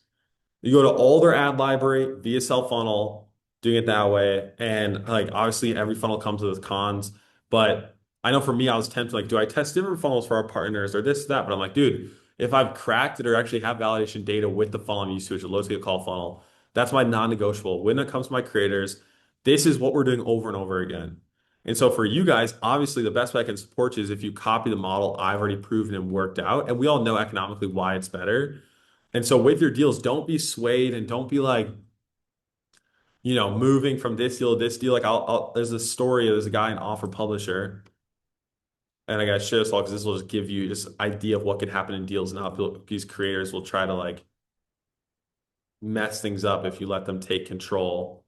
You go to all their ad library, VSL funnel, doing it that way. And like obviously every funnel comes with its cons. But I know for me, I was tempted, like, do I test different funnels for our partners or this, that? But I'm like, dude, if I've cracked it or actually have validation data with the funnel I'm used to, which is a low ticket call funnel, that's my non-negotiable. When it comes to my creators, this is what we're doing over and over again. And so for you guys, obviously the best way I can support you is if you copy the model I've already proven and worked out. And we all know economically why it's better. And so with your deals, don't be swayed and don't be like, moving from this deal to this deal. Like there's a story, there's a guy, an offer publisher, and I got to share this all because this will just give you this idea of what could happen in deals and how these creators will try to like mess things up if you let them take control.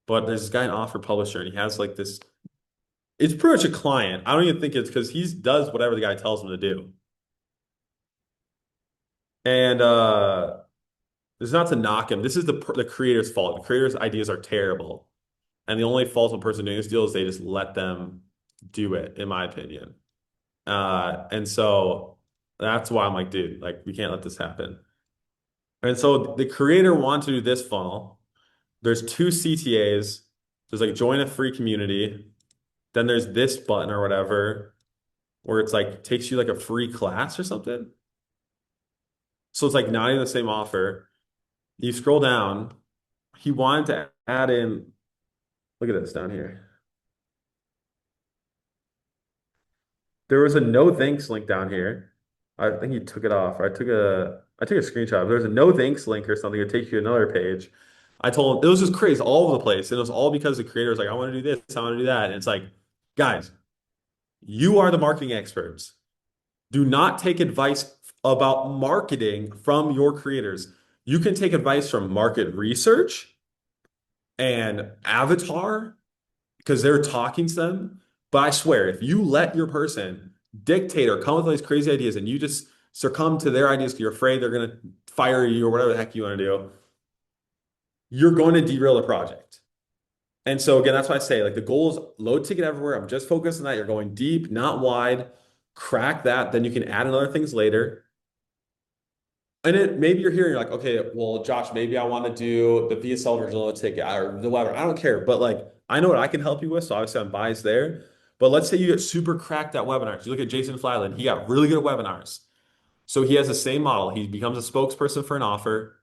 But there's this guy, an offer publisher, and he has like this, it's pretty much a client. I don't even think it's because he does whatever the guy tells him to do. And this is not to knock him. This is the creator's fault. The creator's ideas are terrible. And the only fault of a person doing this deal is they just let them do it, in my opinion. And so that's why I'm like, dude, like we can't let this happen. And so the creator wanted to do this funnel. There's two CTAs. There's like join a free community. Then there's this button or whatever, where it's like takes you like a free class or something. So it's like not even the same offer. You scroll down. He wanted to add in, look at this down here. There was a no thanks link down here. I think he took it off. I took a screenshot. There was a no thanks link or something to take you to another page. I told him it was just crazy all over the place. And it was all because the creator was like, I want to do this, I want to do that. And it's like, guys, you are the marketing experts. Do not take advice about marketing from your creators. You can take advice from market research and avatar because they're talking to them. But I swear, if you let your person dictate or come with all these crazy ideas and you just succumb to their ideas because you're afraid they're going to fire you or whatever the heck you want to do, you're going to derail the project. And so again, that's why I say like the goal is low ticket everywhere. I'm just focused on that. You're going deep, not wide. Crack that. Then you can add in other things later. And maybe you're here and you're like, okay, well, Josh, maybe I want to do the VSL version low ticket or the whatever. I don't care. But like, I know what I can help you with. So obviously I'm biased there. But let's say you get super cracked at webinars. You look at Jason Flyland, he got really good at webinars. So he has the same model. He becomes a spokesperson for an offer.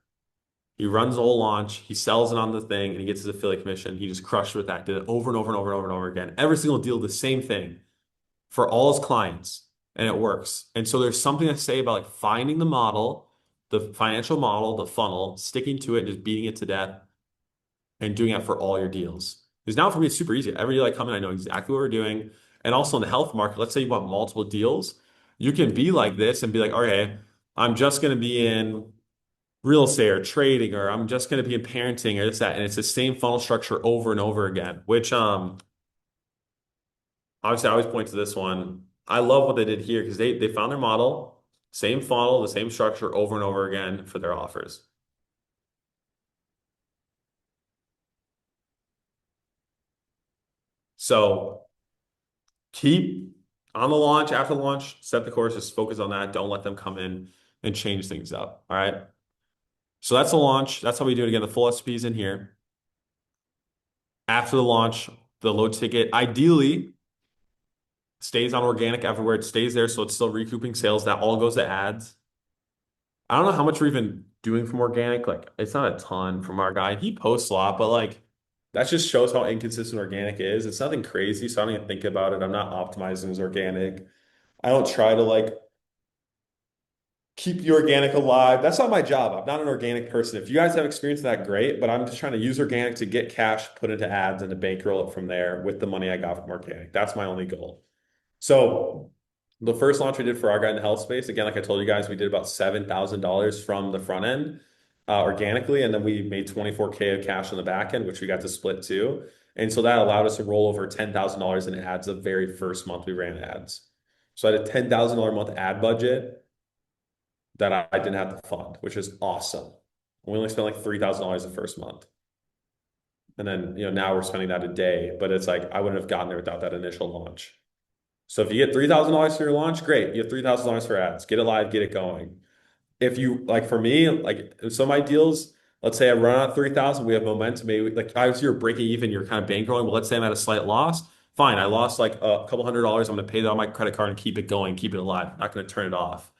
He runs the whole launch. He sells it on the thing and he gets his affiliate commission. He just crushed with that. Did it over and over and over and over and over again. Every single deal, the same thing for all his clients. And it works. And so there's something to say about like finding the model, the financial model, the funnel, sticking to it and just beating it to death and doing that for all your deals. Because now for me, it's super easy. Every deal I come in, I know exactly what we're doing. And also in the health market, let's say you want multiple deals, you can be like this and be like, okay, I'm just going to be in real estate or trading, or I'm just going to be in parenting or this, that. And it's the same funnel structure over and over again, which obviously I always point to this one. I love what they did here because they found their model, same funnel, the same structure over and over again for their offers. So keep on the launch, after the launch, set the course, just focus on that. Don't let them come in and change things up. All right. So that's the launch. That's how we do it again. The full SP is in here. After the launch, the low ticket ideally stays on organic everywhere. It stays there, so it's still recouping sales. That all goes to ads. I don't know how much we're even doing from organic, like it's not a ton from our guy. He posts a lot, but like that just shows how inconsistent organic is. It's nothing crazy, so I don't even think about it. I'm not optimizing as organic. I don't try to like keep the organic alive. That's not my job. I'm not an organic person. If you guys have experience in that, great, but I'm just trying to use organic to get cash, put into ads, and to bankroll it from there with the money I got from organic. That's my only goal. So the first launch we did for our guy in the health space, again, like I told you guys, we did about $7,000 from the front end organically, and then we made 24K of cash on the back end, which we got to split too. And so that allowed us to roll over $10,000 in ads the very first month we ran ads. So I had a $10,000 a month ad budget that I didn't have to fund, which is awesome. We only spent like $3,000 the first month. And then, now we're spending that a day, but it's like I wouldn't have gotten there without that initial launch. So if you get $3,000 for your launch, great. You have $3,000 for ads. Get it live, get it going. If you like for me, like some of my deals, let's say I run out 3,000, we have momentum. Maybe like obviously you're breaking even, you're kind of bankrolling, but let's say I'm at a slight loss. Fine, I lost like a couple $100. I'm gonna pay that on my credit card and keep it going, keep it alive. I'm not gonna turn it off.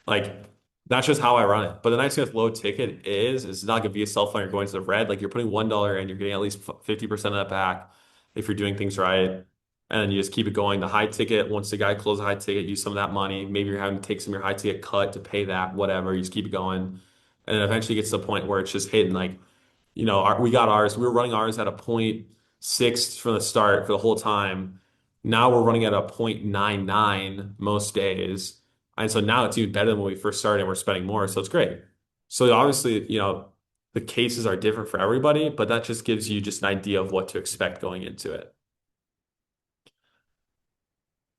Like that's just how I run it. But the nice thing with low ticket is it's not gonna be a cell phone. You're going to the red. Like you're putting $1 in, you're getting at least 50% of that back if you're doing things right. And then you just keep it going. The high ticket, once the guy closes a high ticket, use some of that money. Maybe you're having to take some of your high ticket cut to pay that, whatever. You just keep it going. And then eventually it gets to the point where it's just hitting like, we got ours. We were running ours at a point 0.6 from the start for the whole time. Now we're running at a 0.99 most days. And so now it's even better than when we first started and we're spending more. So it's great. So obviously, the cases are different for everybody, but that just gives you just an idea of what to expect going into it.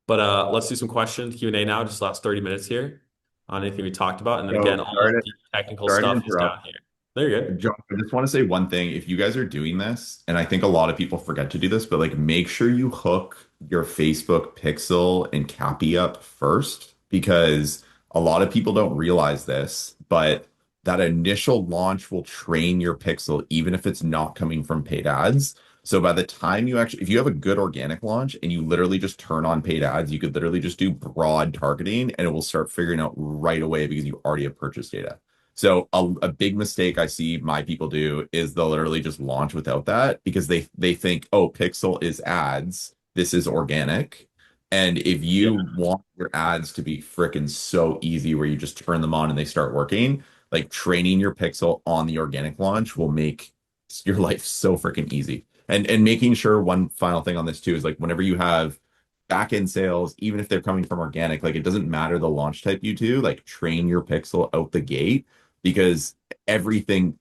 But let's do some questions, Q&A now, just the last 30 minutes here on anything we talked about. And then So again, all the deep technical sorry to stuff is down interrupt. here. There you go. John, I just want to say one thing. If you guys are doing this, and I think a lot of people forget to do this, but like make sure you hook your Facebook pixel and Cappy up first because a lot of people don't realize this, but that initial launch will train your pixel even if it's not coming from paid ads. So by the time you actually, if you have a good organic launch and you literally just turn on paid ads, you could literally just do broad targeting and it will start figuring out right away because you already have purchase data. So a big mistake I see my people do is they'll literally just launch without that because they think, oh, Pixel is ads. This is organic. And if Yeah, you want your ads to be freaking so easy where you just turn them on and they start working, like training your Pixel on the organic launch will make your life so freaking easy. And making sure one final thing on this too is like whenever you have back end sales, even if they're coming from organic, like it doesn't matter the launch type you do, like train your Pixel out the gate because everything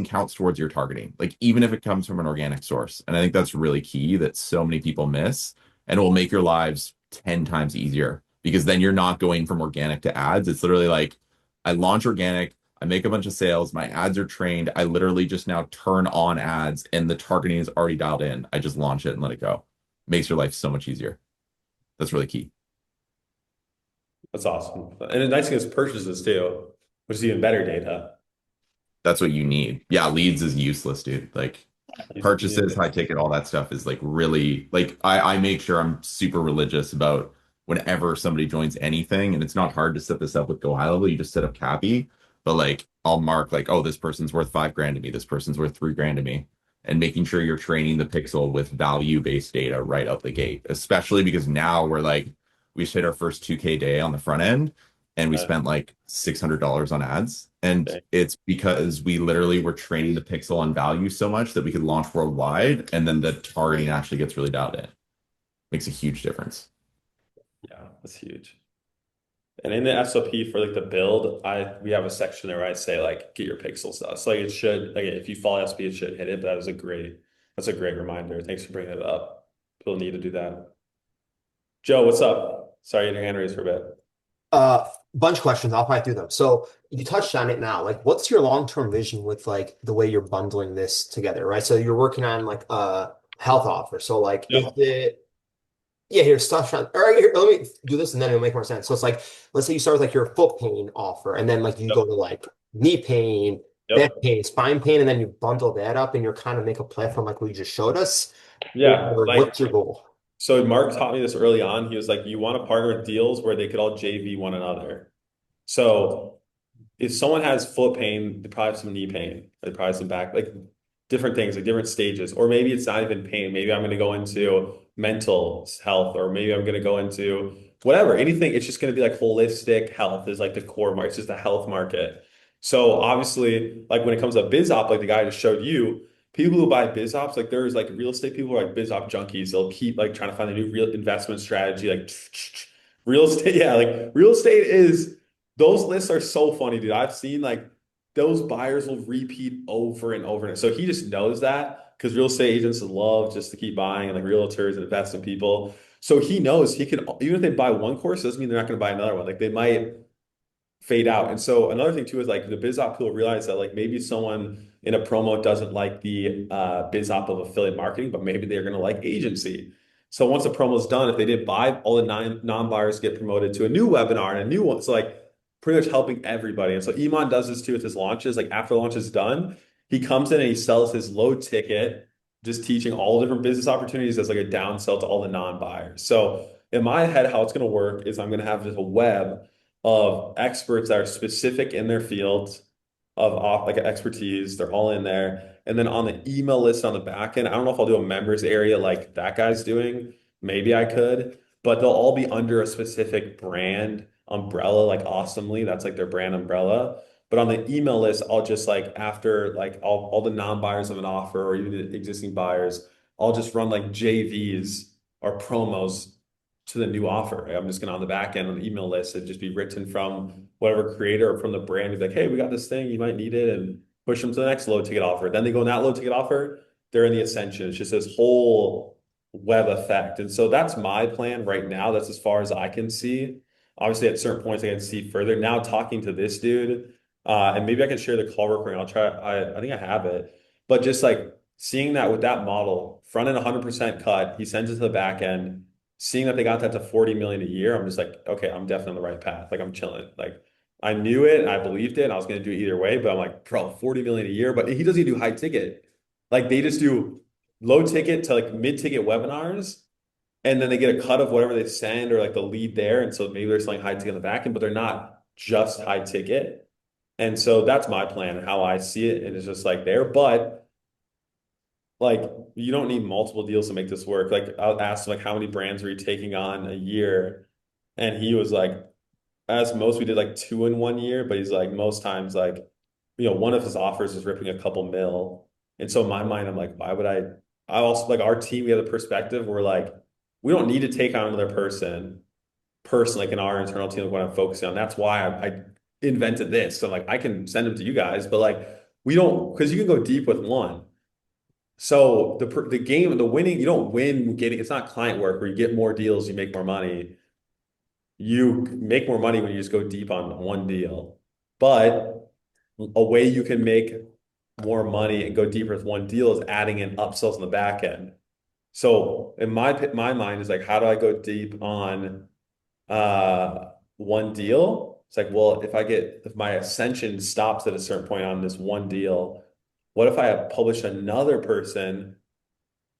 counts towards your targeting, like even if it comes from an organic source. And I think that's really key that so many people miss, and it will make your lives 10 times easier because then you're not going from organic to ads. It's literally like I launch organic, I make a bunch of sales, my ads are trained, I literally just now turn on ads and the targeting is already dialed in. I just launch it and let it go. Makes your life so much easier. That's really key. that's awesome. And the nice thing is purchases too, which is even better data. That's what you need. Yeah, leads is useless, dude. Like You need purchases, it. high ticket, all that stuff is like really like I make sure I'm super religious about whenever somebody joins anything, and it's not hard to set this up with Go High Level. You just set up Cappy, but like I'll mark like, oh, this person's worth 5 grand to me, this person's worth 3 grand to me, and making sure you're training the pixel with value-based data right out the gate, especially because now we're like we just hit our first 2K day on the front end and we Uh, spent like $600 on ads. And okay. it's because we literally were training the pixel on value so much that we could launch worldwide. And then the targeting actually gets really dialed in. Makes a huge difference. Yeah, that's huge. And in the SOP for like the build, we have a section there where I say like get your pixel stuff. So like it should like if you follow SP, it should hit it. But that's a great reminder. Thanks for bringing it up. People need to do that. Joe, what's up? Sorry, you had your hand raised for a bit. Bunch of questions. I'll probably do them. So you touched on it now. Like, what's your long-term vision with like the way you're bundling this together, right? So you're working on like a health offer. So like, is Yep. it yeah, here's stuff. All right, here, let me do this, and then it'll make more sense. So it's like, let's say you start with like your foot pain offer, and then like you Yep. go to like knee pain, back Yep. pain, spine pain, and then you bundle that up, and you're kind of make a platform like what you just showed us. Yeah. Or Like what's your goal? so Mark taught me this early on. He was like, you want to partner with deals where they could all JV one another. So if someone has foot pain, they probably have some knee pain, they probably have some back, like different things, like different stages. Or maybe it's not even pain. Maybe I'm going to go into mental health, or maybe I'm going to go into whatever, anything. It's just going to be like holistic health is like the core market. It's just a health market. So obviously, like when it comes to biz op, like the guy I just showed you, people who buy biz ops, like there's like real estate people who are like biz op junkies. They'll keep like trying to find a new real investment strategy, like real estate. Yeah, like real estate is those lists are so funny, dude. I've seen like those buyers will repeat over and over. And so he just knows that because real estate agents love just to keep buying and like realtors and investment people. So he knows he can, even if they buy one course, doesn't mean they're not going to buy another one. Like they might fade out. And so another thing too is like the biz op people realize that like maybe someone in a promo doesn't like the biz op of affiliate marketing, but maybe they're going to like agency. So once the promo is done, if they didn't buy, all the non-buyers get promoted to a new webinar and a new one. It's like pretty much helping everybody. And so Iman does this too with his launches. Like after the launch is done, he comes in and he sells his low ticket, just teaching all different business opportunities as like a downsell to all the non-buyers. So in my head, how it's going to work is I'm going to have just a web of experts that are specific in their fields of like expertise. They're all in there. And then on the email list on the back end, I don't know if I'll do a members area like that guy's doing. Maybe I could, but they'll all be under a specific brand umbrella, like Awesomely. That's like their brand umbrella. But on the email list, I'll just like after like all the non-buyers of an offer or even the existing buyers, I'll just run like JVs or promos to the new offer. I'm just gonna on the back end on the email list, it'd just be written from whatever creator or from the brand. Be like, hey, we got this thing, you might need it, and push them to the next low ticket offer. Then they go in that low ticket offer, they're in the Ascension. It's just this whole web effect. And so that's my plan right now. That's as far as I can see. Obviously, at certain points, I can see further. Now talking to this dude, and maybe I can share the call recording. I'll try. I think I have it, but just like seeing that with that model, front end 100% cut, he sends it to the back end seeing that they got that to 40 million a year, I'm just like, okay, I'm definitely on the right path. Like I'm chilling. Like I knew it and I believed it and I was going to do it either way, but I'm like, bro, 40 million a year, but he doesn't do high ticket. Like they just do low ticket to like mid ticket webinars. And then they get a cut of whatever they send or like the lead there. And so maybe they're selling high ticket on the back end, but they're not just high ticket. And so that's my plan and how I see it. And it's just like there, but like you don't need multiple deals to make this work. Like I asked him like how many brands were you taking on a year? And he was like, as most we did like two in 1 year, but he's like most times like, one of his offers is ripping a couple mil. And so in my mind, I'm like, why would I also like our team, we have the perspective, we're like, we don't need to take on another person like in our internal team, like what I'm focusing on. That's why I invented this. So like I can send them to you guys, but like we don't because you can go deep with one. So the game, the winning, you don't win getting, it's not client work where you get more deals, you make more money. You make more money when you just go deep on one deal. But a way you can make more money and go deeper with one deal is adding in upsells on the back end. So in my mind is like, how do I go deep on one deal? It's like, well, if my ascension stops at a certain point on this one deal, what if I have published another person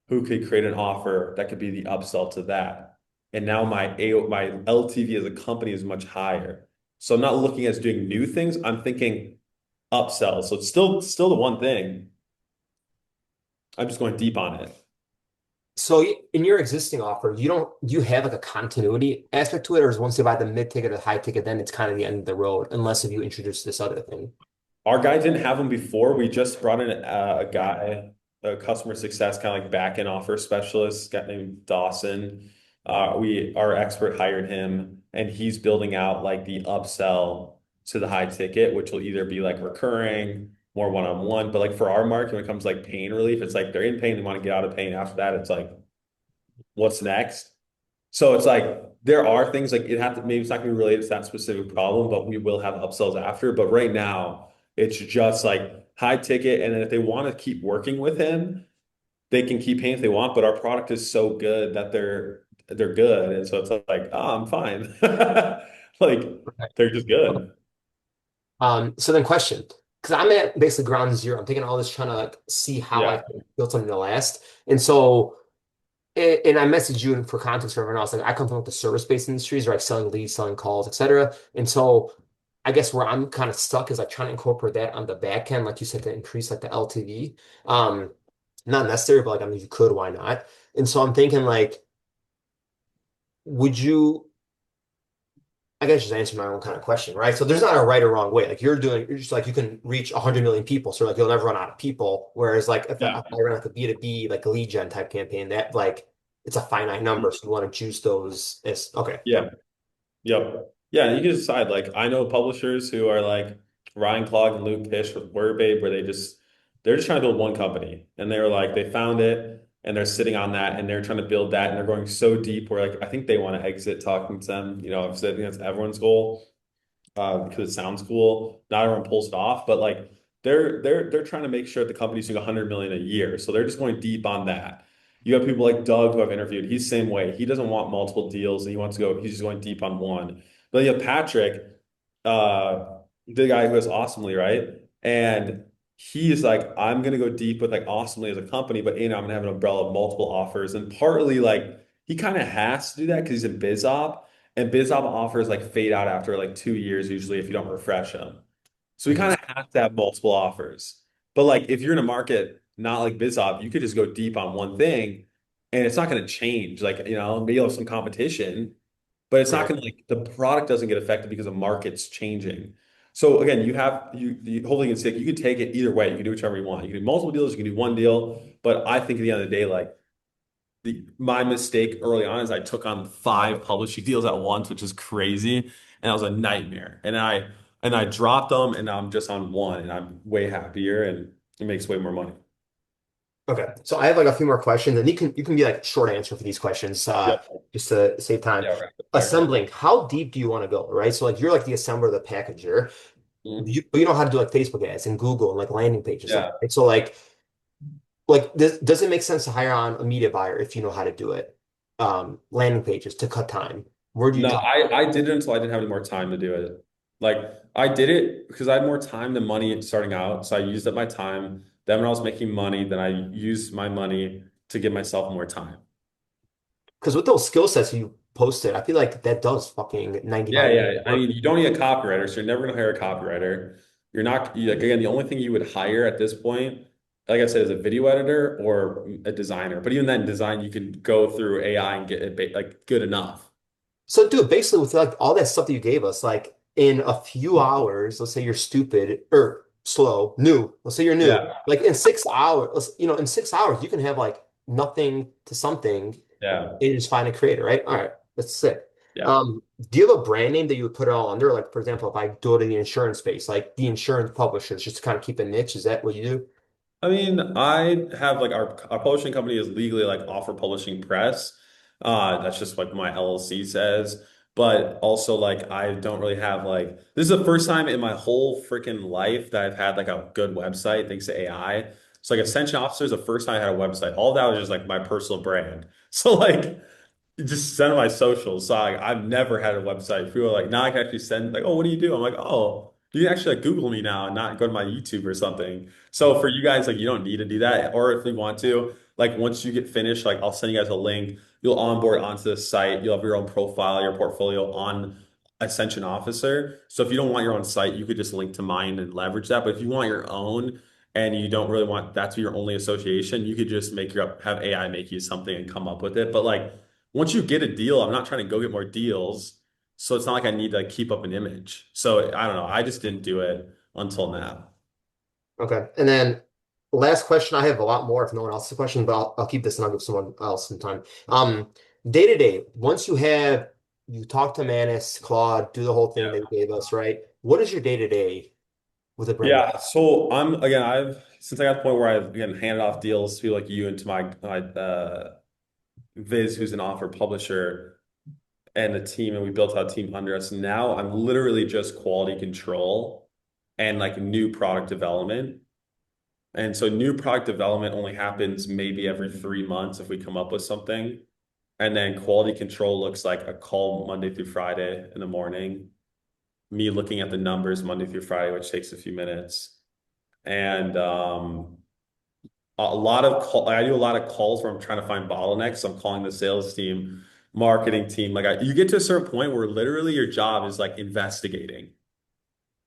who could create an offer that could be the upsell to that? And now my LTV as a company is much higher. So I'm not looking at doing new things. I'm thinking upsells. So it's still the one thing. I'm just going deep on it. So in your existing offer, do you have like a continuity aspect to it, or is once you buy the mid ticket or the high ticket, then it's kind of the end of the road, unless if you introduce this other thing? Our guy didn't have them before. We just brought in a guy, a customer success kind of like back end offer specialist, guy named Dawson. Our expert hired him, and he's building out like the upsell to the high ticket, which will either be like recurring, more one-on-one. But like for our market, when it comes to like pain relief, it's like they're in pain, they want to get out of pain. After that, it's like, what's next? So it's like there are things like maybe it's not gonna be related to that specific problem, but we will have upsells after. But right now, it's just like high ticket. And then if they want to keep working with him, they can keep paying if they want, but our product is so good that they're good. And so it's like, oh, I'm fine. Like they're just good. So then question, because I'm at basically ground zero. I'm taking all this trying to like see how I Yeah. can build something to last. And so and I messaged you for context for everyone else. Like I come from like the service-based industries, right? Selling leads, selling calls, etc. And so I guess where I'm kind of stuck is like trying to incorporate that on the back end, like you said, to increase like the LTV. Um, Not necessary, but like I mean, you could, why not? And so I'm thinking like, would you? I guess just answer my own kind of question, right? So there's not a right or wrong way. Like you're just like you can reach 100 million people, so like you'll never run out of people. Whereas like Yeah. if I run like a B2B like a lead gen type campaign, that like it's a finite number, so you want to juice those as okay. Yeah. Yep. Yeah, and you can decide. Like, I know publishers who are like Ryan Clog and Luke Kish with WordBabe, where they're just trying to build one company, and they're like they found it, and they're sitting on that, and they're trying to build that, and they're going so deep where like I think they want to exit talking to them. Obviously, I think that's everyone's goal because it sounds cool. Not everyone pulls it off, but like they're trying to make sure the company's doing 100 million a year. So they're just going deep on that. You have people like Doug who I've interviewed. He's the same way. He doesn't want multiple deals and he wants to go, he's just going deep on one. But you have Patrick, uh, the guy who is Awesomely, right? And he's like, I'm gonna go deep with like Awesomely as a company, but I'm gonna have an umbrella of multiple offers. And partly like he kind of has to do that because he's in biz op. And BizOp offers like fade out after like 2 years, usually if you don't refresh them. So we kind Mhm. of have to have multiple offers. But like if you're in a market not like BizOp, you could just go deep on one thing and it's not going to change. Like, maybe you'll have some competition, but it's not Right. going to like the product doesn't get affected because the market's changing. So again, hopefully you can say you can take it either way. You can do whichever you want. You can do multiple deals, you can do one deal. But I think at the end of the day, like my mistake early on is I took on 5 publishing deals at once, which is crazy, and that was a nightmare. And I dropped them, and now I'm just on one, and I'm way happier, and it makes way more money. Okay. So I have like a few more questions, and you can be like short answer for these questions, Yep. just to save time. Yeah, rapid fire. Assembling, how deep do you want to go, right? So like you're like the assembler, the packager. Mhm. You know how to do like Facebook ads and Google and like landing pages, stuff. Yeah. Right? So like does it make sense to hire on a media buyer if you know how to do it? Landing pages to cut time. Where do you No, draw? I did it until I didn't have any more time to do it. Like I did it because I had more time than money starting out, so I used up my time. Then when I was making money, then I used my money to give myself more time. Because with those skill sets you posted, I feel like that does fucking Yeah, 95% yeah. I work. mean, you don't need a copywriter, so you're never going to hire a copywriter. Like, again, the only thing you would hire at this point, like I said, is a video editor or a designer. But even then, design, you can go through AI and get it like good enough. So, dude, basically with like all that stuff that you gave us, like in a few hours, let's say you're stupid or slow, new. Let's say you're new. Yeah, Like in 6 hours, in 6 hours, you can have like nothing to something yeah, and just find a creator, right? All right, that's sick. yeah. Do you have a brand name that you would put it all under? Like, for example, if I go to the insurance space, like the insurance publishers, just to kind of keep a niche, is that what you do? I mean, I have like our publishing company is legally like Offer Publishing Press. That's just what my LLC says. But also like I don't really have like this is the first time in my whole freaking life that I've had like a good website thanks to AI. So like Ascension Officer is the first time I had a website. All that was just like my personal brand. So like just send my socials. So I've never had a website. People are like, now I can actually send like, oh, what do you do? I'm like, oh, you can actually like Google me now and not go to my YouTube or something. So for you guys, like you don't need to do that. Or if you want to, like once you get finished, like I'll send you guys a link. You'll onboard onto the site. You'll have your own profile, your portfolio on Ascension Officer. So if you don't want your own site, you could just link to mine and leverage that. But if you want your own and you don't really want that to be your only association, you could just have AI make you something and come up with it. But like once you get a deal, I'm not trying to go get more deals. So it's not like I need to like, keep up an image. So I don't know. I just didn't do it until now. Okay. And then last question, I have a lot more if no one else has a question, but I'll keep this and I'll give someone else some time. Day to day, once you talk to Manus, Claude, do the whole thing Yeah. that you gave us, right? What is your day to day with a brand? Yeah. So I've since I got to the point where I've again handed off deals to people like you and to my Viz, who's an offer publisher and the team, and we built out a team under us. Now I'm literally just quality control and like new product development. And so new product development only happens maybe every 3 months if we come up with something. And then quality control looks like a call Monday through Friday in the morning, me looking at the numbers Monday through Friday, which takes a few minutes. And I do a lot of calls where I'm trying to find bottlenecks. So I'm calling the sales team, marketing team. You get to a certain point where literally your job is like investigating.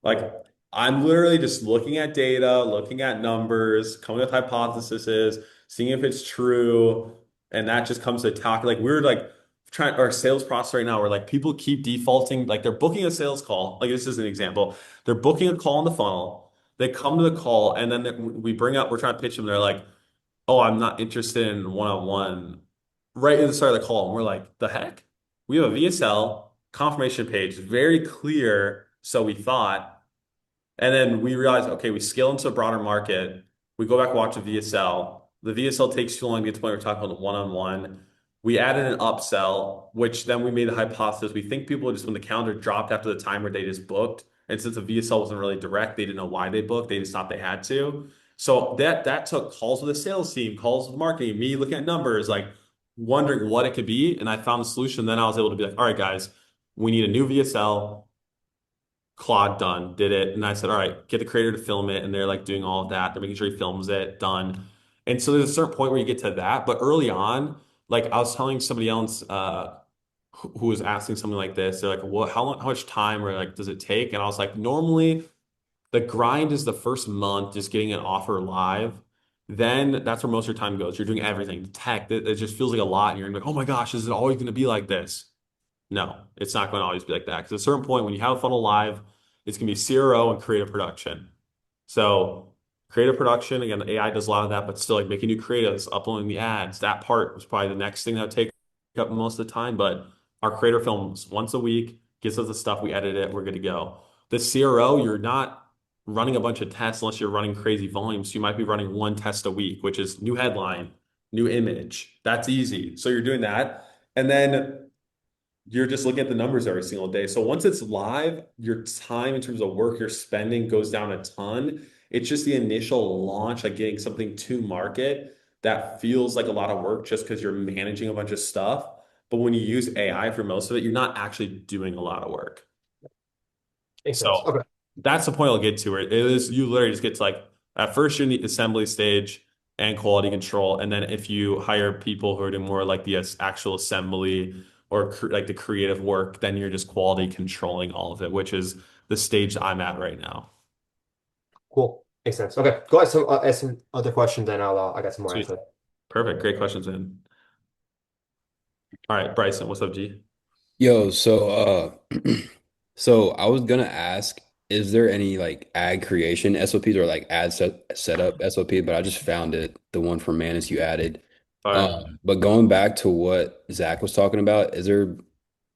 Like I'm literally just looking at data, looking at numbers, coming with hypotheses, seeing if it's true, and that just comes to talk. Like we're like trying our sales process right now, where like people keep defaulting, like they're booking a sales call. Like this is an example. They're booking a call in the funnel. They come to the call, and then we bring up, we're trying to pitch them. They're like, "Oh, I'm not interested in one-on-one." Right at the start of the call, and we're like, "The heck?" We have a VSL confirmation page, very clear. So we thought. And then we realized, okay, we scale into a broader market. We go back and watch a VSL. The VSL takes too long to get to the point where we're talking about one-on-one. We added an upsell, which then we made the hypothesis. We think people just, when the calendar dropped after the timer, they just booked. And since the VSL wasn't really direct, they didn't know why they booked. They just thought they had to. So that took calls with the sales team, calls with marketing, me looking at numbers, like wondering what it could be. And I found the solution. Then I was able to be like, all right, guys, we need a new VSL. Claude done, did it. And I said, all right, get the creator to film it. And they're like doing all of that. They're making sure he films it, done. And so there's a certain point where you get to that. But early on, like I was telling somebody else who was asking something like this, they're like, well, how much time or like does it take? And I was like, normally the grind is the first month, just getting an offer live. Then that's where most of your time goes. You're doing everything, tech. It just feels like a lot. And you're like, oh my gosh, is it always going to be like this? No, it's not going to always be like that. Because at a certain point, when you have a funnel live, it's going to be CRO and creative production. So creative production, again, AI does a lot of that, but still like making new creatives, uploading the ads, that part was probably the next thing that would take up most of the time. But our creator films once a week, gives us the stuff, we edit it, we're good to go. The CRO, you're not running a bunch of tests unless you're running crazy volumes. You might be running one test a week, which is new headline, new image. That's easy. So you're doing that. And then you're just looking at the numbers every single day. So once it's live, your time in terms of work you're spending goes down a ton. It's just the initial launch, like getting something to market that feels like a lot of work just because you're managing a bunch of stuff. But when you use AI for most of it, you're not actually doing a lot of work. Makes sense. So Okay. that's the point I'll get to where it is you literally just get to like at first you're in the assembly stage and quality control. And then if you hire people who are doing more like the actual assembly or like the creative work, then you're just quality controlling all of it, which is the stage I'm at right now. Cool. Makes sense. Okay. Go ask some other questions, and I got some more Sweet. after. Perfect. Great questions, man. All right, Bryson, what's up, G? Yo, so I was gonna ask, is there any like ad creation SOPs or like setup SOP? But I just found it, the one for Manus you added. Fire. But going back to what Zach was talking about, is there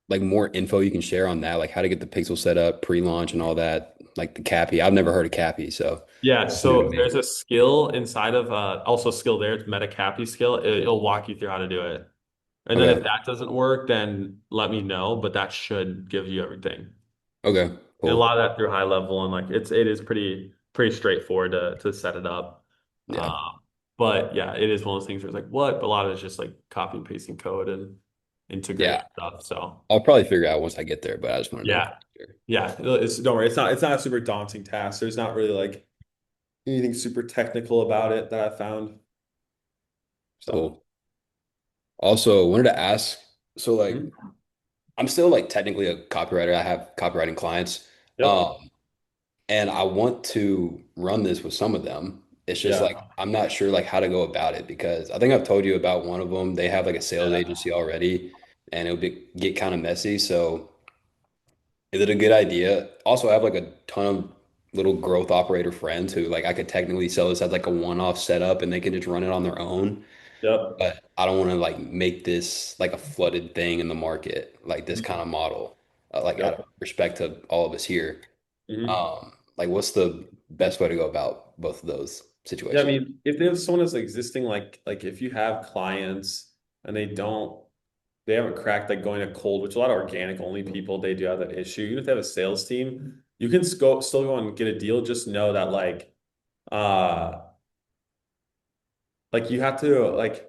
like more info you can share on that, like how to get the pixel set up, pre-launch and all that, like the Cappy? I've never heard of Cappy, so Yeah, it's new to so me. there's a skill inside of also a skill there. It's Meta Cappy skill. It'll walk you through how to do it. And then if Okay, that doesn't work, then let me know, but that should give you everything. okay, And a cool. lot of that through high level and like it is pretty straightforward to set it up. Yeah, But yeah, it is one of those things where it's like what, but a lot of it's just like copy and pasting code and integrating yeah. stuff. So I'll probably figure it out once I get there, but I just want to know for yeah, sure. yeah. It's don't worry, it's not a super daunting task. There's not really like anything super technical about it that I found. So Cool. Also, wanted to ask, so like mhm. I'm still like technically a copywriter. I have copywriting clients. Yep. Um, and I want to run this with some of them. It's just like Yeah. I'm not sure like how to go about it because I think I've told you about one of them. They have like a sales Yeah. agency already, and get kind of messy. So is it a good idea? Also, I have like a ton of little growth operator friends who like I could technically sell this as like a one-off setup, and they can just run it on their own. Yep. But I don't want to like make this like a flooded thing in the market, like this kind Mhm. of model, like out of Yep. respect to all of us here. Mhm. Like what's the best way to go about both of those Yeah, I situations? mean, if there's someone that's existing, like if you have clients and they haven't cracked like going to cold, which a lot of organic only people they do have that issue. Even if they have a sales team, you can still go and get a deal. Just know that uh, like you have to like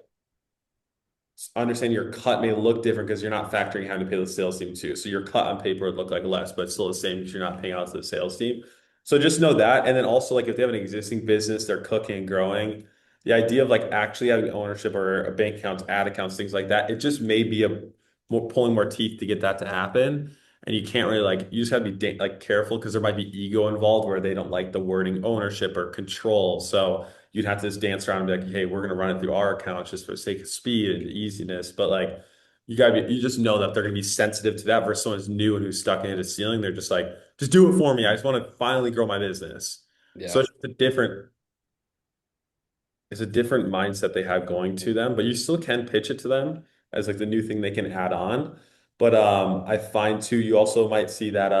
understand your cut may look different because you're not factoring having to pay the sales team too. So your cut on paper would look like less, but it's still the same because you're not paying out to the sales team. So just know that. And then also like if they have an existing business, they're cooking and growing, the idea of like actually having ownership or a bank accounts, ad accounts, things like that, it just may be a more pulling more teeth to get that to happen. And you can't really like you just have to be like careful because there might be ego involved where they don't like the wording ownership or control. So you'd have to just dance around and be like, hey, we're gonna run it through our account just for the sake of speed and easiness. But like you just know that they're gonna be sensitive to that versus someone who's new and who's stuck into the ceiling. They're just like, just do it for me. I just want to finally grow my business. So Yeah. it's just a different it's a different mindset they have going to them, but you still can pitch it to them as like the new thing they can add on. But I find too, you also might see that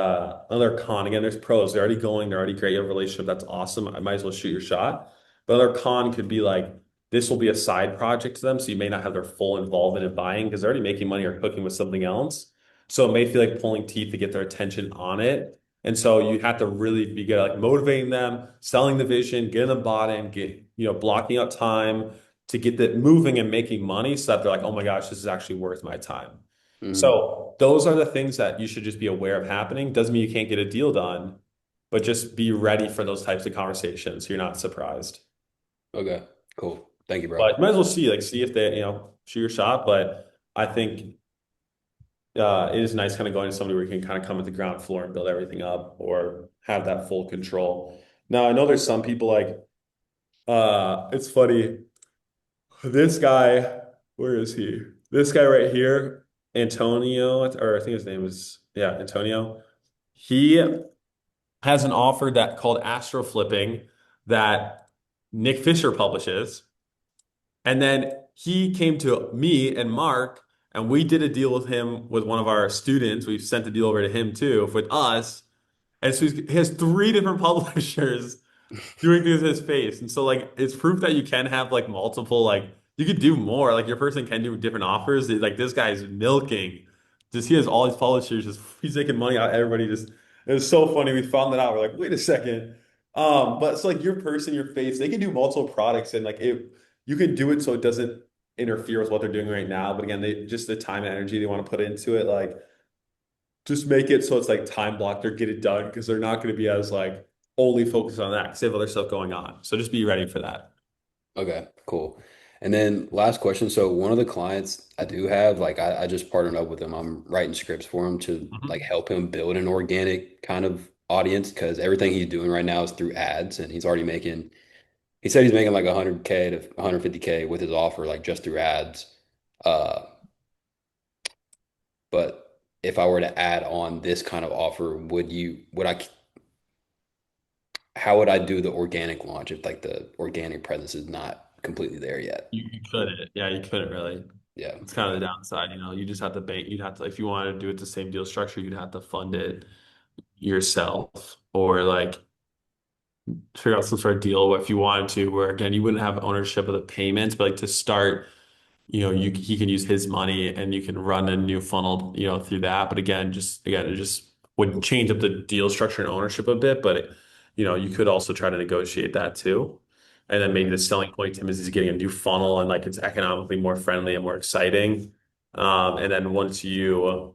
another con again, there's pros, they're already going, they're already great, you have a relationship, that's awesome. I might as well shoot your shot. But another con could be like this will be a side project to them, so you may not have their full involvement in buying because they're already making money or cooking with something else. So it may feel like pulling teeth to get their attention on it. And so you have to really be good at like motivating them, selling the vision, getting them bought in, blocking out time to get that moving and making money so that they're like, oh my gosh, this is actually worth my time. Hmm. So those are the things that you should just be aware of happening. Doesn't mean you can't get a deal done, but just be ready for those types of conversations so you're not surprised. Okay. Cool. Thank you, bro. But you might as well see if they, shoot your shot. But I think it is nice kind of going to somebody where you can kind of come at the ground floor and build everything up or have that full control. Now, I know there's some people like, it's funny. This guy, where is he? This guy right here, Antonio, or I think his name is, yeah, Antonio. He has an offer that called Astro Flipping that Nick Fisher publishes. And then he came to me and Mark, and we did a deal with him with one of our students. We sent the deal over to him too, with us. And so he has three different publishers doing things in his face. And so like it's proof that you can have like multiple like you could do more. Like your person can do different offers. Like this guy's milking. Just he has all these publishers, just he's making money out of everybody. Just it was so funny. We found that out. We're like, wait a second. But it's like your person, your face, they can do multiple products and like it you can do it so it doesn't interfere with what they're doing right now. But again, they just the time and energy they want to put into it, like just make it so it's like time blocked or get it done because they're not going to be as like only focused on that because they have other stuff going on. So just be ready for that. Okay, cool. And then last question. So one of the clients I do have, like I just partnered up with him. I'm writing scripts for him to like Mhm. help him build an organic kind of audience because everything he's doing right now is through ads and he's already making he said he's making like 100K to 150K with his offer, like just through ads. Uh, but if I were to add on this kind of offer, how would I do the organic launch if like the organic presence is not completely there yet? You couldn't. Yeah, you couldn't really. Yeah. It's kind of the downside, you just have to bank, you'd have to, if you wanted to do it the same deal structure, you'd have to fund it yourself or like figure out some sort of deal if you wanted to, where again, you wouldn't have ownership of the payments, but like to start he can use his money and you can run a new funnel, through that. But again, it just would change up the deal structure and ownership a bit. But you could also try to negotiate that too. And then maybe the selling point to him is he's getting a new funnel and like it's economically more friendly and more exciting. And then once you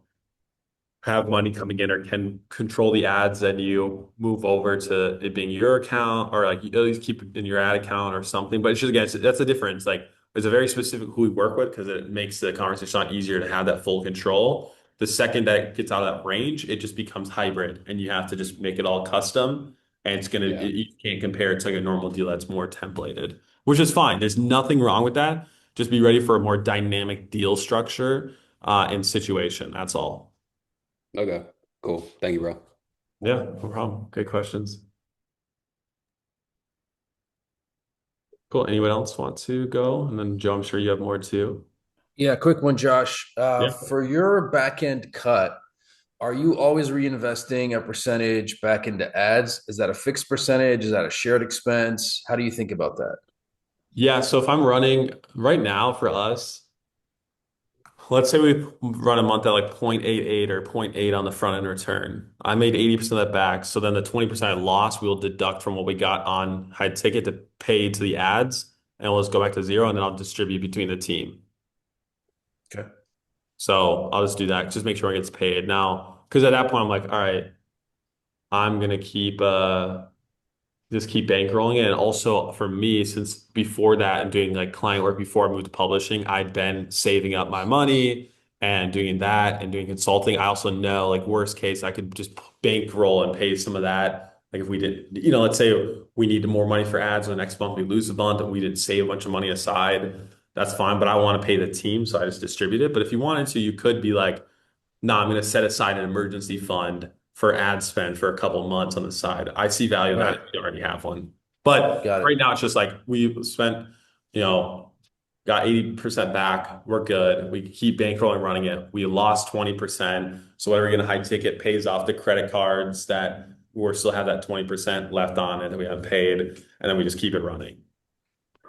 have money coming in or can control the ads, then you move over to it being your account or like you at least keep it in your ad account or something. But it's just again, that's the difference. Like it's a very specific who we work with because it makes the conversation a lot easier to have that full control. The second that gets out of that range, it just becomes hybrid and you have to just make it all custom. And Yeah. you can't compare it to like a normal deal that's more templated, which is fine. There's nothing wrong with that. Just be ready for a more dynamic deal structure and situation. That's all. Okay. Cool. Thank you, bro. Yeah, no problem. Good questions. Cool. Anyone else want to go? And then Joe, I'm sure you have more too. Yeah, quick one, Josh. Yeah. For your back end cut, are you always reinvesting a percentage back into ads? Is that a fixed percentage? Is that a shared expense? How do you think about that? Yeah. So if I'm running right now for us, let's say we run a month at like 0.88 or zero point 0.8 on the front end return. I made 80% of that back. So then the 20% I lost, we'll deduct from what we got on high ticket to pay to the ads, and we'll just go back to zero, and then I'll distribute between the team. Okay. So I'll just do that. Just make sure it gets paid now. Because at that point, I'm like, all right, I'm gonna keep bankrolling it. And also for me, since before that and doing like client work before I moved to publishing, I'd been saving up my money and doing that and doing consulting. I also know, like, worst case, I could just bankroll and pay some of that. Like if we did, let's say we need more money for ads, and the next month we lose a month and we didn't save a bunch of money aside, that's fine. But I want to pay the team, so I just distribute it. But if you wanted to, you could be like, no, I'm going to set aside an emergency fund for ad spend for a couple of months on the side. I see value in that Right. if you already have one. But Got it. right now it's just like we spent, you know, got 80% back. We're good. We keep bankrolling running it. We lost 20%. So whatever you're going to high ticket pays off the credit cards that we still have that 20% left on it that we haven't paid. And then we just keep it running.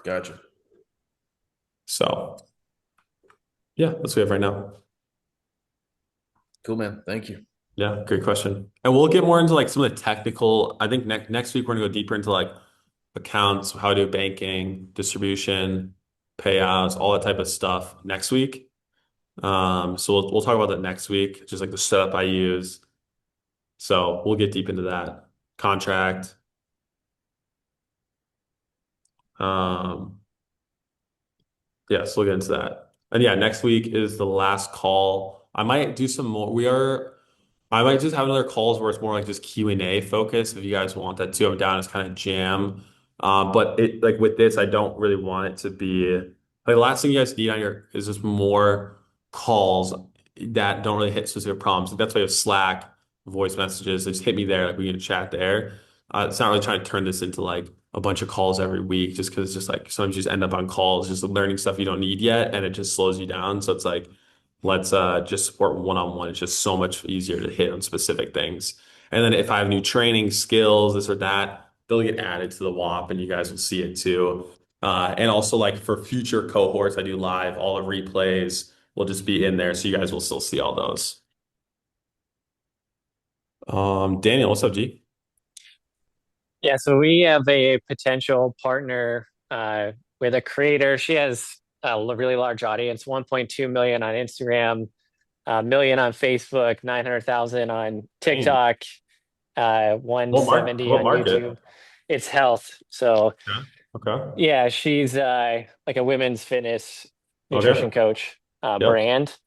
Gotcha. So yeah, that's what we have right now. Cool, man. Thank you. Yeah, great question. And we'll get more into like some of the technical. I think next week we're gonna go deeper into like accounts, how to do banking, distribution, payouts, all that type of stuff next week. So we'll talk about that next week, just like the setup I use. So we'll get deep into that. Contract. Um, yeah, so we'll get into that. And yeah, next week is the last call. I might do some more. I might just have another calls where it's more like just Q&A focus if you guys want that too. I'm down as kind of jam. But it like with this, I don't really want it to be like the last thing you guys need on your is just more calls that don't really hit specific problems. That's why you have Slack, voice messages. They just hit me there, like we can chat there. It's not really trying to turn this into like a bunch of calls every week just because it's just like sometimes you just end up on calls, just learning stuff you don't need yet, and it just slows you down. So it's like let's just support one-on-one. It's just so much easier to hit on specific things. And then if I have new training skills, this or that, they'll get added to the WAP and you guys will see it too. And also like for future cohorts, I do live, all the replays will just be in there. So you guys will still see all those. Daniel, what's up, G? Yeah, so we have a potential partner with a creator. She has a really large audience, 1.2 million on Instagram, a million on Facebook, 900,000 on Dang. TikTok, 170 What on YouTube. market? It's health. So Yeah. Okay. yeah, she's like a women's fitness nutrition Okay. coach Yep. brand.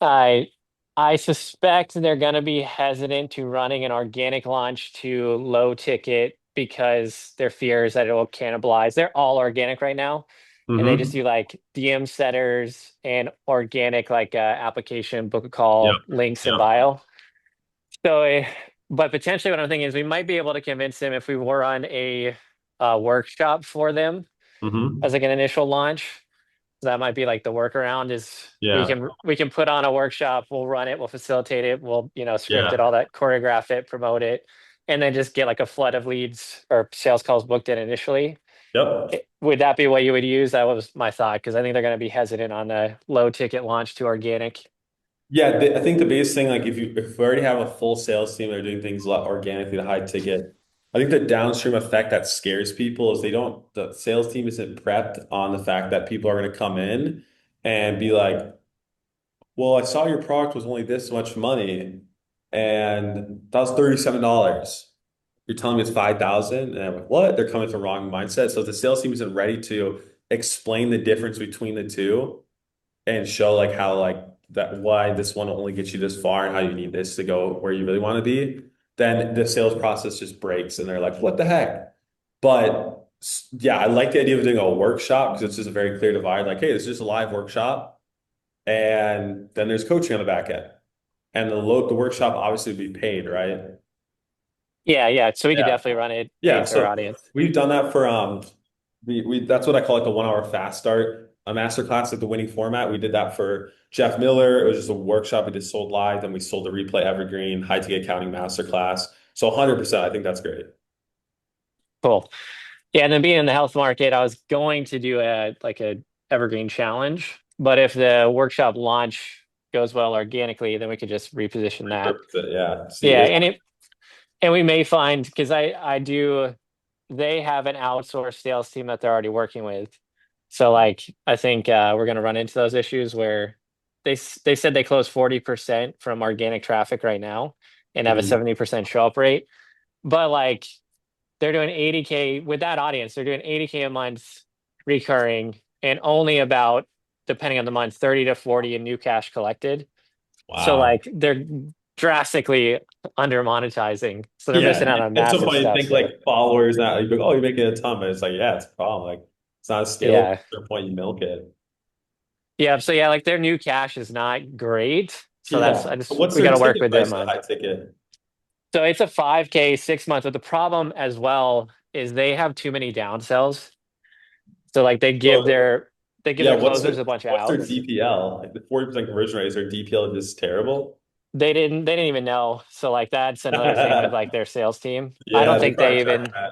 I I suspect they're going to be hesitant to running an organic launch to low ticket because their fear is that it will cannibalize. They're all organic right now, and they just Mm-hmm. do like DM setters and organic like application book a Yep. call links in Yep. bio. So, but potentially, what I'm thinking is we might be able to convince them if we were on a workshop for them Mm-hmm. as like an initial launch. So that might be like the workaround is Yeah. we can put on a workshop, we'll run it, we'll facilitate it, we'll script it, Yeah. all that, choreograph it, promote it, and then just get like a flood of leads or sales calls booked in initially. Yep. Would that be what you would use? That was my thought because I think they're going to be hesitant on the low ticket launch to organic. Yeah, I think the biggest thing, like if we already have a full sales team, they're doing things a lot organically to high ticket. I think the downstream effect that scares people is the sales team isn't prepped on the fact that people are going to come in and be like, well, I saw your product was only this much money and that was $37. You're telling me it's 5,000? And I'm like, what? They're coming from the wrong mindset. So if the sales team isn't ready to explain the difference between the two and show like how like that why this one will only get you this far and how you need this to go where you really want to be, then the sales process just breaks and they're like, what the heck? But yeah, I like the idea of doing a workshop because it's just a very clear divide. Like, hey, this is just a live workshop, and then there's coaching on the back end. And the workshop obviously would be paid, right? Yeah, yeah. So we could Yeah. definitely run it Yeah. paid for our So audience. we've done that for we that's what I call like a 1 hour fast start, a master class at the winning format. We did that for Jeff Miller. It was just a workshop we just sold live. Then we sold the replay evergreen, high ticket accounting master class. So 100%, I think that's great. Cool. Yeah, and then being in the health market, I was going to do a evergreen challenge, but if the workshop launch goes well organically, then we could just reposition that. Repurpose it. Yeah. See Yeah, it. and we may find because I do they have an outsourced sales team that they're already working with. So like I think we're going to run into those issues where they said they close 40% from organic traffic right now and have a Mhm. 70% show up rate. But like they're doing 80K with that audience, they're doing 80K a month recurring and only about depending on the month, 30 to 40 in new cash collected. So Wow. like they're drastically under monetizing. So they're Yeah, missing out on it's so massive funny to stuff. think like So followers now. You go, oh, you're making a ton, but it's like, yeah, it's a problem. Like, it's not scalable. yeah. At a point, you milk it. Yeah. So yeah, like their new cash is not great. So that's Yeah. I But just what's we their got to work ticket with price them for the on. high ticket? So it's a 5K 6 months, but the problem as well is they have too many downsells. So like So, they give yeah, their closers a bunch of what's their outs. DPL? Like the 40% conversion rate, is their DPL just terrible? They didn't even know. So like that's another thing with like their sales team. I don't Yeah, they think probably track that.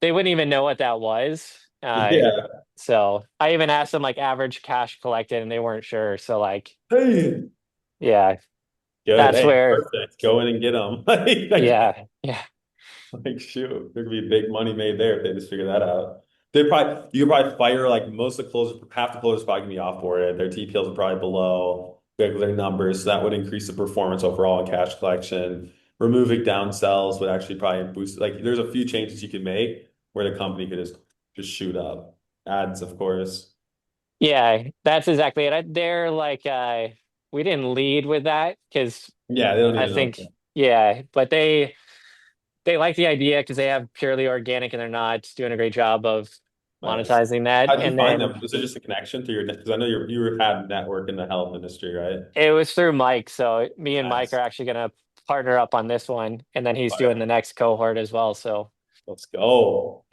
they wouldn't even know what that was. Yeah. So I even asked them like average cash collected and they weren't sure. So like Hey, yeah, good. that's Hey, where perfect. Go in and get them. yeah. Like, shoot, there could be big money made there if they just figure that out. You could probably fire like most of the closers, half the closers probably gonna be offboarded. Their TPLs are probably below their numbers, so that would increase the performance overall in cash collection. Removing down sells would actually probably boost. Like, there's a few changes you could make where the company could just shoot up. Ads, of course. Yeah, that's exactly it. They're like we didn't lead with that because Yeah, they don't need I to know. think yeah, but they like the idea because they have purely organic and they're not doing a great job of Nice. monetizing that. How'd you And find then them? Was it just a connection through your? Because I know you had network in the health industry, right? it was through Mike. So me and Mike are Nice. actually gonna partner up on this one, and then he's doing the next cohort as well. So Let's go.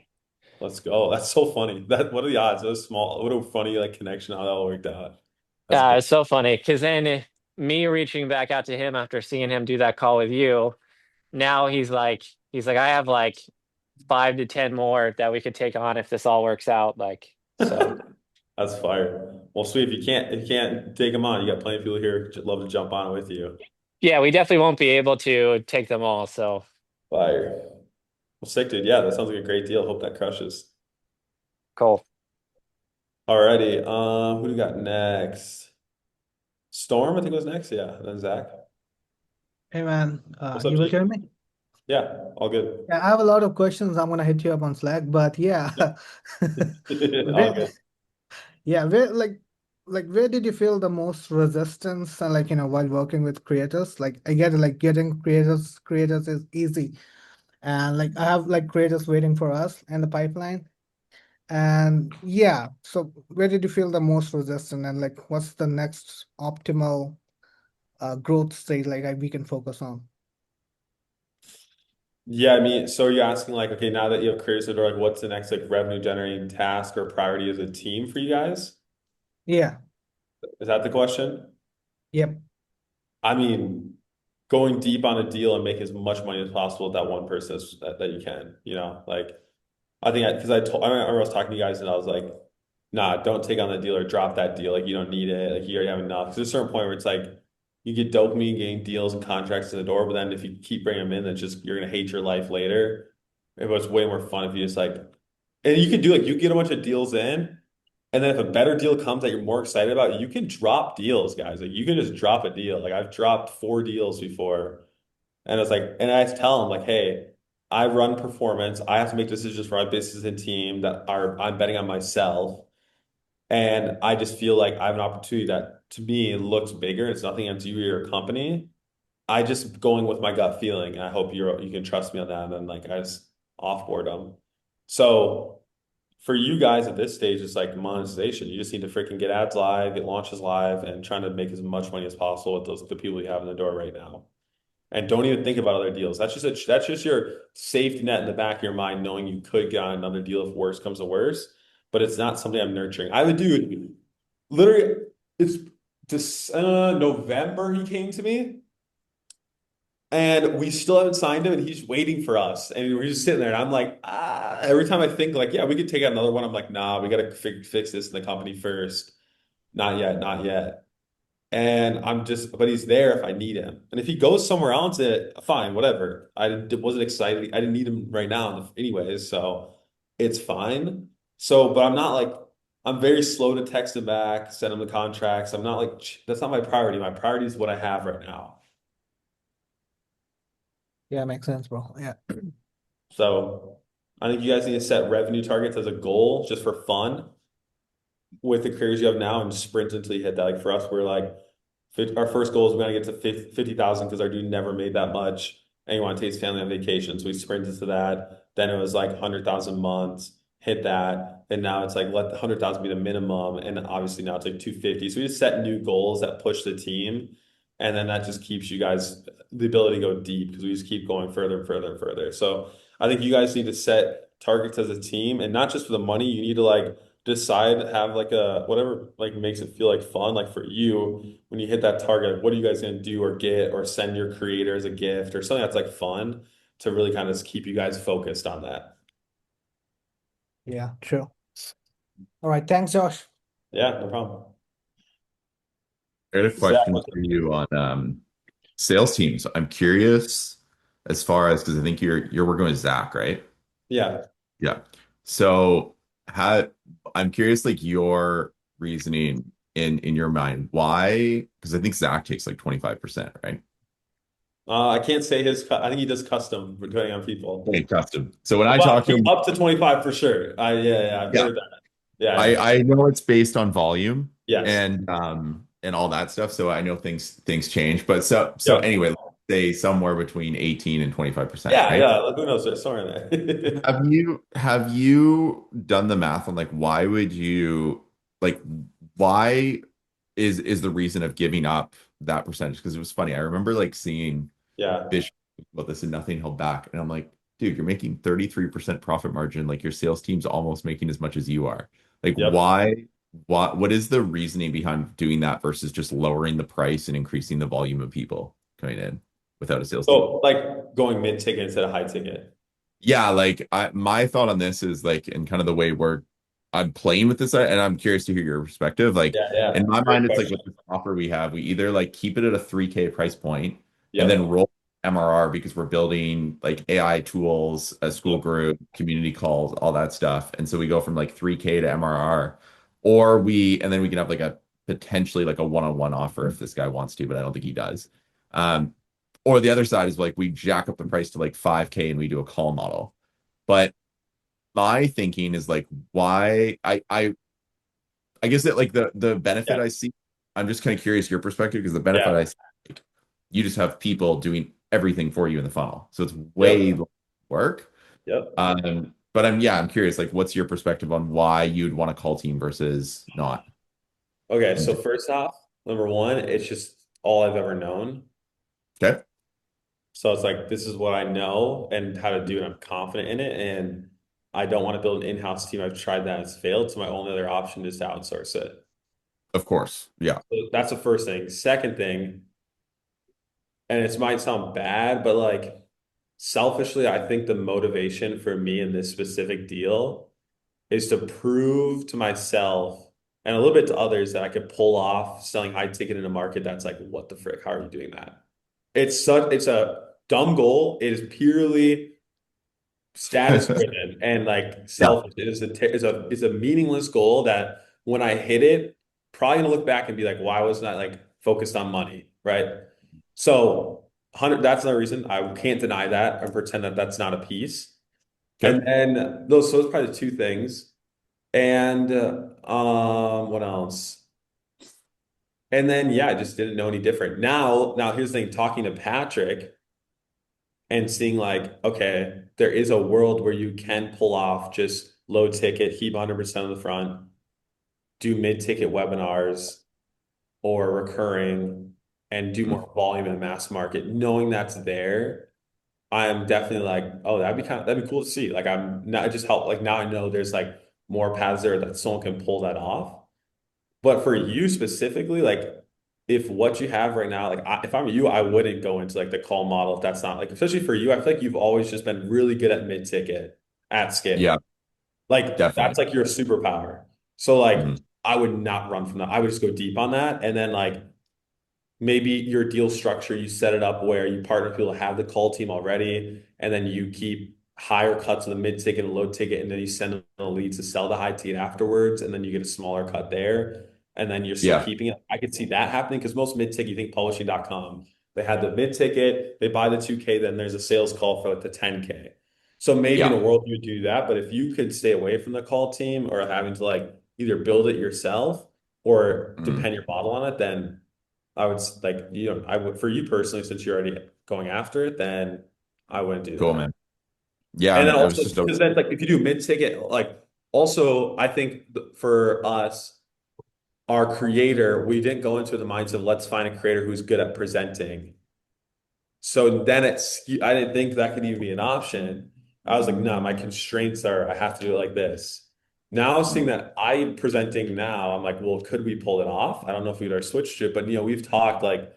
Let's go. That's so funny. What are the odds? Those small, what a funny like connection how that all worked out. That's great. it's so funny because then me reaching back out to him after seeing him do that call with you, now he's like I have like 5 to 10 more that we could take on if this all works out. Like so. That's fire. Well, sweet. If you can't take them on, you got plenty of people here who'd love to jump on with you. Yeah, we definitely won't be able to take them all. So Fire. Well, sick, dude. Yeah, that sounds like a great deal. Hope that crushes. cool. Alrighty. Who do we got next? Storm, I think was next. Yeah. And then Zach. Hey man, What's up, you will G? hear me? Yeah, all good. Yeah, I have a lot of questions. I'm gonna hit you up on Slack, but yeah, All where, good. yeah, where did you feel the most resistance, like while working with creators? Like I get it, like getting creators is easy, and like I have like creators waiting for us in the pipeline, and yeah. So where did you feel the most resistance, and like what's the next optimal growth stage like we can focus on? Yeah, I mean, so you're asking like, okay, now that you have creators that are like, what's the next like revenue generating task or priority as a team for you guys? Yeah. Is that the question? Yep. I mean, going deep on a deal and make as much money as possible with that one person that you can, like I think because I remember I was talking to you guys and I was like, nah, don't take on the deal or drop that deal. Like you don't need it. Like you already have enough. Because there's a certain point where it's like you get dopamine getting deals and contracts in the door, but then if you keep bringing them in, then just you're gonna hate your life later. It was way more fun if you just like, and you can do like you get a bunch of deals in. And then if a better deal comes that you're more excited about, you can drop deals, guys. Like you can just drop a deal. Like I've dropped 4 deals before. And it's like, and I have to tell them like, hey, I run performance. I have to make decisions for my business and team that are I'm betting on myself. And I just feel like I have an opportunity that to me looks bigger. It's nothing against you or your company. I just going with my gut feeling. And I hope you can trust me on that. And then like I just offboard them. So for you guys at this stage, it's like monetization. You just need to freaking get ads live, get launches live, and trying to make as much money as possible with the people you have in the door right now. And don't even think about other deals. That's just your safety net in the back of your mind, knowing you could get on another deal if worse comes to worse. But it's not something I'm nurturing. I would do literally. It's this November he came to me, and we still haven't signed him, and he's waiting for us. And we're just sitting there, and I'm like, every time I think like, yeah, we could take out another one. I'm like, nah, we got to fix this in the company first. Not yet, not yet. And but he's there if I need him. And if he goes somewhere else, fine, whatever. Wasn't excited. I didn't need him right now, anyways. So it's fine. So, but I'm not like, I'm very slow to text him back, send him the contracts. I'm not like, that's not my priority. My priority is what I have right now. Yeah, makes sense, bro. Yeah. So I think you guys need to set revenue targets as a goal just for fun. with the careers you have now and sprint until you hit that. Like for us, we're like, our first goal is we want to get to 50,000 because our dude never made that much. And you want to take his family on vacation. So we sprinted to that. Then it was like 100,000 months, hit that. And now it's like, let the 100,000 be the minimum. And obviously now it's like 250. So we just set new goals that push the team. And then that just keeps you guys the ability to go deep because we just keep going further and further and further. So I think you guys need to set targets as a team and not just for the money. You need to like decide, have like a whatever like makes it feel like fun. Like for you, when you hit that target, what are you guys gonna do or get or send your creators a gift or something that's like fun to really kind of just keep you guys focused on that. Yeah, true. All right, thanks, Josh. Yeah, no problem. I had a Zach, question for you on sales teams. I'm curious as far as because I think you're working with Zach, right? yeah. Yeah. So how I'm curious like your reasoning in your mind. Why? Because I think Zach takes like 25%, right? I can't say I think he does custom depending on people. Okay, custom. So when I But talk to him, up to 25 for sure. Yeah, I've yeah, heard that. Yeah, yeah. I know it's based on volume Yes. and all that stuff. So I know things change. But so Yep. anyway, let's say somewhere between 18 and 25%, Yeah, right? yeah. Like, who knows? There's somewhere in there. Have you done the math on like why would you like why is the reason of giving up that percentage? Because it was funny. I remember like seeing Yeah. Fish about this and nothing held back. And I'm like, dude, you're making 33% profit margin. Like your sales team's almost making as much as you are. Like Yep. what is the reasoning behind doing that versus just lowering the price and increasing the volume of people coming in without a sales team? So like going mid ticket instead of high ticket. Yeah, like my thought on this is like, and kind of the way I'm playing with this, and I'm curious to hear your perspective. Like Yeah, yeah. in my Great mind, it's like question. with this offer we have, we either like keep it at a 3K price point and then Yep. roll MRR because we're building like AI tools, a school Yep. group, community calls, all that stuff. And so we go from like 3K to MRR, or and then we can have like a potentially like a one-on-one offer if this guy wants to, but I don't think he does. Um, or the other side is like we jack up the price to like 5K and we do a call model. But my thinking is like why I guess that like the benefit Yeah. I see, I'm just kind of curious your perspective because the benefit Yeah. I see, like, you just have people doing everything for you in the funnel. So it's way Yep. less work. Yep. But I'm curious, like what's your perspective on why you'd want a call team versus not? Okay. So And first off, number one, it's just all I've ever known. okay, So it's like this is what I know and how to do it. I'm confident in it. And I don't want to build an in-house team. I've tried that, it's failed. So my only other option is to outsource it. of course. Yeah. So that's the first thing. Second thing, and it might sound bad, but like selfishly, I think the motivation for me in this specific deal is to prove to myself and a little bit to others that I could pull off selling high ticket in a market that's like, what the frick? How are you doing that? It's a dumb goal. It is purely status driven and like Yeah. selfish. It is a meaningless goal that when I hit it, probably gonna look back and be like, why wasn't I like focused on money, right? So 100, that's another reason I can't deny that and pretend that that's not a piece. Okay. And then those are probably the two things. And what else? And then yeah, I just didn't know any different. Now here's the thing, talking to Patrick and seeing like, okay, there is a world where you can pull off just low ticket, keep 100% of the front, do mid-ticket webinars or recurring and do Mhm. more volume in the mass market. Knowing that's there, I'm definitely like, oh, that'd be cool to see. Like I'm not it just help like now I know there's like more paths there that someone can pull that off. But for you specifically, like if what you have right now, like if I'm you, I wouldn't go into like the call model if that's not like, especially for you, I feel like you've always just been really good at mid ticket at scale. Yeah, Like that's definitely. like your superpower. So like Mhm. I would not run from that. I would just go deep on that. And then like maybe your deal structure, you set it up where you partner with people that have the call team already, and then you keep higher cuts of the mid ticket and low ticket, and then you send them the leads to sell the high ticket afterwards, and then you get a smaller cut there, and then you're still Yeah, keeping it. I could see that happening because most mid ticket, you think publishing.com, they had the mid ticket, they buy the 2K, then there's a sales call for like the 10K. So maybe in yeah, a world you would do that, but if you could stay away from the call team or having to like either build it yourself or Mm. depend your model on it, then I would like, I would, for you personally, since you're already going after it, then I wouldn't do Cool, that. man. Yeah, And then man. I was also, just because then like if you do mid-ticket, like also I think for us, our creator, we didn't go into the mindset of let's find a creator who's good at presenting. So then I didn't think that could even be an option. I was like, no, my constraints are I have to do it like this. Now seeing that I'm presenting now, I'm like, well, could we pull it off? I don't know if we'd have switched to it, but we've talked like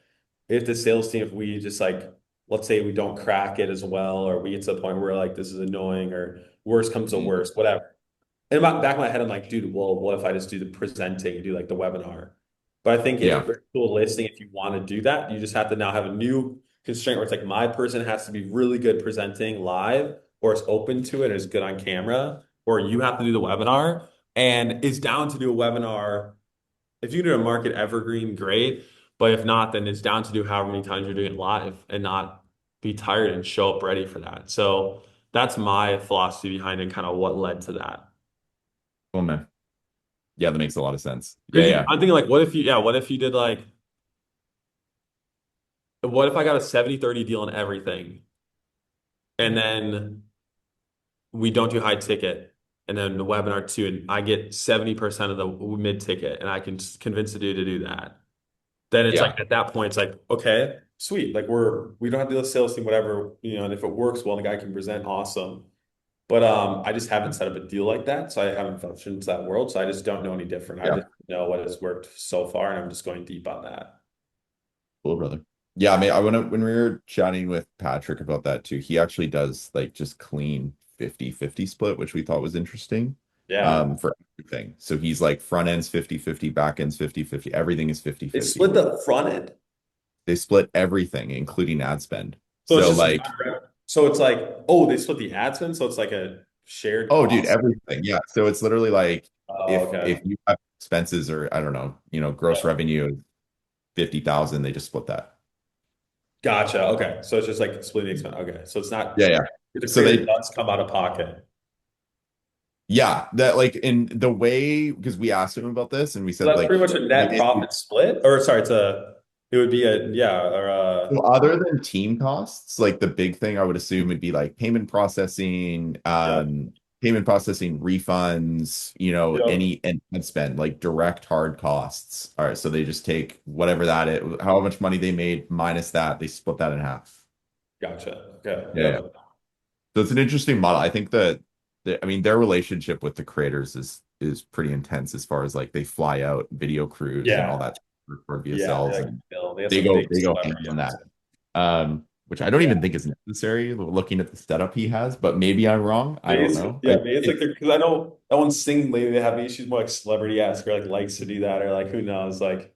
if the sales team, if we just like, let's say we don't crack it as well, or we get to the point where like this is annoying, or worst comes to worst, whatever. In my back of my head, I'm like, dude, well, what if I just do the presenting and do like the webinar? But I think yeah. virtual listing, if you want to do that, you just have to now have a new constraint where it's like my person has to be really good presenting live, or is open to it, or is good on camera, or you have to do the webinar and is down to do a webinar. If you do a market evergreen, great. But if not, then it's down to do however many times you're doing it live and not be tired and show up ready for that. So that's my philosophy behind it and kind of what led to that. Cool, man. Yeah, that makes a lot of sense. Yeah, Because yeah. I'm thinking like, what if you did like, what if I got a 70-30 deal on everything and then we don't do high ticket and then the webinar too, and I get 70% of the mid ticket and I can convince the dude to do that. Then it's Yeah. like at that point, it's like, okay, sweet. Like we don't have to do the sales team, whatever, and if it works well, the guy can present awesome. But I just haven't set up a deal like that. So I haven't functioned into that world. So I just don't know any different. I Yeah. just know what has worked so far, and I'm just going deep on that. Cool, brother. Yeah, I mean, when we were chatting with Patrick about that too, he actually does like just clean 50-50 split, which we thought was interesting Yeah. for everything. So he's like front end's 50-50, back end's 50-50, everything is They 50-50. split the front end. They split everything, including ad spend. So it's So just like, so it's like, oh, they split the ad spend, so it's like a shared oh dude, cost. everything. Yeah. So it's literally like Oh, if okay. you have expenses or I don't know, gross Yeah. revenue 50,000, they just split that. Gotcha. Okay. So it's just like splitting the expense. Okay. So it's not Yeah, yeah. the So creator they does come out of pocket. Yeah, that like in the way because we asked him about this and we So said that's like pretty much a we net basically profit split. Or sorry, it would be a yeah, or so other than team costs, like the big thing I would assume would be like yeah. payment processing refunds, Yep. any and spend like direct hard costs. All right, so they just take whatever that is, how much money they made minus that, they split that in half. Gotcha. Okay. Yeah, yeah. Yep. So it's an interesting model. I think I mean, their relationship with the creators is pretty intense as far as like they fly out video crews and all Yeah. that for Yeah. They VSLs like and Bill. They have they some go big they go ham celebrity on that. ones. Which I don't Yeah. even think is necessary looking at the setup he has, but maybe I'm wrong. I don't know. Yeah, maybe it's like because I know that one singing lady they have, maybe she's more like celebrity-esque or like likes to do that, or like who knows, like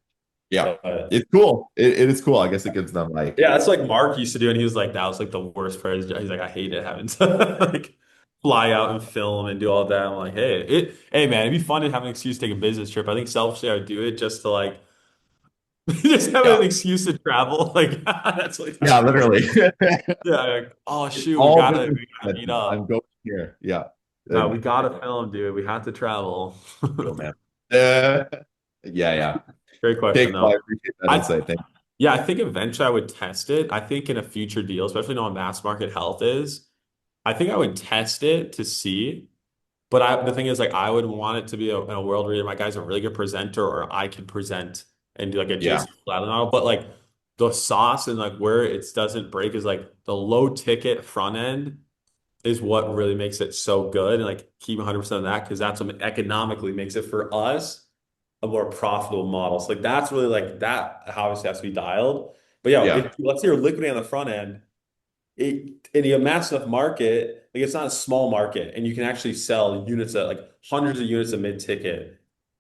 Yeah, but it's cool. It is cool. I guess it gives them like yeah, that's like Mark used to do, and he was like, that was like the worst part. He's like, I hated having to like fly out and film and do all that. I'm like, hey man, it'd be fun to have an excuse to take a business trip. I think selfishly I would do it just to like just have yeah, an excuse to travel. Like that's like yeah, literally. yeah, like, oh shoot, we All gotta business we gotta meet expenses. I'm up. going here. Yeah. No, And we gotta film, dude. We have to travel. oh man. Uh, yeah, yeah. Great question, Okay, cool. I though. appreciate that I insight. Thank Yeah, I think eventually I would test it. I think in a future deal, especially knowing mass market health is, I think I would test it to see. But the thing is, like, I would want it to be in a world where my guy's a really good presenter, or I can present and do like a Yeah. Jason Fladley model. But like the sauce and like where it doesn't break is like the low ticket front end is what really makes it so good. And like keep 100% of that because that's what economically makes it for us a more profitable model. So like that's really like that obviously has to be dialed. But yeah, Yeah. if let's say you're liquidating on the front end, and you have mass enough market, like it's not a small market, and you can actually sell units at like hundreds of units of mid ticket,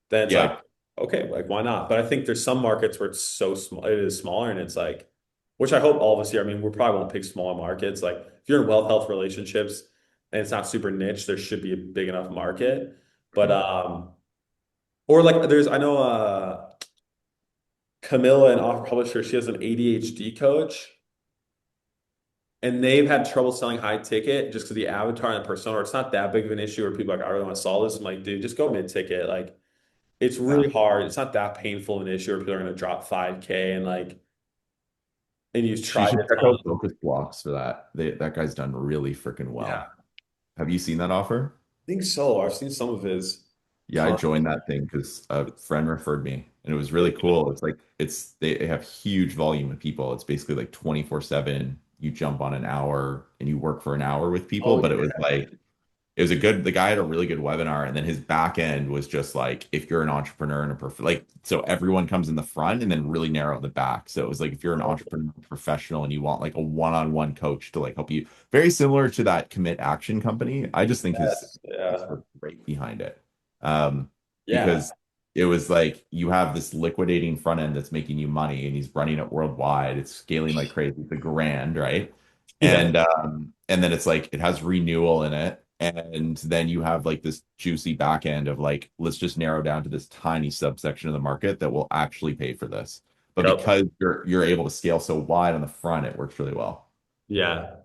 then it's Yeah. like, okay, like why not? But I think there's some markets where it's so small, it is smaller, and it's like, which I hope all of us here, I mean, we probably won't pick smaller markets. Like if you're in wealth health relationships and it's not super niche, there should be a big enough market. But or like I know Camilla, an author publisher, she has an ADHD coach and they've had trouble selling high ticket just because the avatar and the persona, it's not that big of an issue where people are like, I really want to solve this. I'm like, dude, just go mid ticket. Like, it's really hard. It's not that painful of an issue where people are going to drop 5K and like, and you've You tried should a check ton. out Focus Blocks for that. That guy's done really freaking Yeah, well. Have you seen that offer? I think so. I've seen some of his Yeah, I content. joined that thing because a friend referred me, and it was really Really good. cool. It's like they have huge volume of people. It's basically like 24/7. You jump on an hour and you work for an hour with people, Oh but yeah. it was a good, the guy had a really good webinar, and then his back end was just like, if you're an entrepreneur and a like, so everyone comes in the front and then really narrow the back. So it was like, if you're an entrepreneur professional and you want like a one-on-one coach to like help you, very similar to that Commit Action company. I just think his Yes. Yeah. were great behind it. Um, Yeah. because it was like you have this liquidating front end that's making you money and he's running it worldwide. It's scaling like crazy. It's a grand, right? Yeah. And then it's like it has renewal in it. And then you have like this juicy back end of like, let's just narrow down to this tiny subsection of the market that will actually pay for this. But Yep. because you're able to scale so wide on the front, it works really well. Yeah.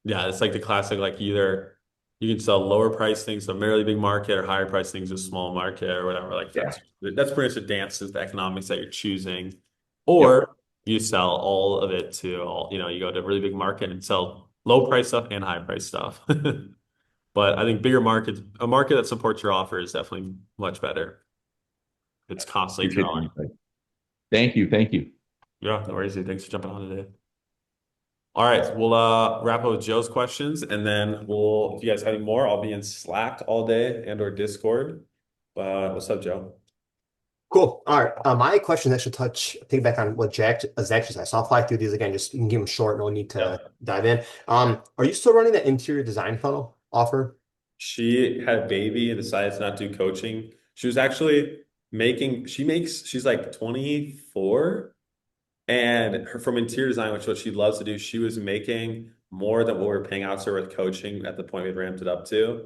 Yeah. It's like the classic, like either you can sell lower price things to a really big market or higher price things to a small market or whatever. Like Yeah. that's pretty much the dance is the economics that you're choosing. Yep. Or you sell all of it to all, you go to a really big market and sell low price stuff and high price stuff. But I think bigger markets, a market that supports your offer is definitely much better. It's constantly Appreciate the growing. insight. Thank you. Thank you. Yeah, no worries. Thanks for jumping on today. All right, we'll wrap up with Joe's questions, and then if you guys have any more, I'll be in Slack all day and or Discord. What's up, Joe? Cool. All right. My question actually piggyback on what Zach just said. So I'll fly through these again. Just you can give them short. No need Yeah. to dive in. Are you still running that interior design funnel offer? She had a baby and decided to not do coaching. She was actually she's like 24 and her from interior design, which is what she loves to do, she was making more than what we were paying out to her with coaching at the point we ramped it up to.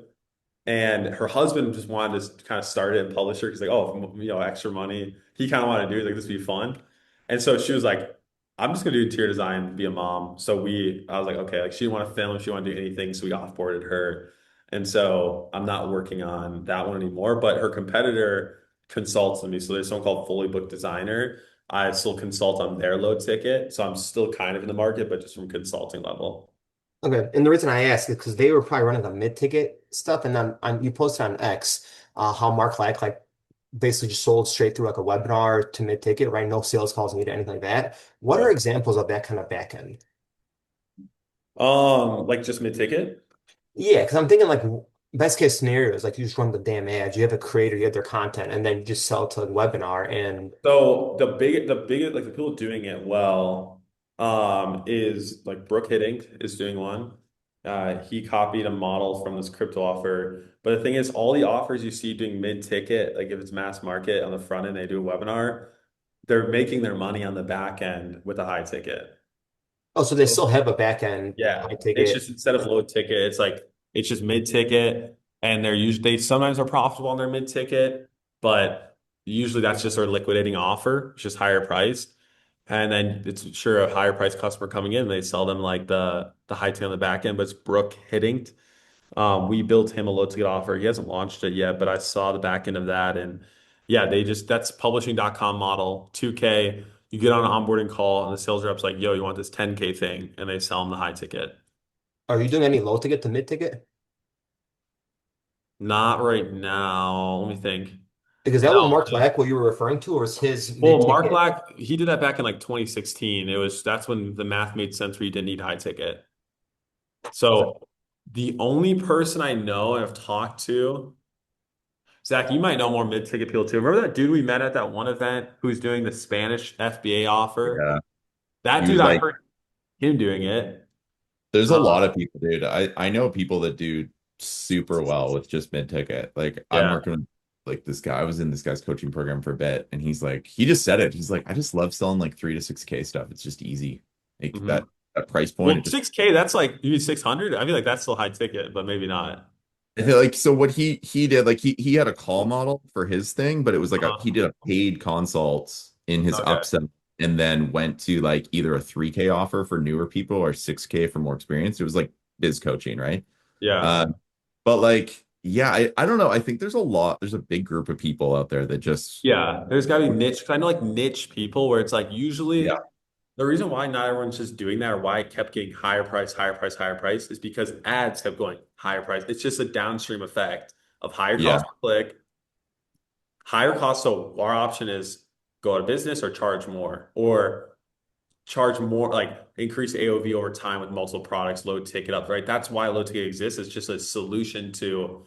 And her husband just wanted to kind of start it and publish her. He's like, oh, extra money. He kind of wanted to do it. Like, this would be fun. And so she was like, I'm just gonna do interior design, be a mom. I was like, okay, like she didn't want to film, she didn't want to do anything. So we offboarded her. And so I'm not working on that one anymore. But her competitor consults with me. So there's someone called Fully Booked Designer. I still consult on their low ticket. So I'm still kind of in the market, but just from consulting level. Okay. And the reason I ask is because they were probably running the mid-ticket stuff, and then you posted on X how Mark like basically just sold straight through like a webinar to mid-ticket, right? No sales calls needed, anything like that. What are Yeah. examples of that kind of back end? Like just mid-ticket. Yeah, because I'm thinking like best case scenario is like you just run the damn ads, you have a creator, you have their content, and then you just sell to a webinar. And So the big like the people doing it well, is like Brooke Hiddink is doing one. He copied a model from this crypto offer. But the thing is, all the offers you see doing mid-ticket, like if it's mass market on the front end, they do a webinar, they're making their money on the back end with a high ticket. oh, so they still have a back end Yeah, high it's ticket. just instead of low ticket, it's just mid ticket, and they sometimes are profitable on their mid ticket, but usually that's just their liquidating offer, it's just higher priced, and then it's sure a higher price customer coming in, they sell them like the high ticket on the back end, but it's Brooke Hiddink. We built him a low ticket offer. He hasn't launched it yet, but I saw the back end of that, and yeah, that's publishing.com model 2K. You get on an onboarding call, and the sales rep's like, "Yo, you want this 10K thing?" And they sell them the high ticket. Are you doing any low ticket to mid ticket? Not right now. Let me think. Because that was No. Mark Lack what you were referring to, or was his mid Well, Mark ticket? Black, he did that back in like 2016. That's when the math made sense where you didn't need high ticket. So the only person I know and have talked to, Zach, you might know more mid-ticket people too. Remember that dude we met at that one event who's doing the Spanish FBA offer? Yeah. That He dude, was I like, heard him doing it. there's a lot Uh, of people, dude. I know people that do super well with just mid ticket. Like I'm yeah. working with like this guy. I was in this guy's coaching program for a bit, and he's like, he just said it. He's like, I just love selling like 3 to 6K stuff. It's just easy. Like Mhm. that price point, Well, it just 6K, that's like you mean 600? I feel like that's still high ticket, but maybe not. I feel like so what he did, like he had a call model for his thing, but it was like he Uh-huh. did a paid consult in his Okay. upsell and then went to like either a 3K offer for newer people or 6K for more experience. It was like biz coaching, right? Yeah. Um, but like yeah, I don't know. I think there's a big group of people out there that just, Yeah, there's got to be niche. 'Cause I know like niche people where it's like yeah, usually the reason why not everyone's just doing that or why it kept getting higher price, higher price, higher price is because ads kept going higher price. It's just a downstream effect of higher yeah, cost per click, higher cost. So our option is go out of business or charge more, like increase AOV over time with multiple products, low ticket up, right? That's why low ticket exists. It's just a solution to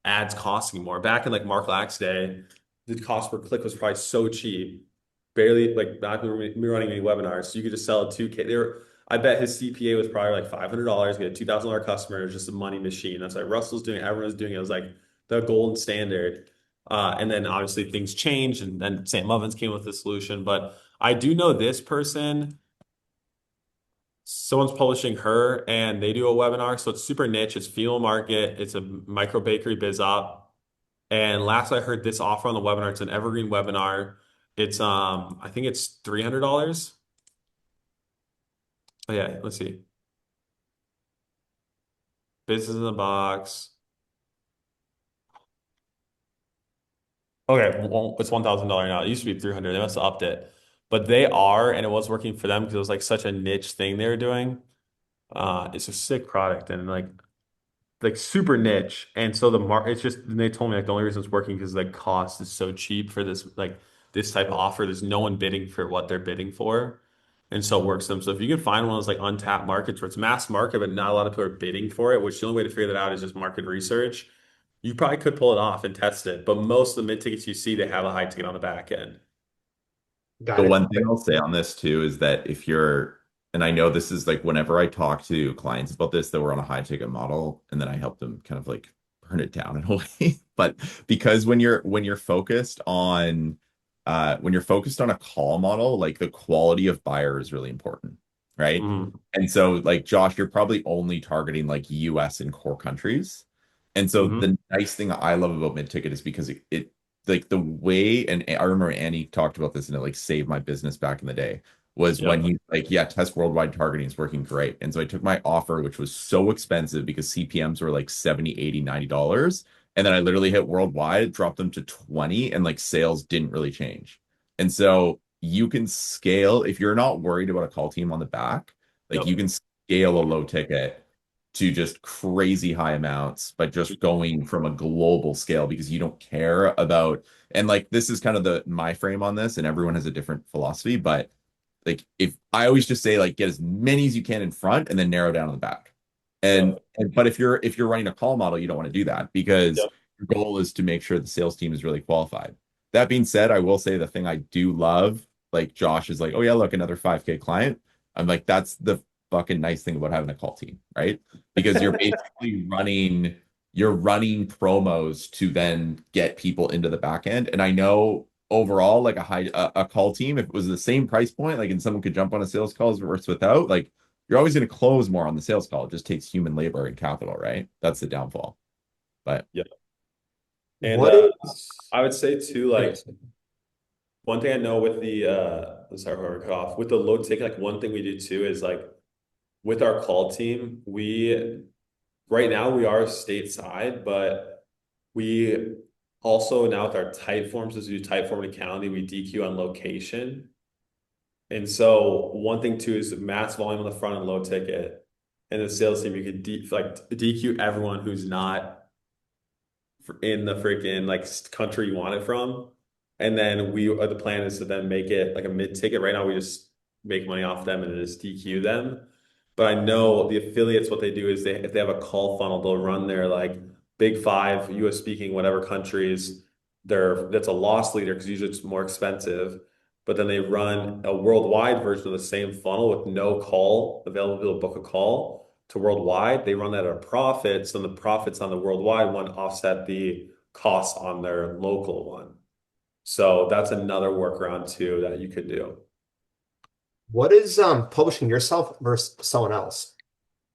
ads costing more. Back in like Mark Lack's day, the cost per click was probably so cheap. Barely like not me running any webinars. So you could just sell a 2K. I bet his CPA was probably like $500. Get a $2,000 customer. It was just a money machine. That's like Russell's doing it, everyone's doing it. It was like the golden standard. And then obviously things changed and then Sam Ovens came with the solution. But I do know this person, someone's publishing her and they do a webinar. So it's super niche. It's female market. It's a micro bakery biz op. And last I heard this offer on the webinar, it's an evergreen webinar. It's I think it's $300. Oh yeah, let's see. Business in the box. Okay, well, it's $1,000 now. It used to be 300. They must have upped it. But they are, and it was working for them because it was like such a niche thing they were doing. It's a sick product and like super niche. And so the market, it's just, and they told me like the only reason it's working because like cost is so cheap for this, like this type of offer. There's no one bidding for what they're bidding for. And so it works them. So if you can find one of those like untapped markets where it's mass market, but not a lot of people are bidding for it, which the only way to figure that out is just market research, you probably could pull it off and test it. But most of the mid tickets you see, they have a high ticket on the back end. Got the it. one thing I'll say on this too is that if you're, and I know this is like whenever I talk to clients about this, that we're on a high ticket model, and then I help them kind of like burn it down in a way. But because when you're focused on when you're focused on a call model, like the quality of buyer is really important, right? Mhm. And so like Josh, you're probably only targeting like US and core countries. And so Mhm. the nice thing I love about mid-ticket is because it like the way, and I remember Annie talked about this and it like saved my business back in the day, was when Yep. he like, yeah, test worldwide targeting is working great. And so I took my offer, which was so expensive because CPMs were like 70, 80, $90. And then I literally hit worldwide, dropped them to 20, and like sales didn't really change. And so you can scale if you're not worried about a call team on the back, like you Yep. can scale a low ticket to just crazy high amounts by just going from a global scale because you don't care about, and like this is kind of the my frame on this, and everyone has a different philosophy, but like if I always just say like get as many as you can in front and then narrow down on the back. And, Yep. and but if you're running a call model, you don't want to do that because Yep. your goal is to make sure the sales team is really qualified. That being said, I will say the thing I do love, like Josh is like, oh yeah, look, another 5K client. I'm like, that's the fucking nice thing about having a call team, right? Because you're running promos to then get people into the back end. And I know overall, like a call team, if it was the same price point, like and someone could jump on a sales call versus without, like you're always going to close more on the sales call. It just takes human labor and capital, right? That's the downfall. But Yep. And What is, I would say too, like yes. one thing I know with the sorry, whoever cut off with the low ticket, like one thing we do too is like with our call team, we right now we are stateside, but we also now with our type forms, as we do type form and county, we DQ on location. And so one thing too is mass volume on the front and low ticket. And the sales team, you could DQ everyone who's not in the freaking like country you want it from. And then the plan is to then make it like a mid ticket. Right now, we just make money off them and then just DQ them. But I know the affiliates, what they do is if they have a call funnel, they'll run their like big five, US speaking, whatever countries. That's a loss leader because usually it's more expensive. But then they run a worldwide version of the same funnel with no call available to book a call to worldwide. They run that at a profit. So the profits on the worldwide one offset the costs on their local one. So that's another workaround too that you could do. What is publishing yourself versus someone else?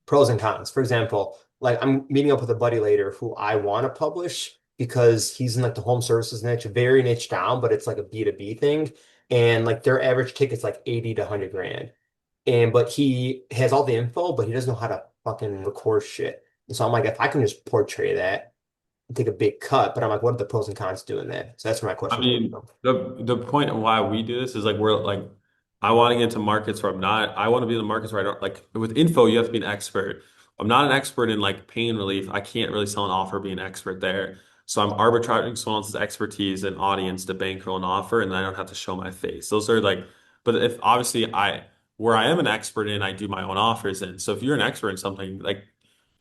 Pros and cons. For example, like I'm meeting up with a buddy later who I want to publish because he's in like the home services niche, very niche down, but it's like a B2B thing. And like their average ticket's like 80 to 100 grand. And but he has all the info, but he doesn't know how to fucking record shit. And so I'm like, if I can just portray that, take a big cut, but I'm like, what are the pros and cons to doing that? So that's where my I question comes mean, from. the point of why we do this is like we're like I want to get into markets where I'm not. I want to be in the markets where I don't like with info, you have to be an expert. I'm not an expert in like pain relief. I can't really sell an offer, be an expert there. So I'm arbitraging someone else's expertise and audience to bankroll an offer, and I don't have to show my face. Those are like, but if obviously I where I am an expert in, I do my own offers in. So if you're an expert in something, like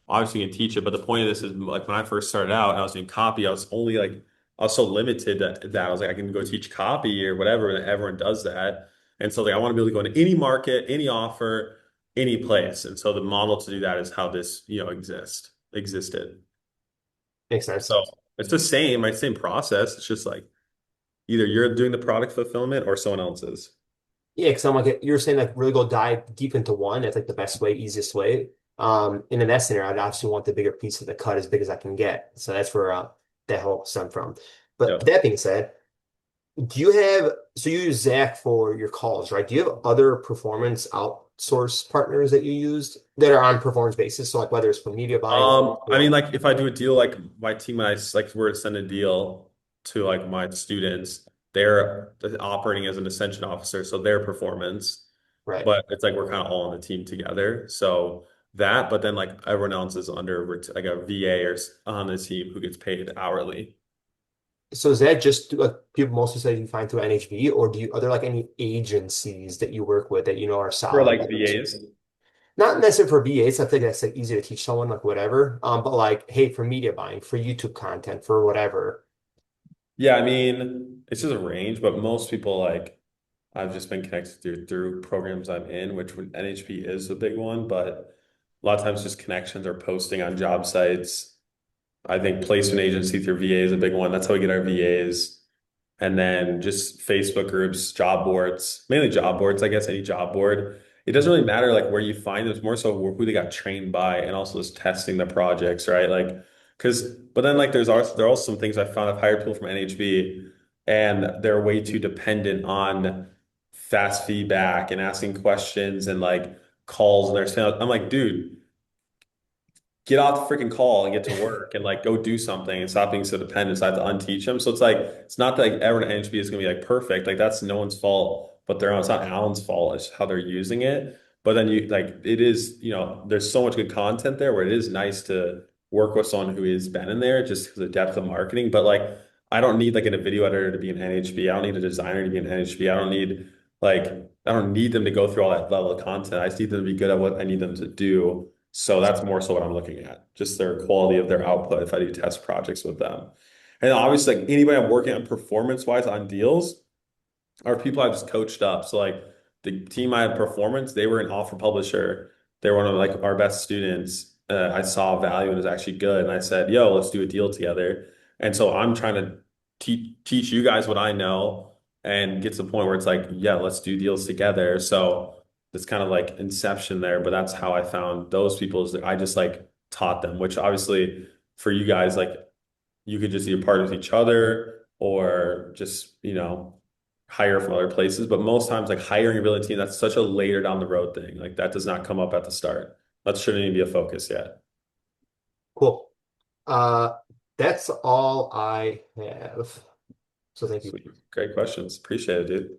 obviously you can teach it, but the point of this is like when I first started out and I was doing copy, I was only like I was so limited that I was like I can go teach copy or whatever, and everyone does that. And so like I want to be able to go into any market, any offer, any place. And so the model to do that is how this, existed. Makes sense. So it's the same, right? Same process. It's just like either you're doing the product fulfillment or someone else's. Yeah, because I'm like you're saying like really go dive deep into one. That's like the best way, easiest way. And in that scenario, I'd obviously want the bigger piece of the cut as big as I can get. So that's where that whole stem from. But Yeah. that being said, do you have so you use Zach for your calls, right? Do you have other performance outsource partners that you used that are on performance basis? So like whether it's for media buying I mean, or like if I do a deal, like my team, and I like were to send a deal to like my students, they're operating as an Ascension officer, so their performance, right. but it's like we're kind of all on the team together. So that, but then like everyone else is under like a VA or on the team who gets paid hourly. So is that just like people mostly say you find through NHV, or are there like any agencies that you work with that you know are For solid? like VAs. Not necessarily for VAs. I think that's like easy to teach someone, like whatever. But like, hey, for media buying, for YouTube content, for whatever. Yeah, I mean, it's just a range, but most people like I've just been connected through programs I'm in, which NHP is a big one, but a lot of times just connections or posting on job sites. I think placement agency through VA is a big one. That's how we get our VAs. And then just Facebook groups, job boards, mainly job boards, I guess, any job board. It doesn't really matter like where you find them, it's more so who they got trained by and also just testing the projects, right? Like, but then like there are also some things I found. I've hired people from NHB and they're way too dependent on fast feedback and asking questions and like calls and I'm like, dude, get off the freaking call and get to work and like go do something and stop being so dependent. So I have to unteach them. So it's like it's not that like everyone at NHB is gonna be like perfect. Like that's no one's fault, but it's not Alan's fault. It's how they're using it. But then you like it is, there's so much good content there where it is nice to work with someone who has been in there just because of the depth of marketing. But like I don't need like a video editor to be an NHB. I don't need a designer to be an NHB. Like I don't need them to go through all that level of content. I just need them to be good at what I need them to do. So that's more so what I'm looking at, just their quality of their output if I do test projects with them. And obviously, like anybody I'm working on performance-wise on deals are people I've just coached up. So like the team I had performance, they were an offer publisher. They were one of like our best students. I saw value and it was actually good. And I said, yo, let's do a deal together. And so I'm trying to teach you guys what I know and get to the point where it's like, yeah, let's do deals together. So it's kind of like inception there, but that's how I found those people is that I just like taught them, which obviously for you guys, like you could just either partner with each other or just, hire from other places. But most times, like hiring a real team, that's such a later down the road thing. Like that does not come up at the start. That shouldn't even be a focus yet. Cool. Uh, that's all I have. So thank you. Sweet. Great questions. Appreciate it, dude.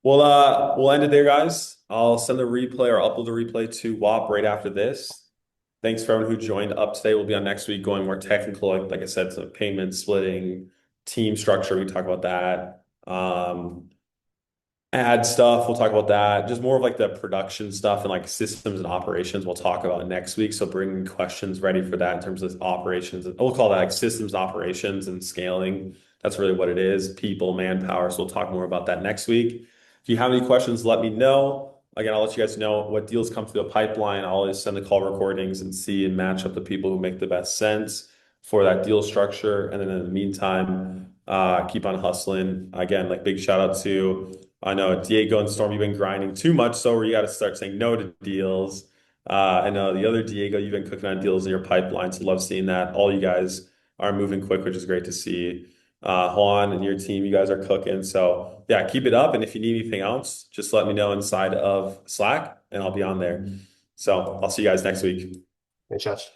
We'll end it there, guys. I'll send the replay or upload the replay to WAP right after this. Thanks for everyone who joined up today. We'll be on next week going more technical. Like I said, some payment splitting, team structure. We can talk about that. Ad stuff, we'll talk about that. Just more of like the production stuff and like systems and operations we'll talk about next week. So bring questions ready for that in terms of operations. We'll call that like systems operations and scaling. That's really what it is. People, manpower. So we'll talk more about that next week. If you have any questions, let me know. Again, I'll let you guys know what deals come through the pipeline. I'll always send the call recordings and see and match up the people who make the best sense for that deal structure. And then in the meantime, keep on hustling. Again, like big shout out to I know Diego and Storm, you've been grinding too much, so you got to start saying no to deals. I know the other Diego, you've been cooking on deals in your pipeline, so love seeing that. All you guys are moving quick, which is great to see. Juan and your team, you guys are cooking. So yeah, keep it up. And if you need anything else, just let me know inside of Slack and I'll be on there. So I'll see you guys next week. Thanks, Josh.